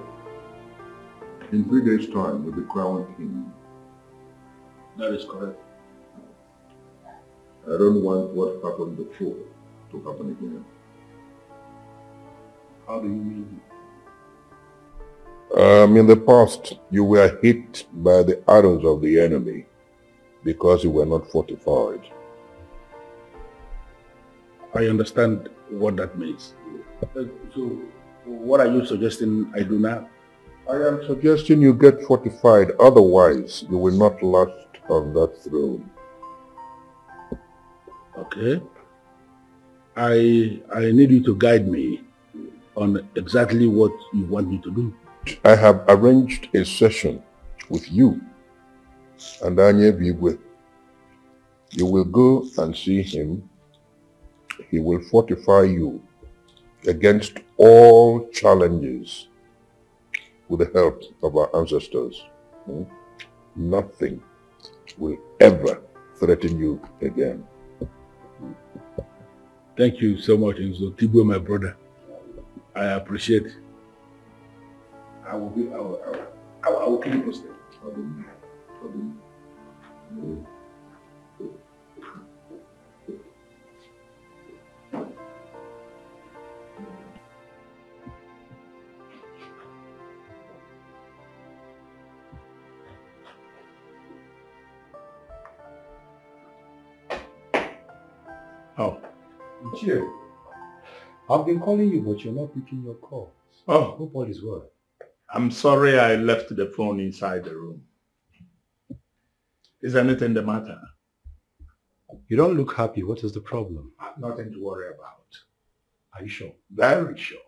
in 3 days' time, you'll be crowned king. That is correct. I don't want what happened before to happen again. How do you mean? In the past, you were hit by the arrows of the enemy because you were not fortified. I understand what that means. So, what are you suggesting I do now? I am suggesting you get fortified, otherwise you will not last on that throne. Okay. I need you to guide me on exactly what you want me to do. I have arranged a session with you and Anye Bigwe. You will go and see him. He will fortify you against all challenges with the help of our ancestors. Nothing will ever threaten you again. Thank you so much, Tibo, my brother. I appreciate it. I will keep you posted. Oh. Uche, I've been calling you, but you're not picking your calls. Oh. Hope all is well. I'm sorry I left the phone inside the room. Is anything the matter? You don't look happy. What is the problem? Nothing to worry about. Are you sure? Very sure.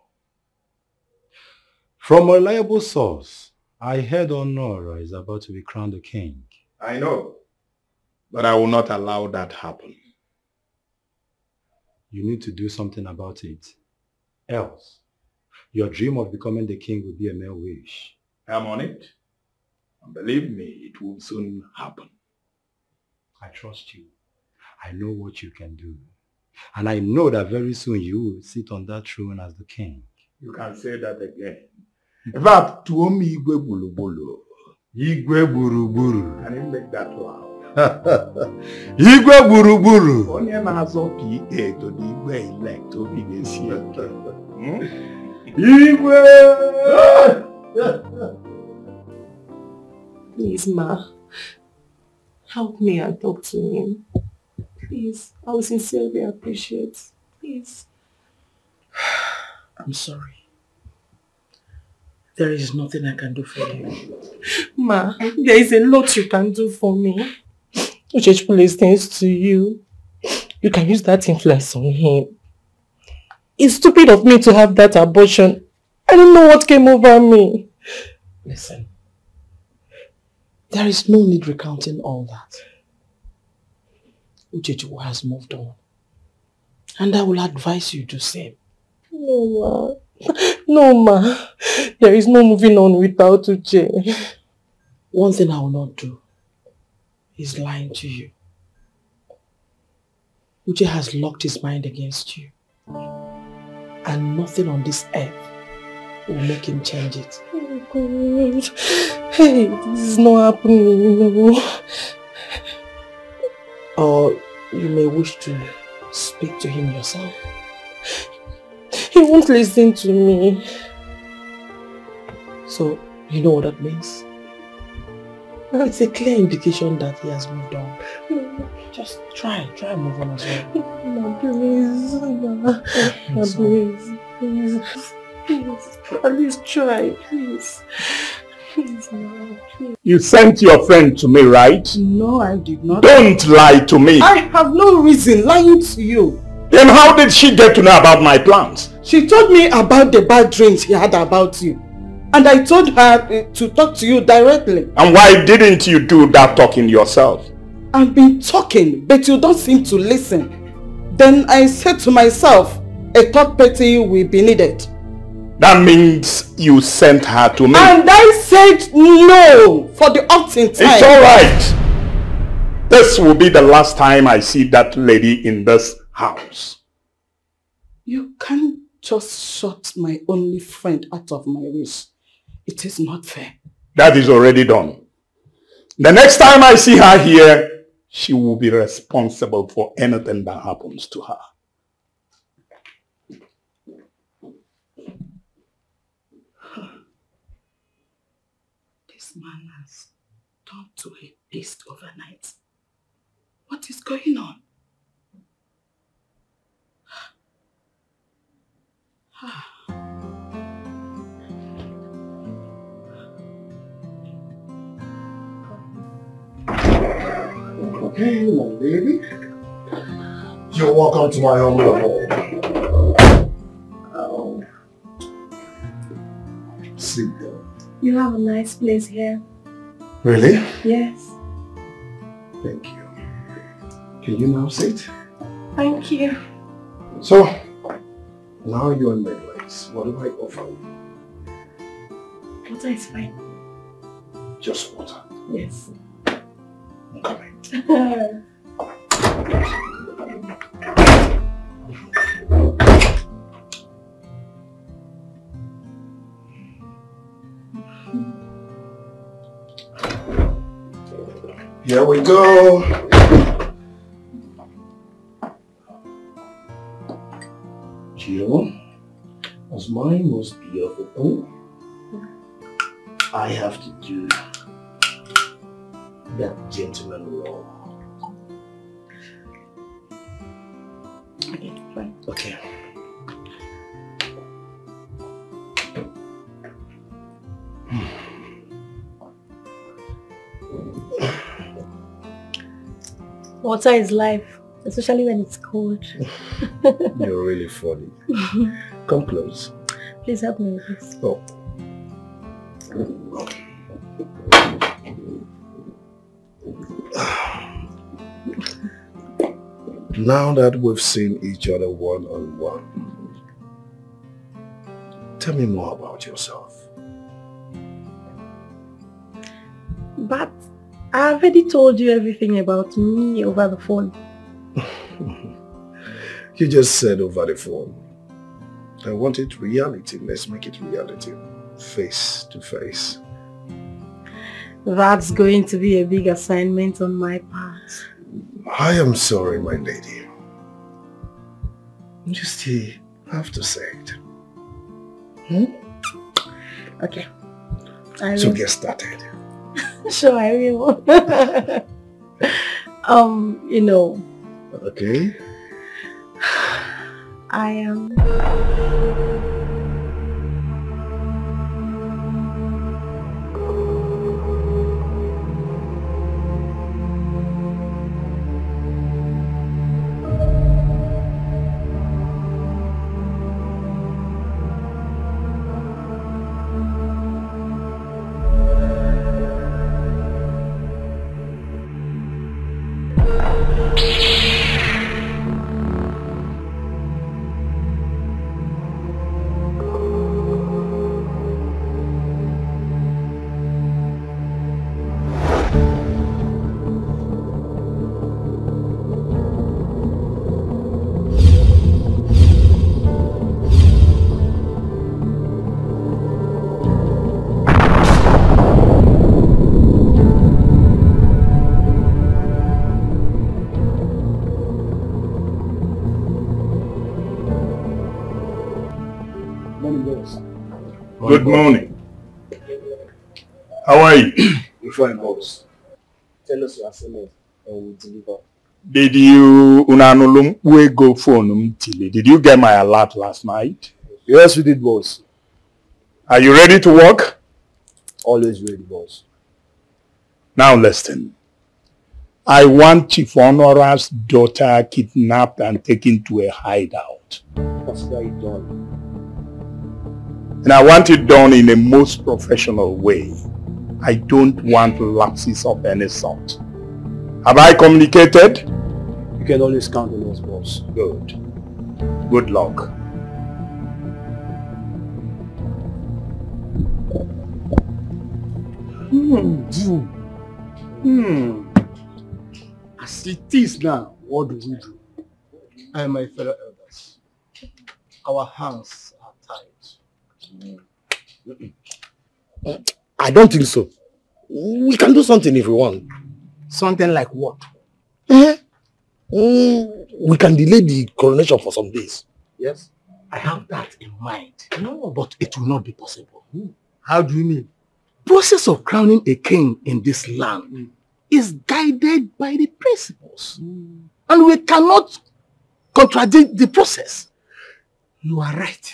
From a reliable source, I heard Honora is about to be crowned a king. I know, but I will not allow that happen. You need to do something about it. Else, your dream of becoming the king will be a mere wish. I'm on it. And believe me, it will soon happen. I trust you. I know what you can do. And I know that very soon you will sit on that throne as the king. You can say that again. In fact, Tuomi Igwe Bulubulu. Igwe Buruburu. Can you make that loud? Igwe Buruburu. Onye na-azọ PA to the Igwe elect obi ga-esi eke. Igwe! Please, Ma. help me and talk to him. Please, I will sincerely appreciate. Please. I'm sorry. There is nothing I can do for you. Ma, there is a lot you can do for me. Ugezu listens to you. You can use that influence on him. It's stupid of me to have that abortion. I don't know what came over me. Listen. There is no need recounting all that. Ugezu has moved on. And I will advise you to same. No, ma. No, ma. There is no moving on without Uche. One thing I will not do is lying to you. Uche has locked his mind against you. And nothing on this earth will make him change it. Oh God. Hey, this is not happening, no. Or you may wish to speak to him yourself. He won't listen to me. So, you know what that means? It's a clear indication that he has moved on. Just try and move on as well. No, please, no, please, at least try, please. Please, no, please. You sent your friend to me, right? No, I did not. Don't lie to me. I have no reason lying to you. Then how did she get to know about my plans? She told me about the bad dreams he had about you. And I told her to talk to you directly. And why didn't you do that talking yourself? I've been talking, but you don't seem to listen. Then I said to myself, a third party will be needed. That means you sent her to me. And I said no for the opting time. It's alright. This will be the last time I see that lady in this house. You can't just shut my only friend out of my reach. It is not fair. That is already done. The next time I see her here, she will be responsible for anything that happens to her. This man has turned to a beast overnight. What is going on? Hey, my lady. You're welcome to my humble home. Oh. Sit down. You have a nice place here. Really? Yes. Thank you. Can you now sit? Thank you. So, now you're in my place. What do I offer you? Water is fine. Just water. Yes. I'm coming. Here we go. Jill, as my most beautiful queen, I have to do that gentleman role. Okay, fine. Okay. Water is life, especially when it's cold. You're really funny. Come close. Please help me with this. Oh. Now that we've seen each other one-on-one, tell me more about yourself. But I already told you everything about me over the phone. You just said over the phone. I want it reality. Let's make it reality. Face to face. That's going to be a big assignment on my part. I am sorry, my lady. You still have to say it. Hmm? Okay. So get started. Sure, I will. You know. Okay. I am. Good morning. How are you? We're fine, boss. Tell us your assignment and we'll deliver. Did you go phone? Did you get my alert last night? Yes, we did, boss. Are you ready to work? Always ready, boss. Now listen. I want Chief Honora's daughter kidnapped and taken to a hideout. Consider it done. And I want it done in a most professional way. I don't want lapses of any sort. Have I communicated? You can always count on us, boss. Good. Good luck. As it is now, what do we do? I and my fellow elders, our hands are tied. I don't think so. We can do something if we want. Something like what? We can delay the coronation for some days. Yes, I have that in mind. No, but it will not be possible. How do you mean? Process of crowning a king in this land is guided by the principles. And we cannot contradict the process. You are right.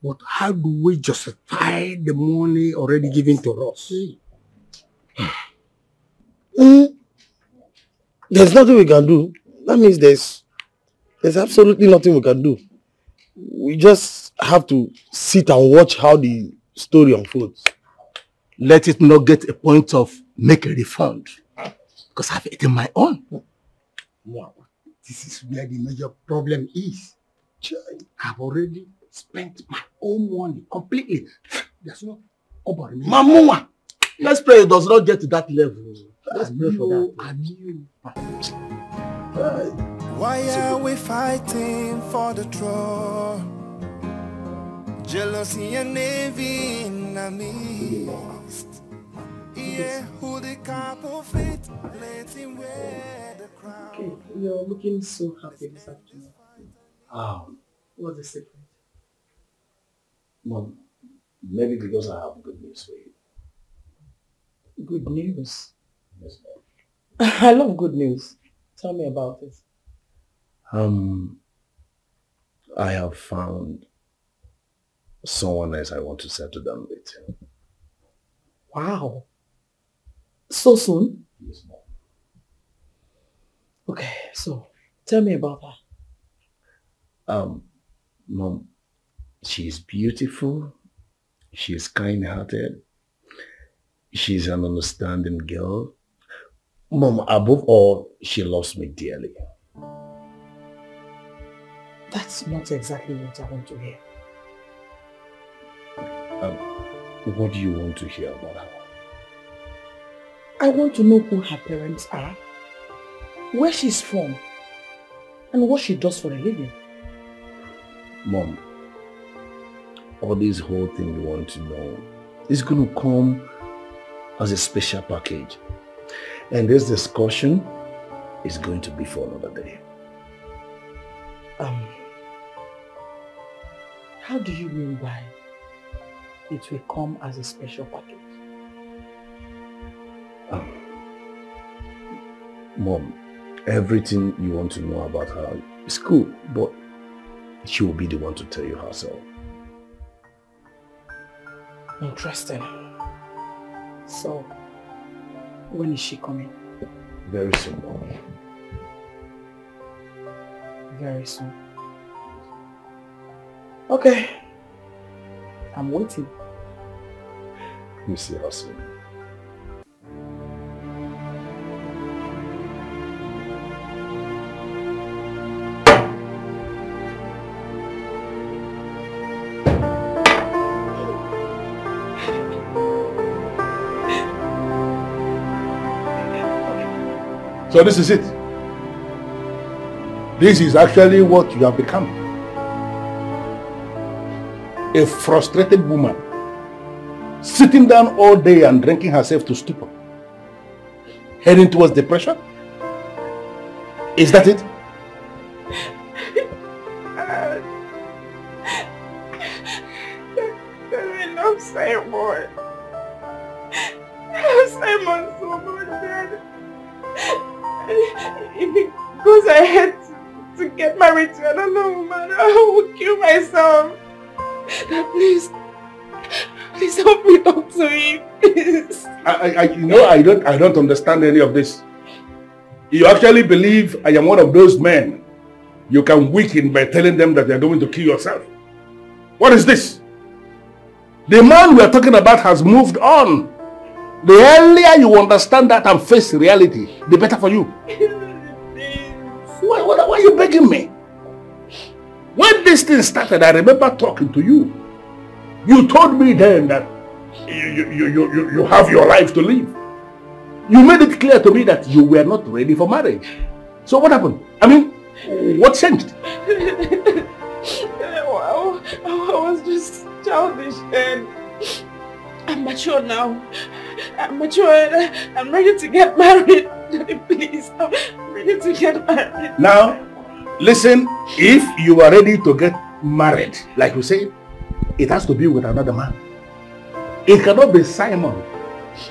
But how do we justify the money already given to us? There's nothing we can do. That means there's absolutely nothing we can do. We just have to sit and watch how the story unfolds. Let it not get a point of make a refund. Because I've eaten my own. Wow. This is where the major problem is. I've already spent my own money completely. There's no cover. Mamua! Let's pray it does not get to that level. Let's pray for that. Why are we fighting for the throne? Jealousy and envy in our midst. Yeah, who the cup of it, letting wear the crown. Okay, you're looking so happy this afternoon. What's the secret? Mom, maybe because I have good news for you. Good news? Yes, ma'am. I love good news. Tell me about it. I have found someone else I want to settle down with. Wow. So soon? Yes, ma'am. Okay, so tell me about her. Mom, she's beautiful. She's kind-hearted. She's an understanding girl. Mom, above all, she loves me dearly. That's not exactly what I want to hear. What do you want to hear about her? I want to know who her parents are, where she's from, and what she does for a living. Mom, all this whole thing you want to know is going to come as a special package. And this discussion is going to be for another day. How do you mean by it will come as a special package? Mom, everything you want to know about her is cool, but she will be the one to tell you herself. Interesting. So, when is she coming? Very soon, Mom. Very soon. Okay. I'm waiting. You see her soon. So this is it. This is actually what you have become. A frustrated woman, sitting down all day and drinking herself to stupor, heading towards depression. Is that it? I love Simon. I love Simon so much, Dad. Because I had to get married to another woman, I would kill myself. Dad, please help me talk to him. Please. I don't understand any of this. You actually believe I am one of those men you can weaken by telling them that they are going to kill yourself? What is this? The man we are talking about has moved on. The earlier you understand that and face reality, the better for you. Why are you begging me? When this thing started, I remember talking to you. You told me then that you have your life to live. You made it clear to me that you were not ready for marriage. So what happened? I mean, what changed? Well, I was just childish and I'm mature now. I'm mature. I'm ready to get married. Please, I'm ready to get married. Now, listen, if you are ready to get married, like you say, it has to be with another man. It cannot be Simon.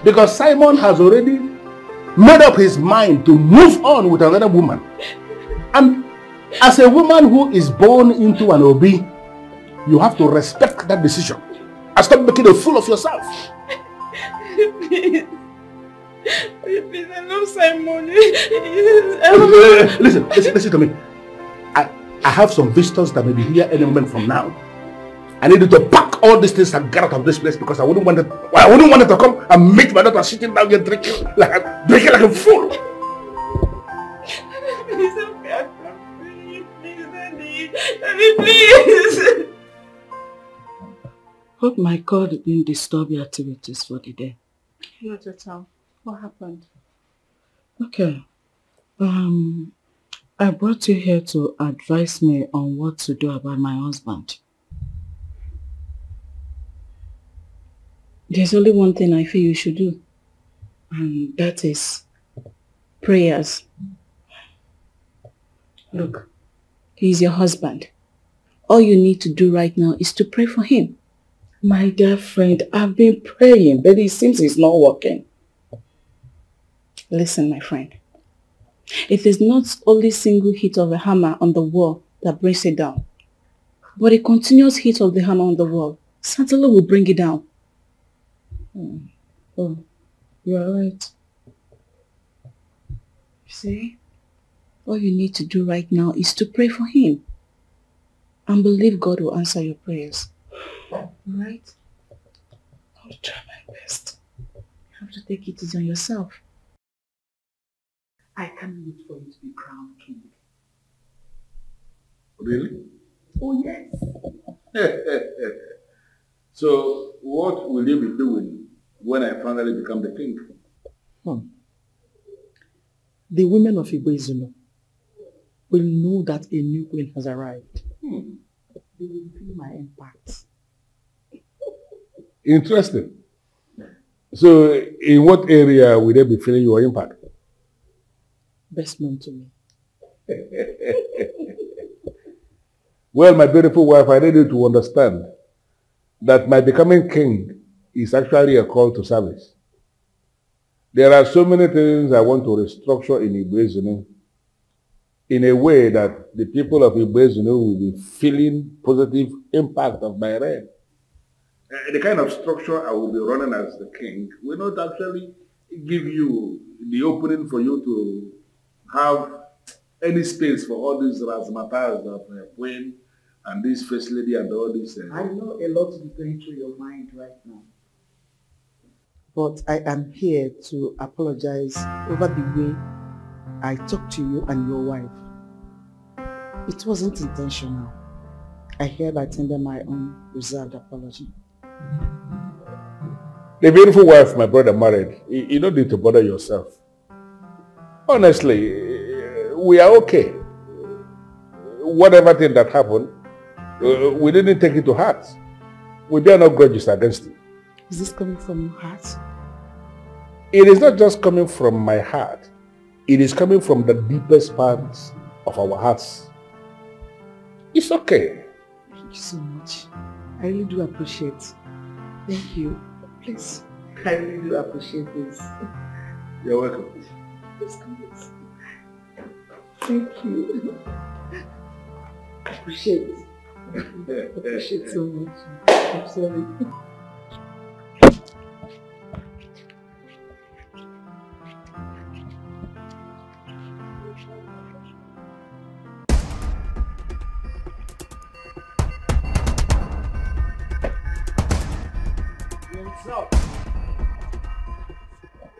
Because Simon has already made up his mind to move on with another woman. And as a woman who is born into an OB, you have to respect that decision. And stop making a fool of yourself. Please. Please, I love Simon. Listen to me. I have some visitors that may be here any moment from now. I need you to pack all these things and get out of this place because I wouldn't want it to come and meet my daughter sitting down here drinking like a fool. Please, Daddy, please. Hope my God didn't disturb your activities for the day. Not at all. What happened? Okay. I brought you here to advise me on what to do about my husband. There's only one thing I feel you should do, and that is prayers. Look, he's your husband. All you need to do right now is to pray for him. My dear friend, I've been praying, but it seems it's not working. Listen, my friend. It is not only single hit of a hammer on the wall that brings it down, but a continuous hit of the hammer on the wall certainly will bring it down. Oh, you are right. See? All you need to do right now is to pray for him and believe God will answer your prayers. Alright? I'll try my best. You have to take it easy on yourself. I can't wait for you to be crowned king. Really? Oh yes. So, what will you be doing when I finally become the king? The women of Ugezu will know that a new queen has arrived. They will feel my impact. Interesting. So, in what area will they be feeling your impact? Best known to me. Well, my beautiful wife, I need you to understand that my becoming king is actually a call to service. There are so many things I want to restructure in Ugezu in a way that the people of Ugezu will be feeling positive impact of my reign. The kind of structure I will be running as the king will not actually give you the opening for you to have any space for all these razzmatazz of Queen and this first lady and all this. I know a lot is going through your mind right now. But I am here to apologize over the way I talked to you and your wife. It wasn't intentional. I hereby tender my own reserved apology. The beautiful wife my brother married, you don't need to bother yourself. Honestly, we are okay. Whatever thing that happened, we didn't take it to heart. We bear no grudges against it. Is this coming from your heart? It is not just coming from my heart. It is coming from the deepest parts of our hearts. It's okay. Thank you so much. I really do appreciate. Thank you. Please. I really do appreciate this. You're welcome. Thank you. I appreciate it. I appreciate so much. I'm sorry.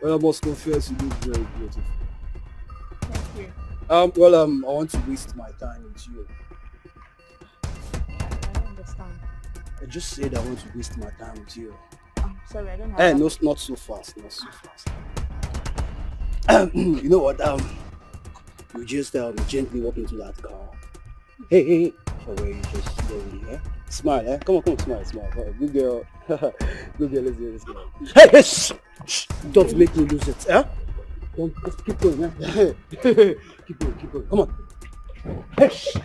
Well, I must confess you look very beautiful. Thank you. I want to waste my time with you. I don't understand. I just said I want to waste my time with you. I'm sorry, I don't have Hey, no, not so fast, not so fast. You know what, you just gently walk into that car. Hey, for where you just slowly, eh? Smile, eh? Come on, smile. Good girl. Good girl, let's go. Hey, shh! Don't make me lose it, eh? Don't, just keep going, eh? keep going, come on. Hey, shh!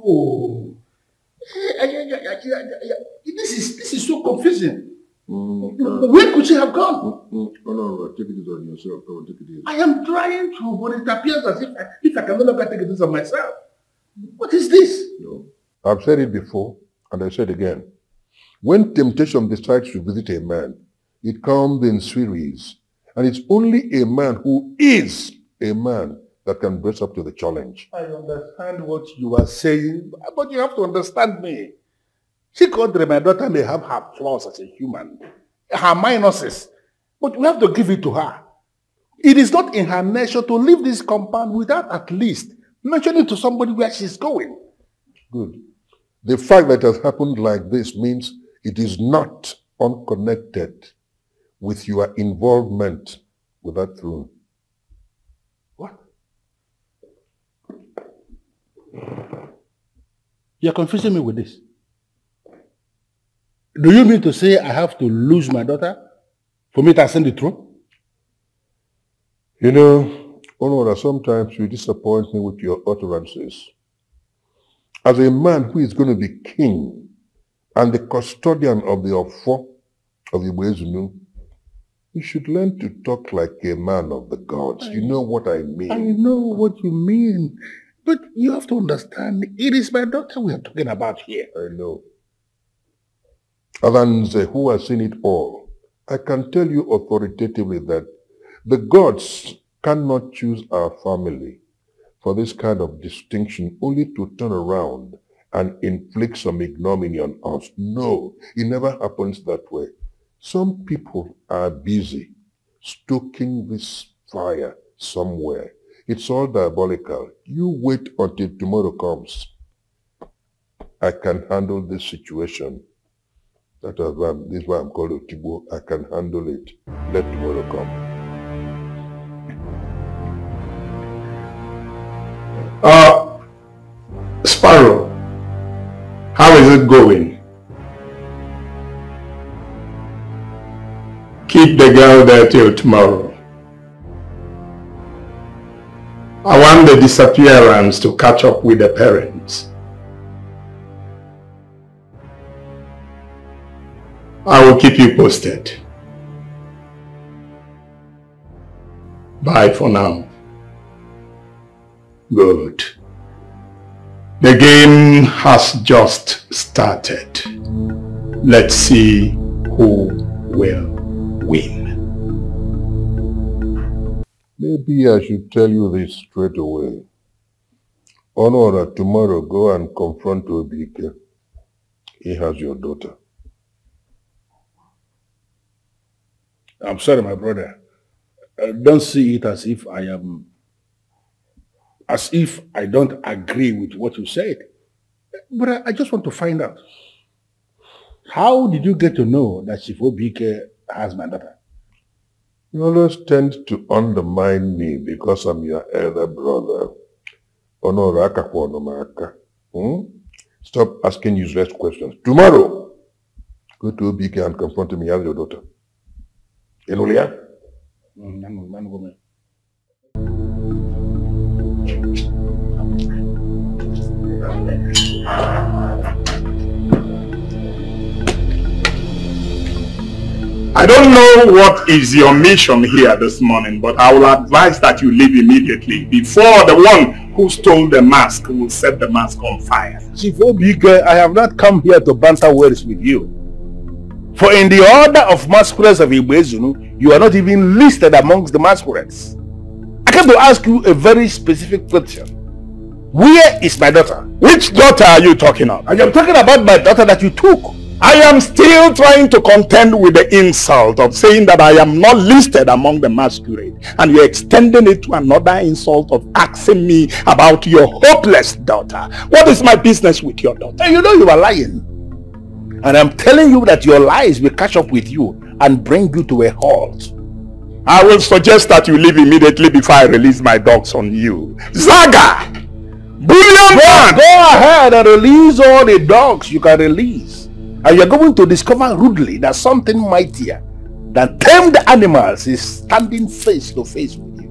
Oh, this is so confusing. Where could she have gone? No, take it on yourself. Come on, take it easy. I am trying to, but it appears as if I can no longer take it on myself. What is this? No. I've said it before, and I said again. When temptation decides to visit a man, it comes in series. And it's only a man who is a man that can brace up to the challenge. I understand what you are saying, but you have to understand me. Chikodre, my daughter, may have her flaws as a human, her minuses, but we have to give it to her. It is not in her nature to leave this compound without at least mentioning to somebody where she's going. Good. The fact that it has happened like this means it is not unconnected with your involvement with that throne. What? You're confusing me with this. Do you mean to say I have to lose my daughter for me to ascend the throne? You know, Honora, sometimes you disappoint me with your utterances. As a man who is going to be king and the custodian of the Ofo of Ugezu, you should learn to talk like a man of the gods. You know what I mean. I know what you mean. But you have to understand, it is my daughter we are talking about here. I know. Adanze, who has seen it all, I can tell you authoritatively that the gods cannot choose our family for this kind of distinction only to turn around and inflict some ignominy on us. No, it never happens that way. Some people are busy stoking this fire somewhere. It's all diabolical. You wait until tomorrow comes. I can handle this situation. This is why I'm called Otibo. I can handle it. Let tomorrow come. Sparrow, how is it going? Keep the girl there till tomorrow. I want the disappearance to catch up with the parent. I will keep you posted. Bye for now. Good. The game has just started. Let's see who will win. Maybe I should tell you this straight away. Honora, tomorrow go and confront Obike. He has your daughter. I'm sorry, my brother. Don't see it as if I don't agree with what you said. But I just want to find out. How did you get to know that Chief Obike has my daughter? You always tend to undermine me because I'm your elder brother. Stop asking useless questions. Tomorrow, go to Obike and confront me as your daughter. Enulia? I don't know what is your mission here this morning, but I will advise that you leave immediately before the one who stole the mask will set the mask on fire. Chief Obike, I have not come here to banter words with you. For in the order of masquerades of Ugezu, you are not even listed amongst the masquerades. I came to ask you a very specific question. Where is my daughter? Which daughter are you talking of? I am talking about my daughter that you took. I am still trying to contend with the insult of saying that I am not listed among the masquerade, and you're extending it to another insult of asking me about your hopeless daughter. What is my business with your daughter? You know you are lying. And I'm telling you that your lies will catch up with you and bring you to a halt. I will suggest that you leave immediately before I release my dogs on you. Zaga! Bullion man! Go ahead and release all the dogs you can release. And you're going to discover rudely that something mightier than tamed animals is standing face to face with you.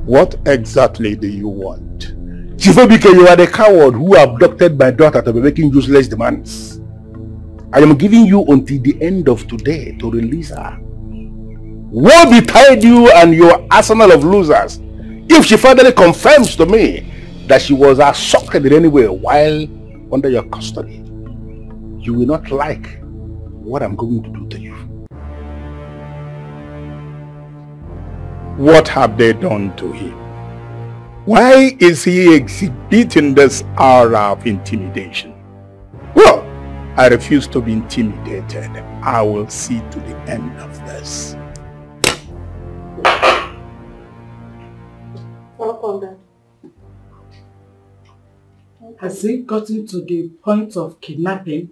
What exactly do you want? Chief Obike, you are the coward who abducted my daughter to be making useless demands. I am giving you until the end of today to release her. Woe betide you and your arsenal of losers if she finally confirms to me that she was assaulted in any way while under your custody. You will not like what I'm going to do to you. What have they done to him? Why is he exhibiting this aura of intimidation? Well, I refuse to be intimidated. I will see to the end of this. Welcome, Dad. Has it gotten to the point of kidnapping?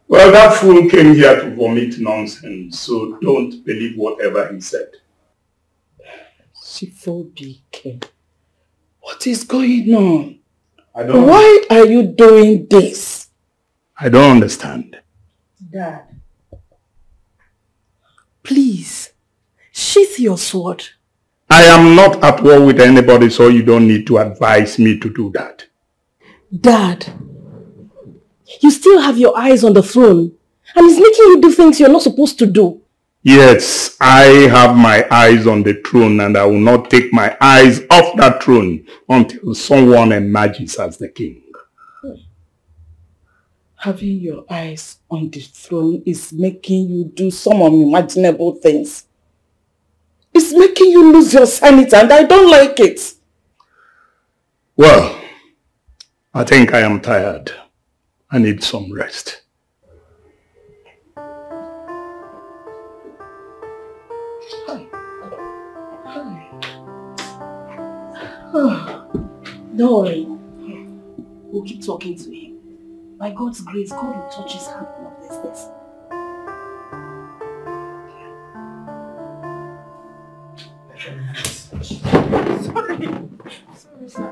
Well, that fool came here to vomit nonsense, so don't believe whatever he said. Chief Obike, what is going on? don't. Why are you doing this? I don't understand. Dad, please, sheath your sword. I am not at war with anybody, so you don't need to advise me to do that. Dad, you still have your eyes on the throne, and it's making you do things you're not supposed to do. Yes, I have my eyes on the throne, and I will not take my eyes off that throne until someone emerges as the king. Having your eyes on the throne is making you do some unimaginable things. It's making you lose your sanity, and I don't like it. Well, I think I am tired. I need some rest. Don't worry. We'll keep talking to him. By God's grace, God will touch his hand on business. Sorry, sir.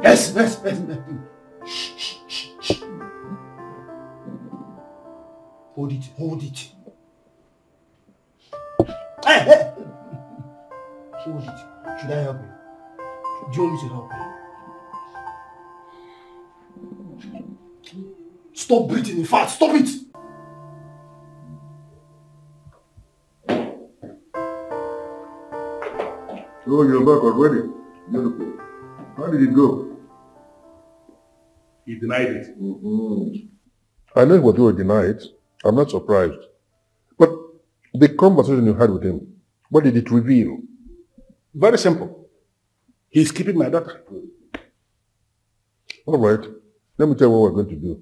Yes. Shh. Hold it. Hey. Hold it. Should I help you? Do you want me to help you? Stop breathing, in fact, stop it! Oh, you're back already. Beautiful. How did it go? He denied it. I know it was going to deny it. I'm not surprised. But the conversation you had with him, what did it reveal? Very simple. He's keeping my daughter. All right. Let me tell you what we're going to do.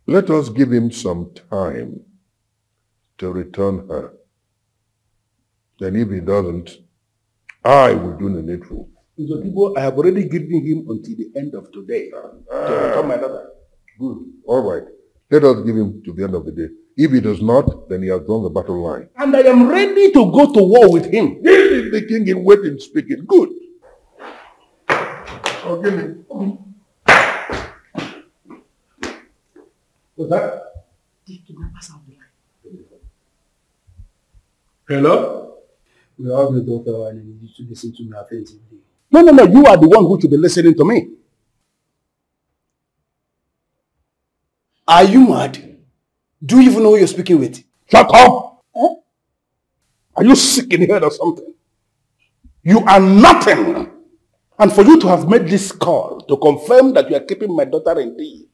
Let us give him some time to return her. Then if he doesn't, I will do the needful. I have already given him until the end of today to return my daughter. Good. All right. Let us give him to the end of the day. If he does not, then he has drawn the battle line. And I am ready to go to war with him. This is the king in waiting speaking. Good. Oh, give me. What's that? Hello? We have the daughter and you need to listen to me attentively. No, you are the one who should be listening to me. Are you mad? Do you even know who you're speaking with? Shut up! Huh? Are you sick in the head or something? You are nothing. And for you to have made this call to confirm that you are keeping my daughter indeed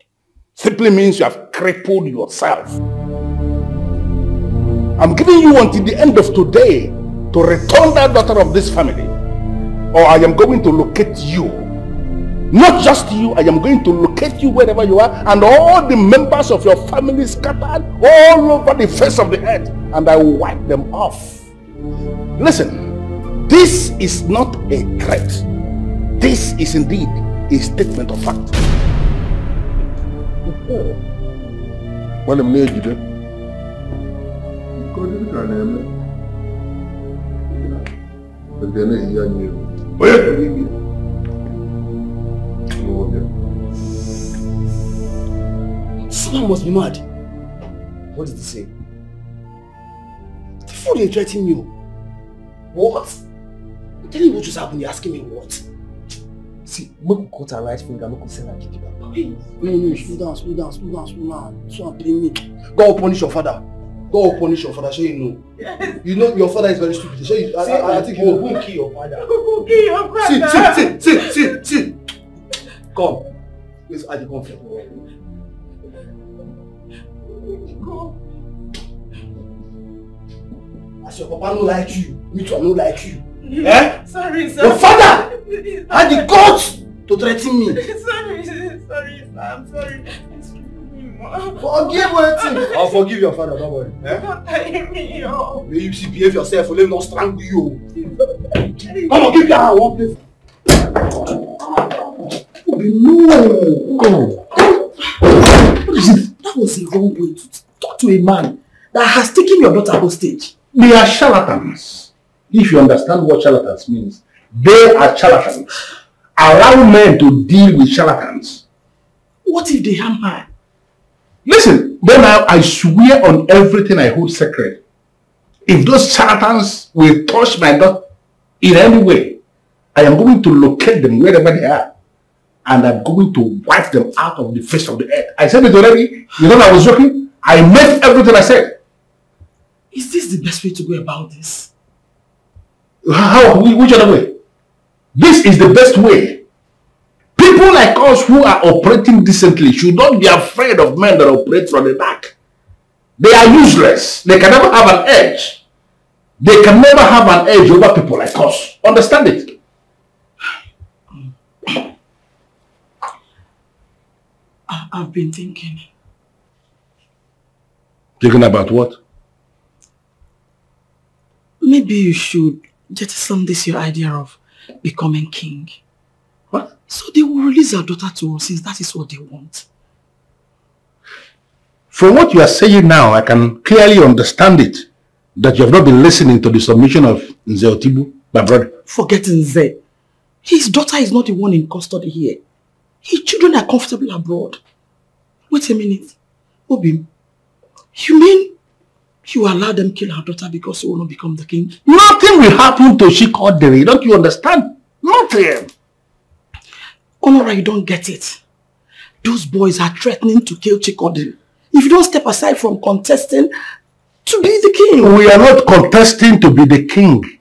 simply means you have crippled yourself. I'm giving you until the end of today to return that daughter of this family, or I am going to locate you. Not just you, I am going to locate you wherever you are, and all the members of your family scattered all over the face of the earth, and I will wipe them off. Listen, this is not a threat. This is indeed a statement of fact. Someone must be mad. What did he say? The fool ain't threatening you. What? I'm telling you what just happened, you're asking me what? See, make we cut her right finger, make we send her kick back. No, slow down. So I'm playing me. God will punish your father. God will punish your father, so you know. Yes. You know your father is very stupid. So you, I think you will kill your father. Who kill your father? See. Come. Let's add the conflict. Go. As your papa don't like you, me too I don't like you. Eh? Sorry, sir. Your father had the guts to threaten me. Sorry, sir. I'm sorry. Forgive me. I'll forgive your father, don't worry. Eh? Don't tell me, yo. May you see, behave yourself, or let me not strangle you. Come on, give your hand one place. No. That was a wrong way to talk to a man that has taken your daughter hostage. They are charlatans. If you understand what charlatans means, they are charlatans. Allow men to deal with charlatans. What if they harm her? Listen, then I swear on everything I hold sacred. If those charlatans will touch my daughter in any way, I am going to locate them wherever they are. And I'm going to wipe them out of the face of the earth. I said it already. You know I was joking? I meant everything I said. Is this the best way to go about this? How? Which other way? This is the best way. People like us who are operating decently should not be afraid of men that operate from the back. They are useless. They can never have an edge. They can never have an edge over people like us. Understand it? I've been thinking. Thinking about what? Maybe you should jettison this your idea of becoming king. What? So they will release their daughter to us since that is what they want. From what you are saying now, I can clearly understand it. That you have not been listening to the submission of Nze Otibu, my brother. Forget Nze. His daughter is not the one in custody here. His children are comfortable abroad. Wait a minute. Obim, you mean you allow them kill our daughter because you will not become the king? Nothing will happen to Shikodere. Don't you understand? Nothing. Honora, you don't get it. Those boys are threatening to kill Chikodi if you don't step aside from contesting to be the king. We are not contesting to be the king.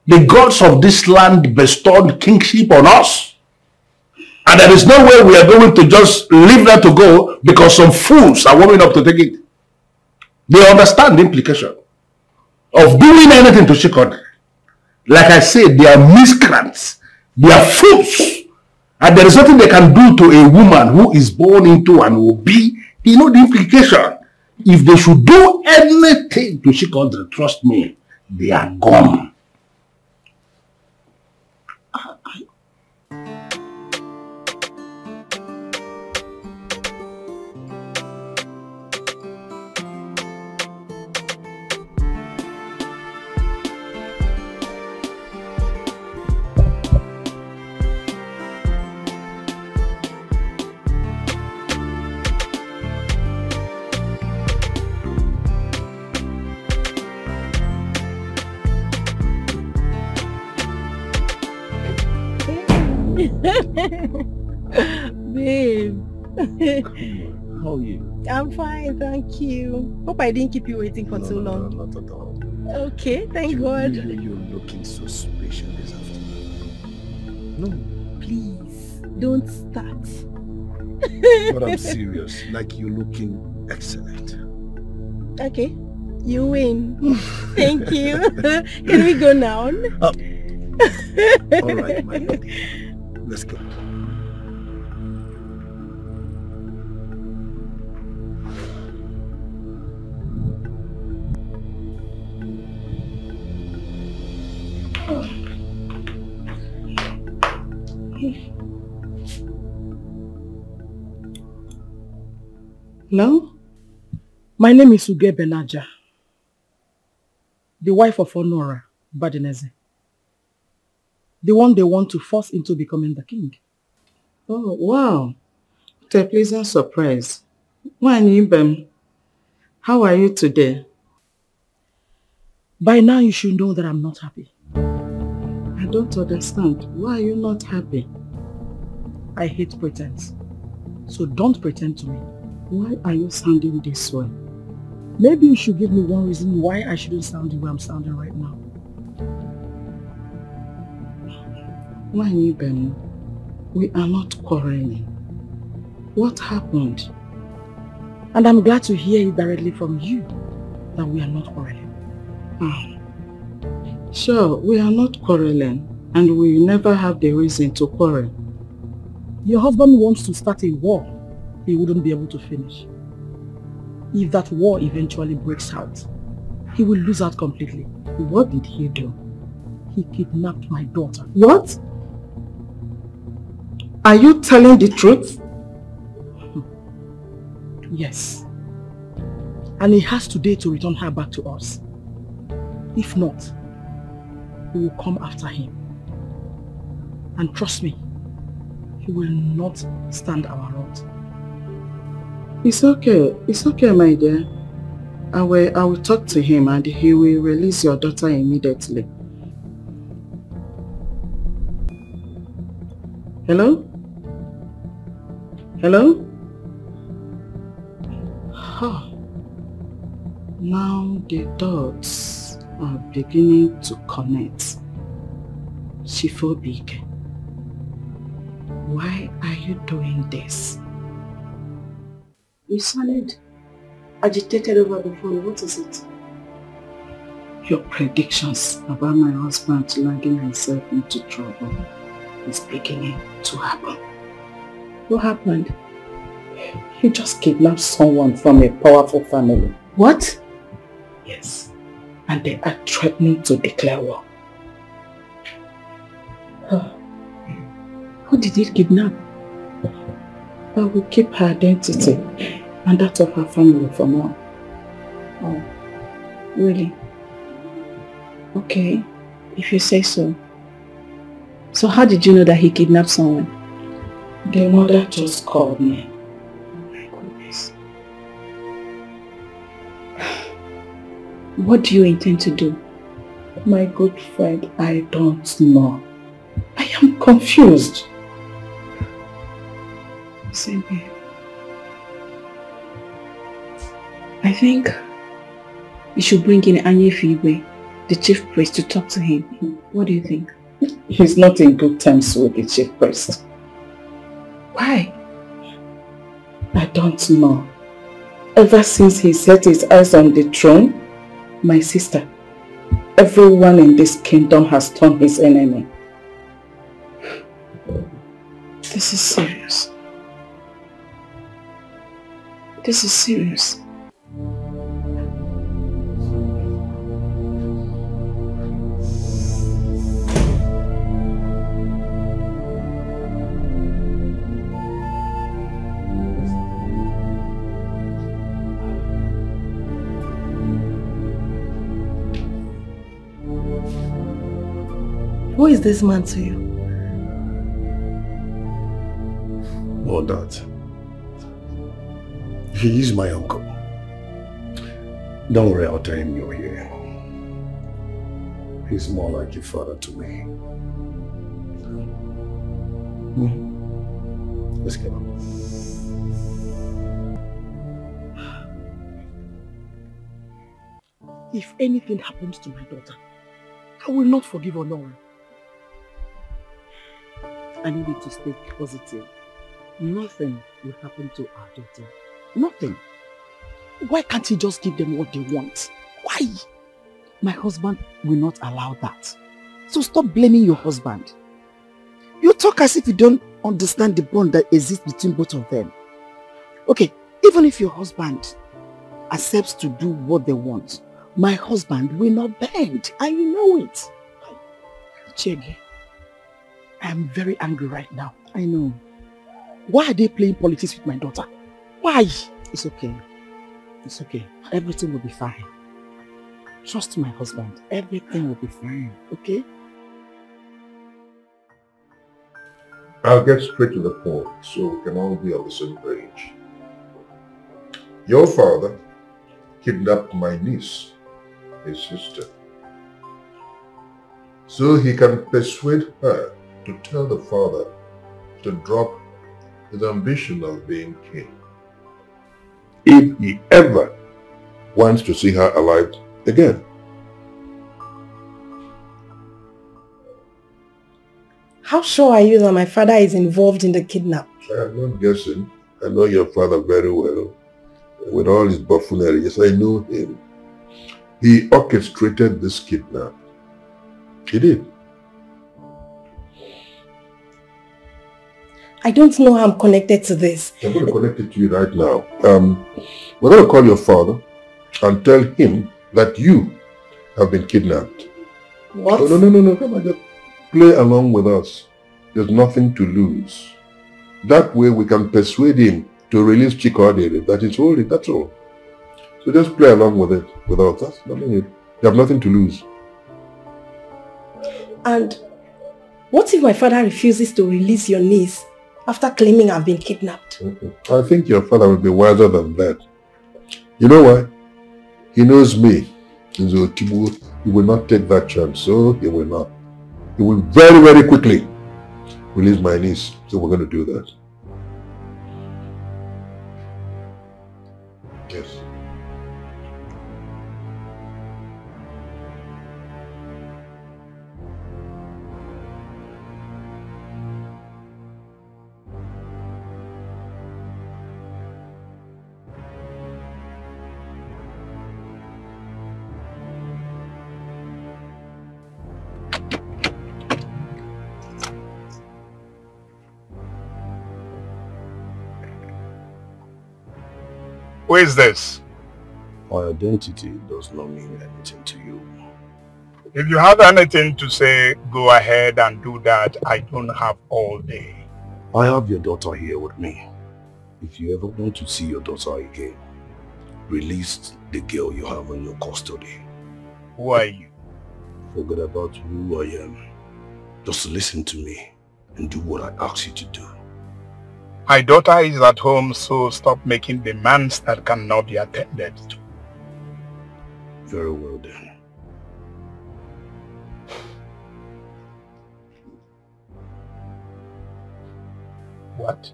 The gods of this land bestowed kingship on us. And there is no way we are going to just leave that to go because some fools are warming up to take it. They understand the implication of doing anything to Chikodi. Like I said, they are miscreants. They are fools. And there is nothing they can do to a woman who is born into and will be. You know the implication. If they should do anything to Chikodi, trust me, they are gone. Babe. How are you? I'm fine, thank you. Hope I didn't keep you waiting for too long. No, not at all. Okay, thank God. You're looking so special this afternoon. No. Please, don't start. But I'm serious. Like, you're looking excellent. Okay, you win. Thank you. Can we go now? All right, my lady. Let's go. Hello? My name is Uge Benaja, the wife of Honora Badineze, the one they want to force into becoming the king. Oh, wow. What a pleasant surprise. Wanibem, how are you today? By now you should know that I'm not happy. I don't understand. Why are you not happy? I hate pretense. So don't pretend to me. Why are you sounding this way? Maybe you should give me one reason why I shouldn't sound the way I'm sounding right now. Wanibem, we are not quarreling. What happened? And I'm glad to hear it directly from you that we are not quarreling. Sure, we are not quarreling and we never have the reason to quarrel. Your husband wants to start a war he wouldn't be able to finish. If that war eventually breaks out, he will lose out completely. What did he do? He kidnapped my daughter. What? Are you telling the truth? Yes. And he has today to return her back to us. If not, we will come after him. And trust me, he will not stand our wrath. It's okay, my dear. I will talk to him and he will release your daughter immediately. Hello? Hello? Oh. Now the dots are beginning to connect. Shifobike, why are you doing this? You sounded agitated over the phone. What is it? Your predictions about my husband landing himself into trouble is beginning to happen. What happened? He just kidnapped someone from a powerful family. What? Yes. And they are threatening to declare war. Who did he kidnap? I will keep her identity and that of her family for now. Oh, really? Okay, if you say so. So how did you know that he kidnapped someone? The mother just called me. Oh my goodness. What do you intend to do? My good friend, I don't know. I am confused. Same here. I think we should bring in Anyefiwe, the chief priest, to talk to him. What do you think? He's not in good terms with the chief priest. Why? I don't know. Ever since he set his eyes on the throne, my sister, everyone in this kingdom has turned his enemy. This is serious. This is serious. Who is this man to you? Or that. He is my uncle. Don't worry, I'll tell him you're here. He's more like your father to me. Let's go. If anything happens to my daughter, I will not forgive Honora. I need you to stay positive. Nothing will happen to our daughter. Nothing. Why can't he just give them what they want? Why? My husband will not allow that. So stop blaming your husband. You talk as if you don't understand the bond that exists between both of them. Okay, even if your husband accepts to do what they want, my husband will not bend, and you know it. Chege, I am very angry right now. I know. Why are they playing politics with my daughter? Why? It's okay. It's okay. Everything will be fine. Trust my husband. Everything will be fine, okay? I'll get straight to the point so we can all be on the same page. Your father kidnapped my niece, his sister, so he can persuade her to tell the father to drop his ambition of being king. If he ever wants to see her alive again. How sure are you that my father is involved in the kidnap? I am not guessing. I know your father very well. With all his buffoonery, yes, I know him. He orchestrated this kidnap. He did. I don't know how I'm connected to this. I'm going to connect it to you right now. We're going to call your father and tell him that you have been kidnapped. What? Oh, no. Come on, just play along with us. There's nothing to lose. That way we can persuade him to release Chikodi. That is all. That's all. So just play along with it. Without us, you have nothing to lose. And what if my father refuses to release your niece after claiming I've been kidnapped? I think your father will be wiser than that. You know why? He knows me. He will not take that chance, so he will not. He will very, very quickly release my niece. So we're going to do that. Yes. Who is this? My identity does not mean anything to you. If you have anything to say, go ahead and do that. I don't have all day. I have your daughter here with me. If you ever want to see your daughter again, release the girl you have in your custody. Who are you? Forget about who I am. Just listen to me and do what I ask you to do. My daughter is at home, so stop making demands that cannot be attended to. Very well then. What?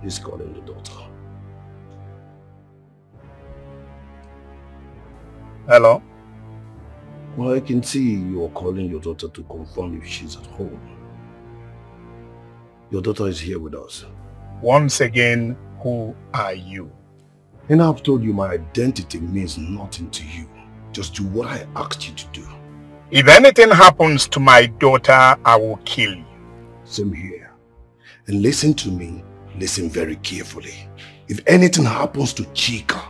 He's calling the daughter. Hello? Well, I can see you are calling your daughter to confirm if she's at home. Your daughter is here with us. Once again, who are you? And I've told you my identity means nothing to you. Just do what I asked you to do. If anything happens to my daughter, I will kill you. Same here. And listen to me. Listen very carefully. If anything happens to Chika,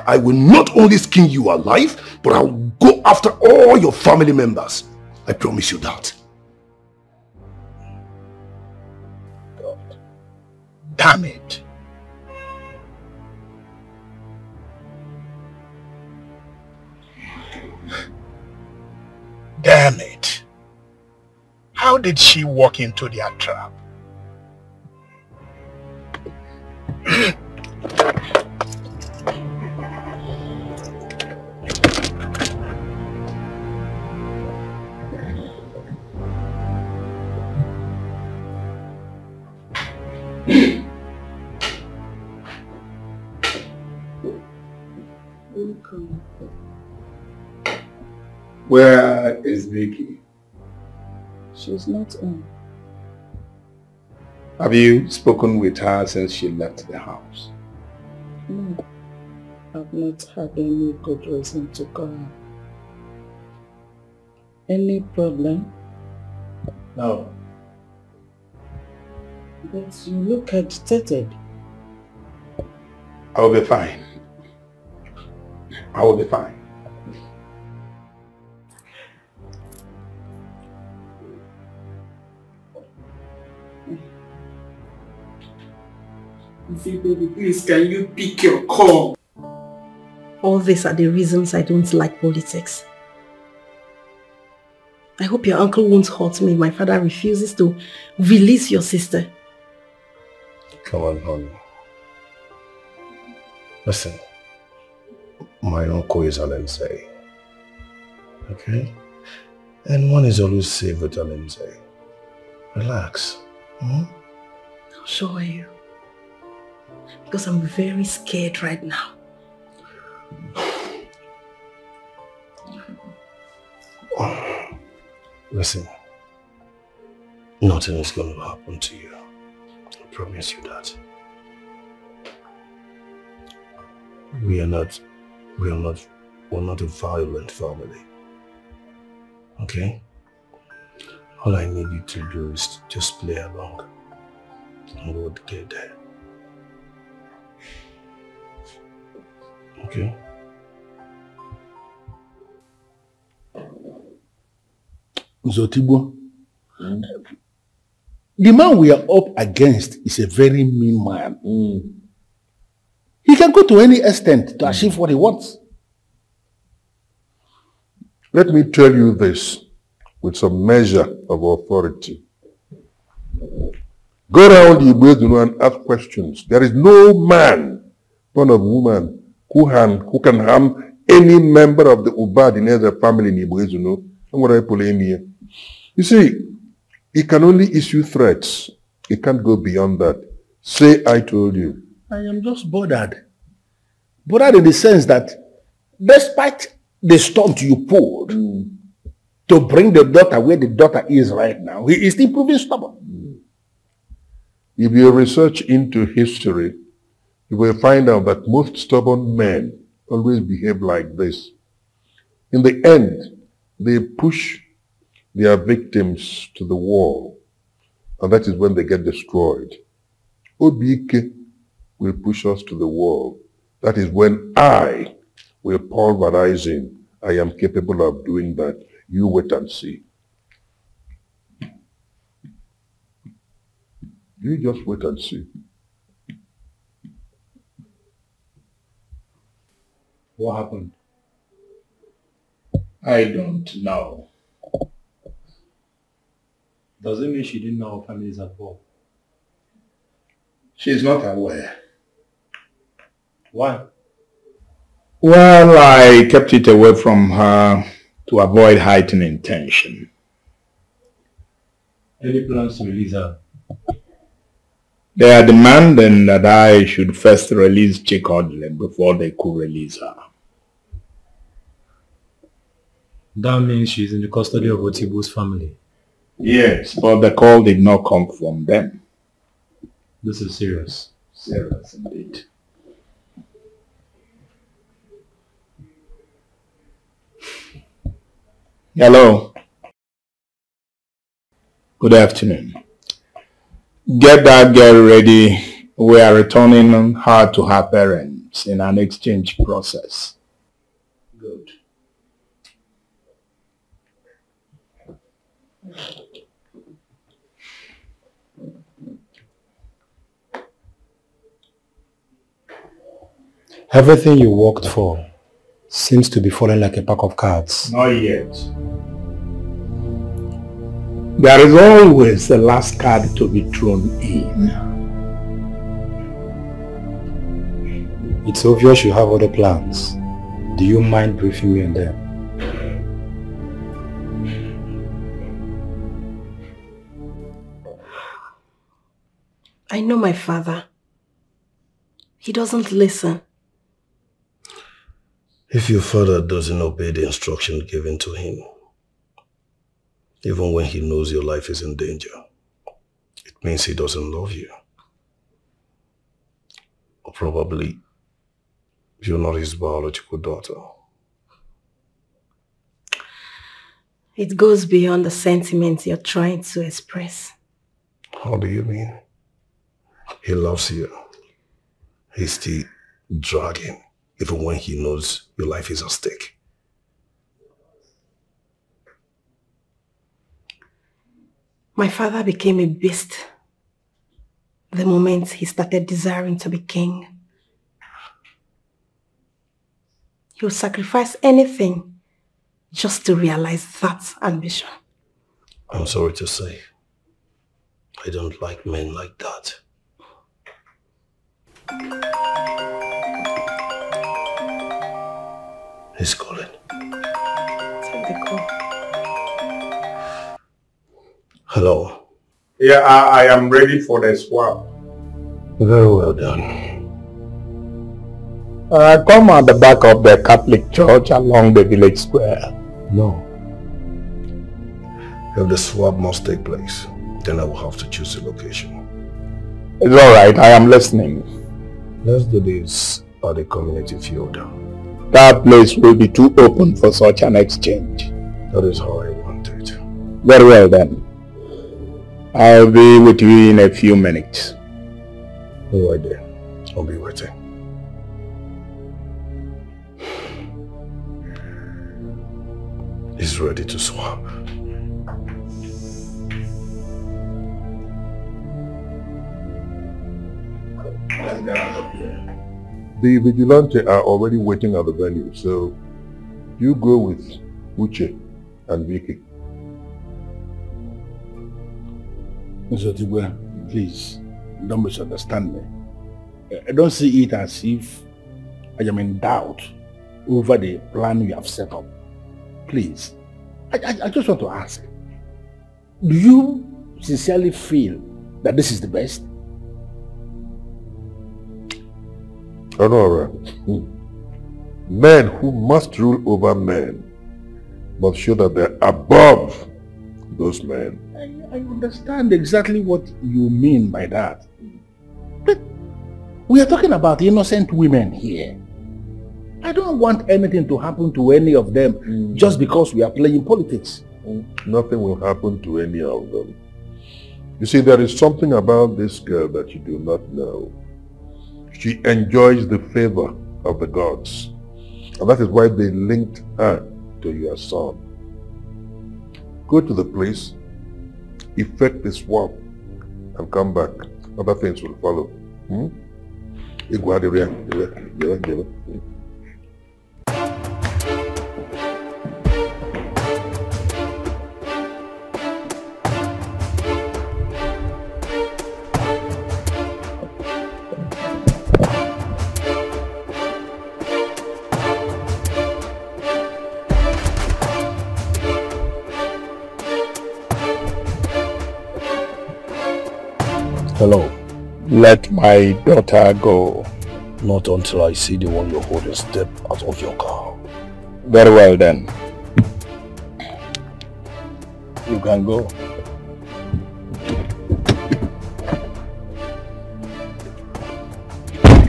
I will not only skin you alive, but I will go after all your family members. I promise you that. God. Damn it. Damn it. How did she walk into their trap? Where is Vicky? She's not in. Have you spoken with her since she left the house? No. I've not had any good reason to call her. Any problem? No. But you look agitated. I will be fine. I will be fine. Baby, please, can you pick your call? All these are the reasons I don't like politics. I hope your uncle won't hurt me if my father refuses to release your sister. Come on, honey. Listen, my uncle is an MZ. Okay? And one is always safe with an MZ. Relax. How sure are you? Because I'm very scared right now. Listen, nothing is going to happen to you. I promise you that. We're not a violent family. Okay? All I need you to do is just play along. And we'll get there. Okay? Zotibo, the man we are up against is a very mean man. He can go to any extent to achieve what he wants. Let me tell you this with some measure of authority. Go around the Ugezu and ask questions. There is no man, born of woman, who can harm any member of the Ubadineza family in Ugezu. You see, he can only issue threats. He can't go beyond that. Say, I told you. I am just bothered. Bothered in the sense that despite the stunt you pulled to bring the daughter where the daughter is right now, he is still proving stubborn. If you research into history, you will find out that most stubborn men always behave like this. In the end, they push their victims to the wall, and that is when they get destroyed. Obike will push us to the wall. That is when I will pulverize him. I am capable of doing that. You wait and see. You just wait and see. What happened? I don't know. Does it mean she didn't know her family is at war? She's not aware. Why? Well, I kept it away from her to avoid heightening tension. Any plans to release her? They are demanding that I should first release Chikodle before they could release her. That means she's in the custody of Otibu's family. Yes, but the call did not come from them. This is serious. Serious indeed. Hello. Good afternoon. Get that girl ready. We are returning her to her parents in an exchange process. Good. Everything you worked for seems to be falling like a pack of cards. Not yet. There is always the last card to be thrown in. It's obvious you have other plans. Do you mind briefing me on them? I know my father. He doesn't listen. If your father doesn't obey the instruction given to him, even when he knows your life is in danger, it means he doesn't love you. Or probably you're not his biological daughter. It goes beyond the sentiments you're trying to express. How do you mean? He loves you. He's still dragging, even when he knows your life is at stake. My father became a beast the moment he started desiring to be king. He would sacrifice anything just to realize that ambition. I'm sorry to say, I don't like men like that. He's calling. Take the call. Hello. Yeah, I am ready for the swap. Very well done. Come at the back of the Catholic Church along the village square. No. If the swap must take place, then I will have to choose a location. It's alright, I am listening. Let's do this at the community field. That place will be too open for such an exchange. That is how I want it. Very well then. I'll be with you in a few minutes. All right then. I'll be waiting. He's ready to swap. The vigilante are already waiting at the venue, so you go with Uche and Vicky. Mr. Tibwe, please, don't misunderstand me. I don't see it as if I am in doubt over the plan we have set up. Please, I just want to ask, do you sincerely feel that this is the best? Honora, men who must rule over men must show that they're above those men. I understand exactly what you mean by that. But we are talking about innocent women here. I don't want anything to happen to any of them just because we are playing politics. Nothing will happen to any of them. You see, there is something about this girl that you do not know. She enjoys the favor of the gods. And that is why they linked her to your son. Go to the place, effect the swap, and come back. Other things will follow. Hello. Let my daughter go. Not until I see the one you're holding step out of your car. Very well then. You can go.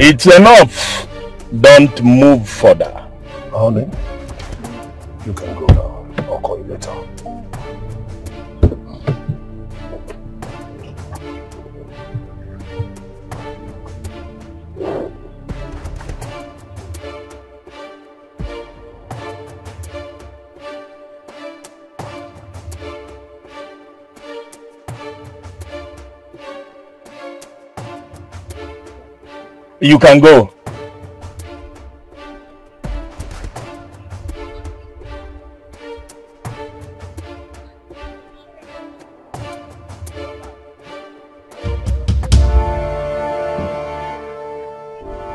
It's enough. Don't move further. Honey, you can go now. I'll call you later. You can go.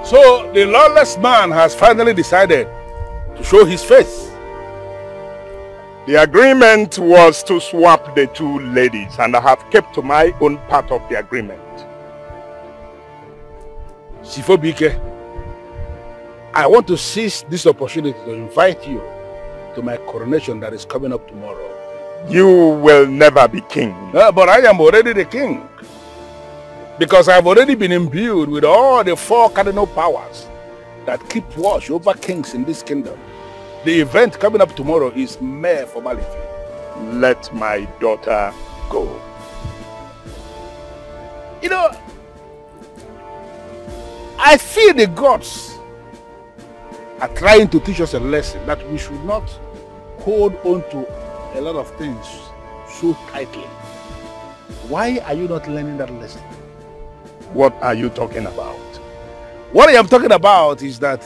So the lawless man has finally decided to show his face. The agreement was to swap the two ladies, and I have kept to my own part of the agreement. Sifobike, I want to seize this opportunity to invite you to my coronation that is coming up tomorrow. You will never be king. But I am already the king. Because I have already been imbued with all the 4 cardinal powers that keep watch over kings in this kingdom. The event coming up tomorrow is mere formality. Let my daughter go. You know, I feel the gods are trying to teach us a lesson that we should not hold on to a lot of things so tightly. Why are you not learning that lesson? What are you talking about? What I am talking about is that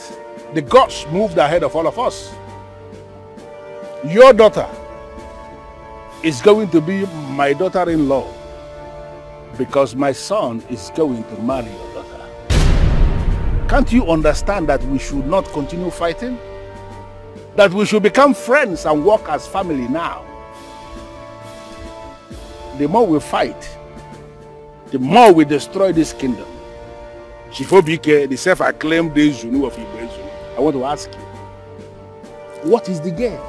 the gods moved ahead of all of us. Your daughter is going to be my daughter-in-law because my son is going to marry your daughter. Can't you understand that we should not continue fighting? That we should become friends and work as family now? The more we fight, the more we destroy this kingdom. Shifobike, the self-acclaimed Zunu of Ugezu, I want to ask you, what is the game?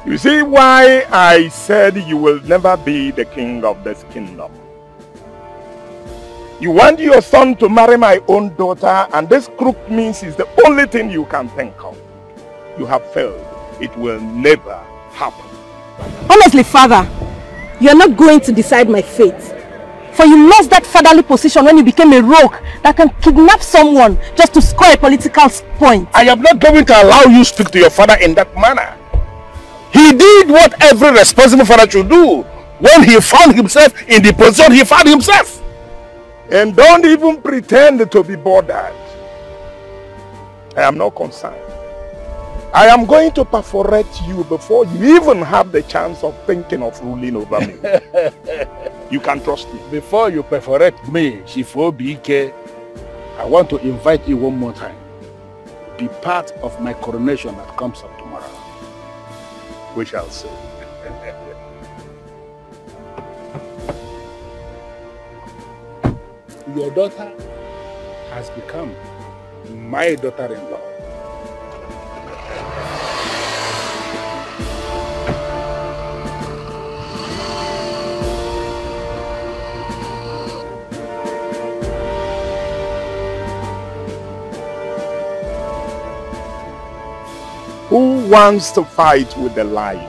You see why I said you will never be the king of this kingdom? You want your son to marry my own daughter, and this crook means is the only thing you can think of. You have failed. It will never happen. Honestly, father, you're not going to decide my fate. For you lost that fatherly position when you became a rogue that can kidnap someone just to score a political point. I am not going to allow you to speak to your father in that manner. He did what every responsible father should do when he found himself in the position he found himself. And don't even pretend to be bothered. I am not concerned. I am going to perforate you before you even have the chance of thinking of ruling over me. You can trust me. Before you perforate me, Shifobike, I want to invite you one more time. Be part of my coronation that comes up tomorrow. We shall see. Your daughter has become my daughter-in-law. Who wants to fight with the lion?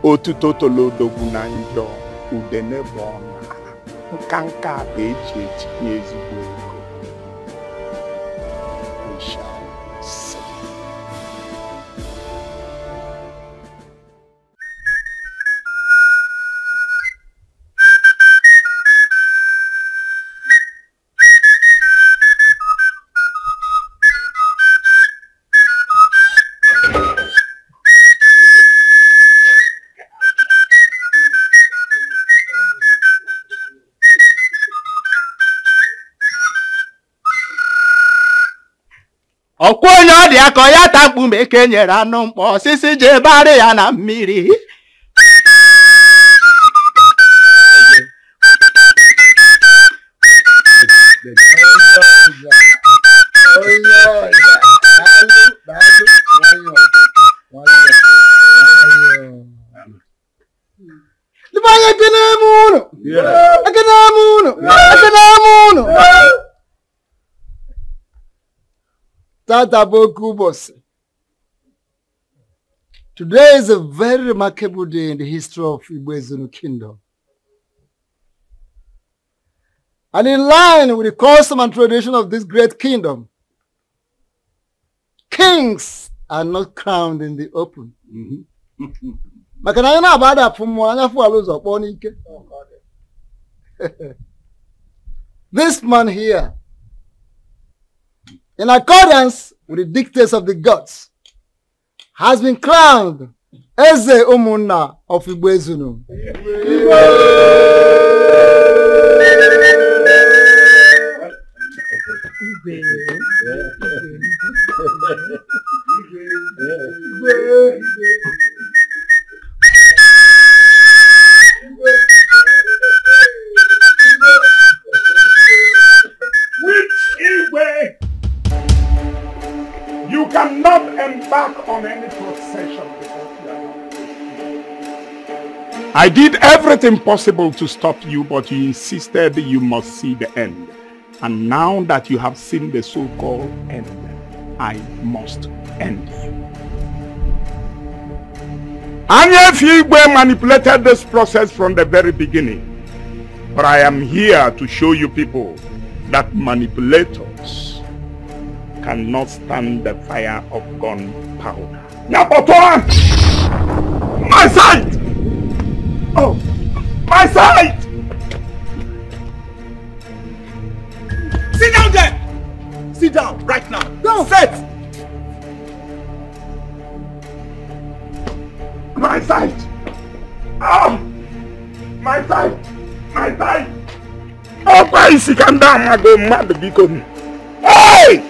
Otutotolo dogunanjo udenebona. Nkanka beche ezigbo ego. We shall see. Onye ọ dị aka ya takpu ma eke nyere anụ mkpọ osisi je bare ya na mmiri. Today is a very remarkable day in the history of Igbo Ezeonu Kingdom. And in line with the custom and tradition of this great kingdom, kings are not crowned in the open. This man here, in accordance with the dictates of the gods, has been crowned Eze Umunna of Igbo Ezeonu. You cannot embark on any procession before you are not. I did everything possible to stop you, but you insisted you must see the end. And now that you have seen the so-called end, I must end you. Anya Figwe manipulated this process from the very beginning. But I am here to show you people that manipulators cannot stand the fire of gunpowder. Nyapotoa! My sight! Oh, my sight! Sit down there! Sit down right now. Go! Sit! My sight! Oh! My sight! My sight! Oh, why is he come down? I go mad because... Hey!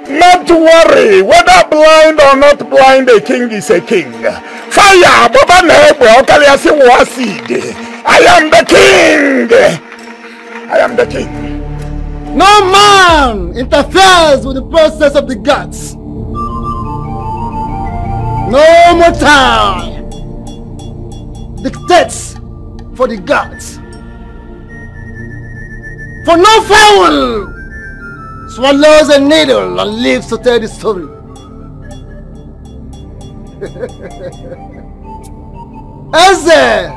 Not to worry, whether blind or not blind, a king is a king. Fire! Baba Nebe, Okaliasi Wasid. I am the king! I am the king. No man interferes with the process of the gods. No more time dictates for the gods. For no fowl swallows a needle and lives to tell the story. Eze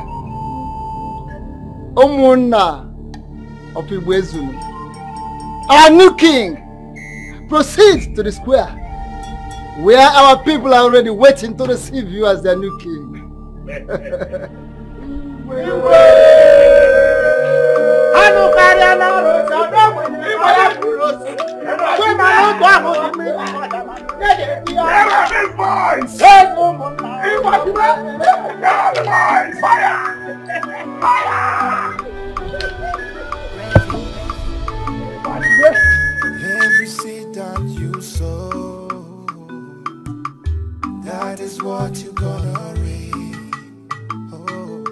Umunna of Igbo Ezeonu, our new king, proceeds to the square, where our people are already waiting to receive you as their new king. Every seed that you sow, that is what you're gonna reap. Oh,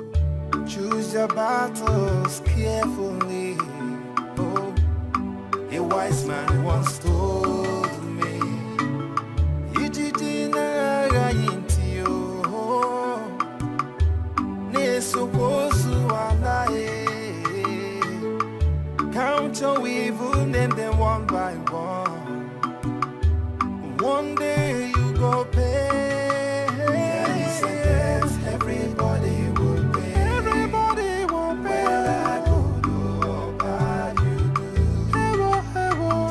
choose your battles carefully. Oh, a wise man once told me, you didn't into you. Ne supposed to count your evil, name them one by one. One day you go pay. Everybody will pay. Everybody will pay. Whether good or bad you do.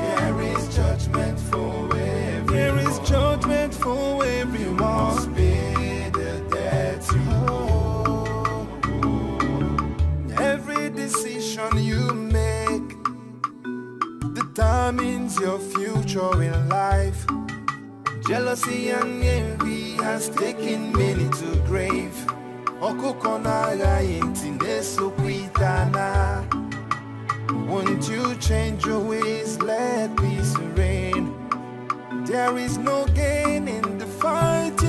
There is judgment for everyone. There is judgment for everyone. You must pay the debt you owe. Every decision you make determines your future in life. Jealousy and envy has taken many to grave. Won't you change your ways, let peace reign? There is no gain in the fight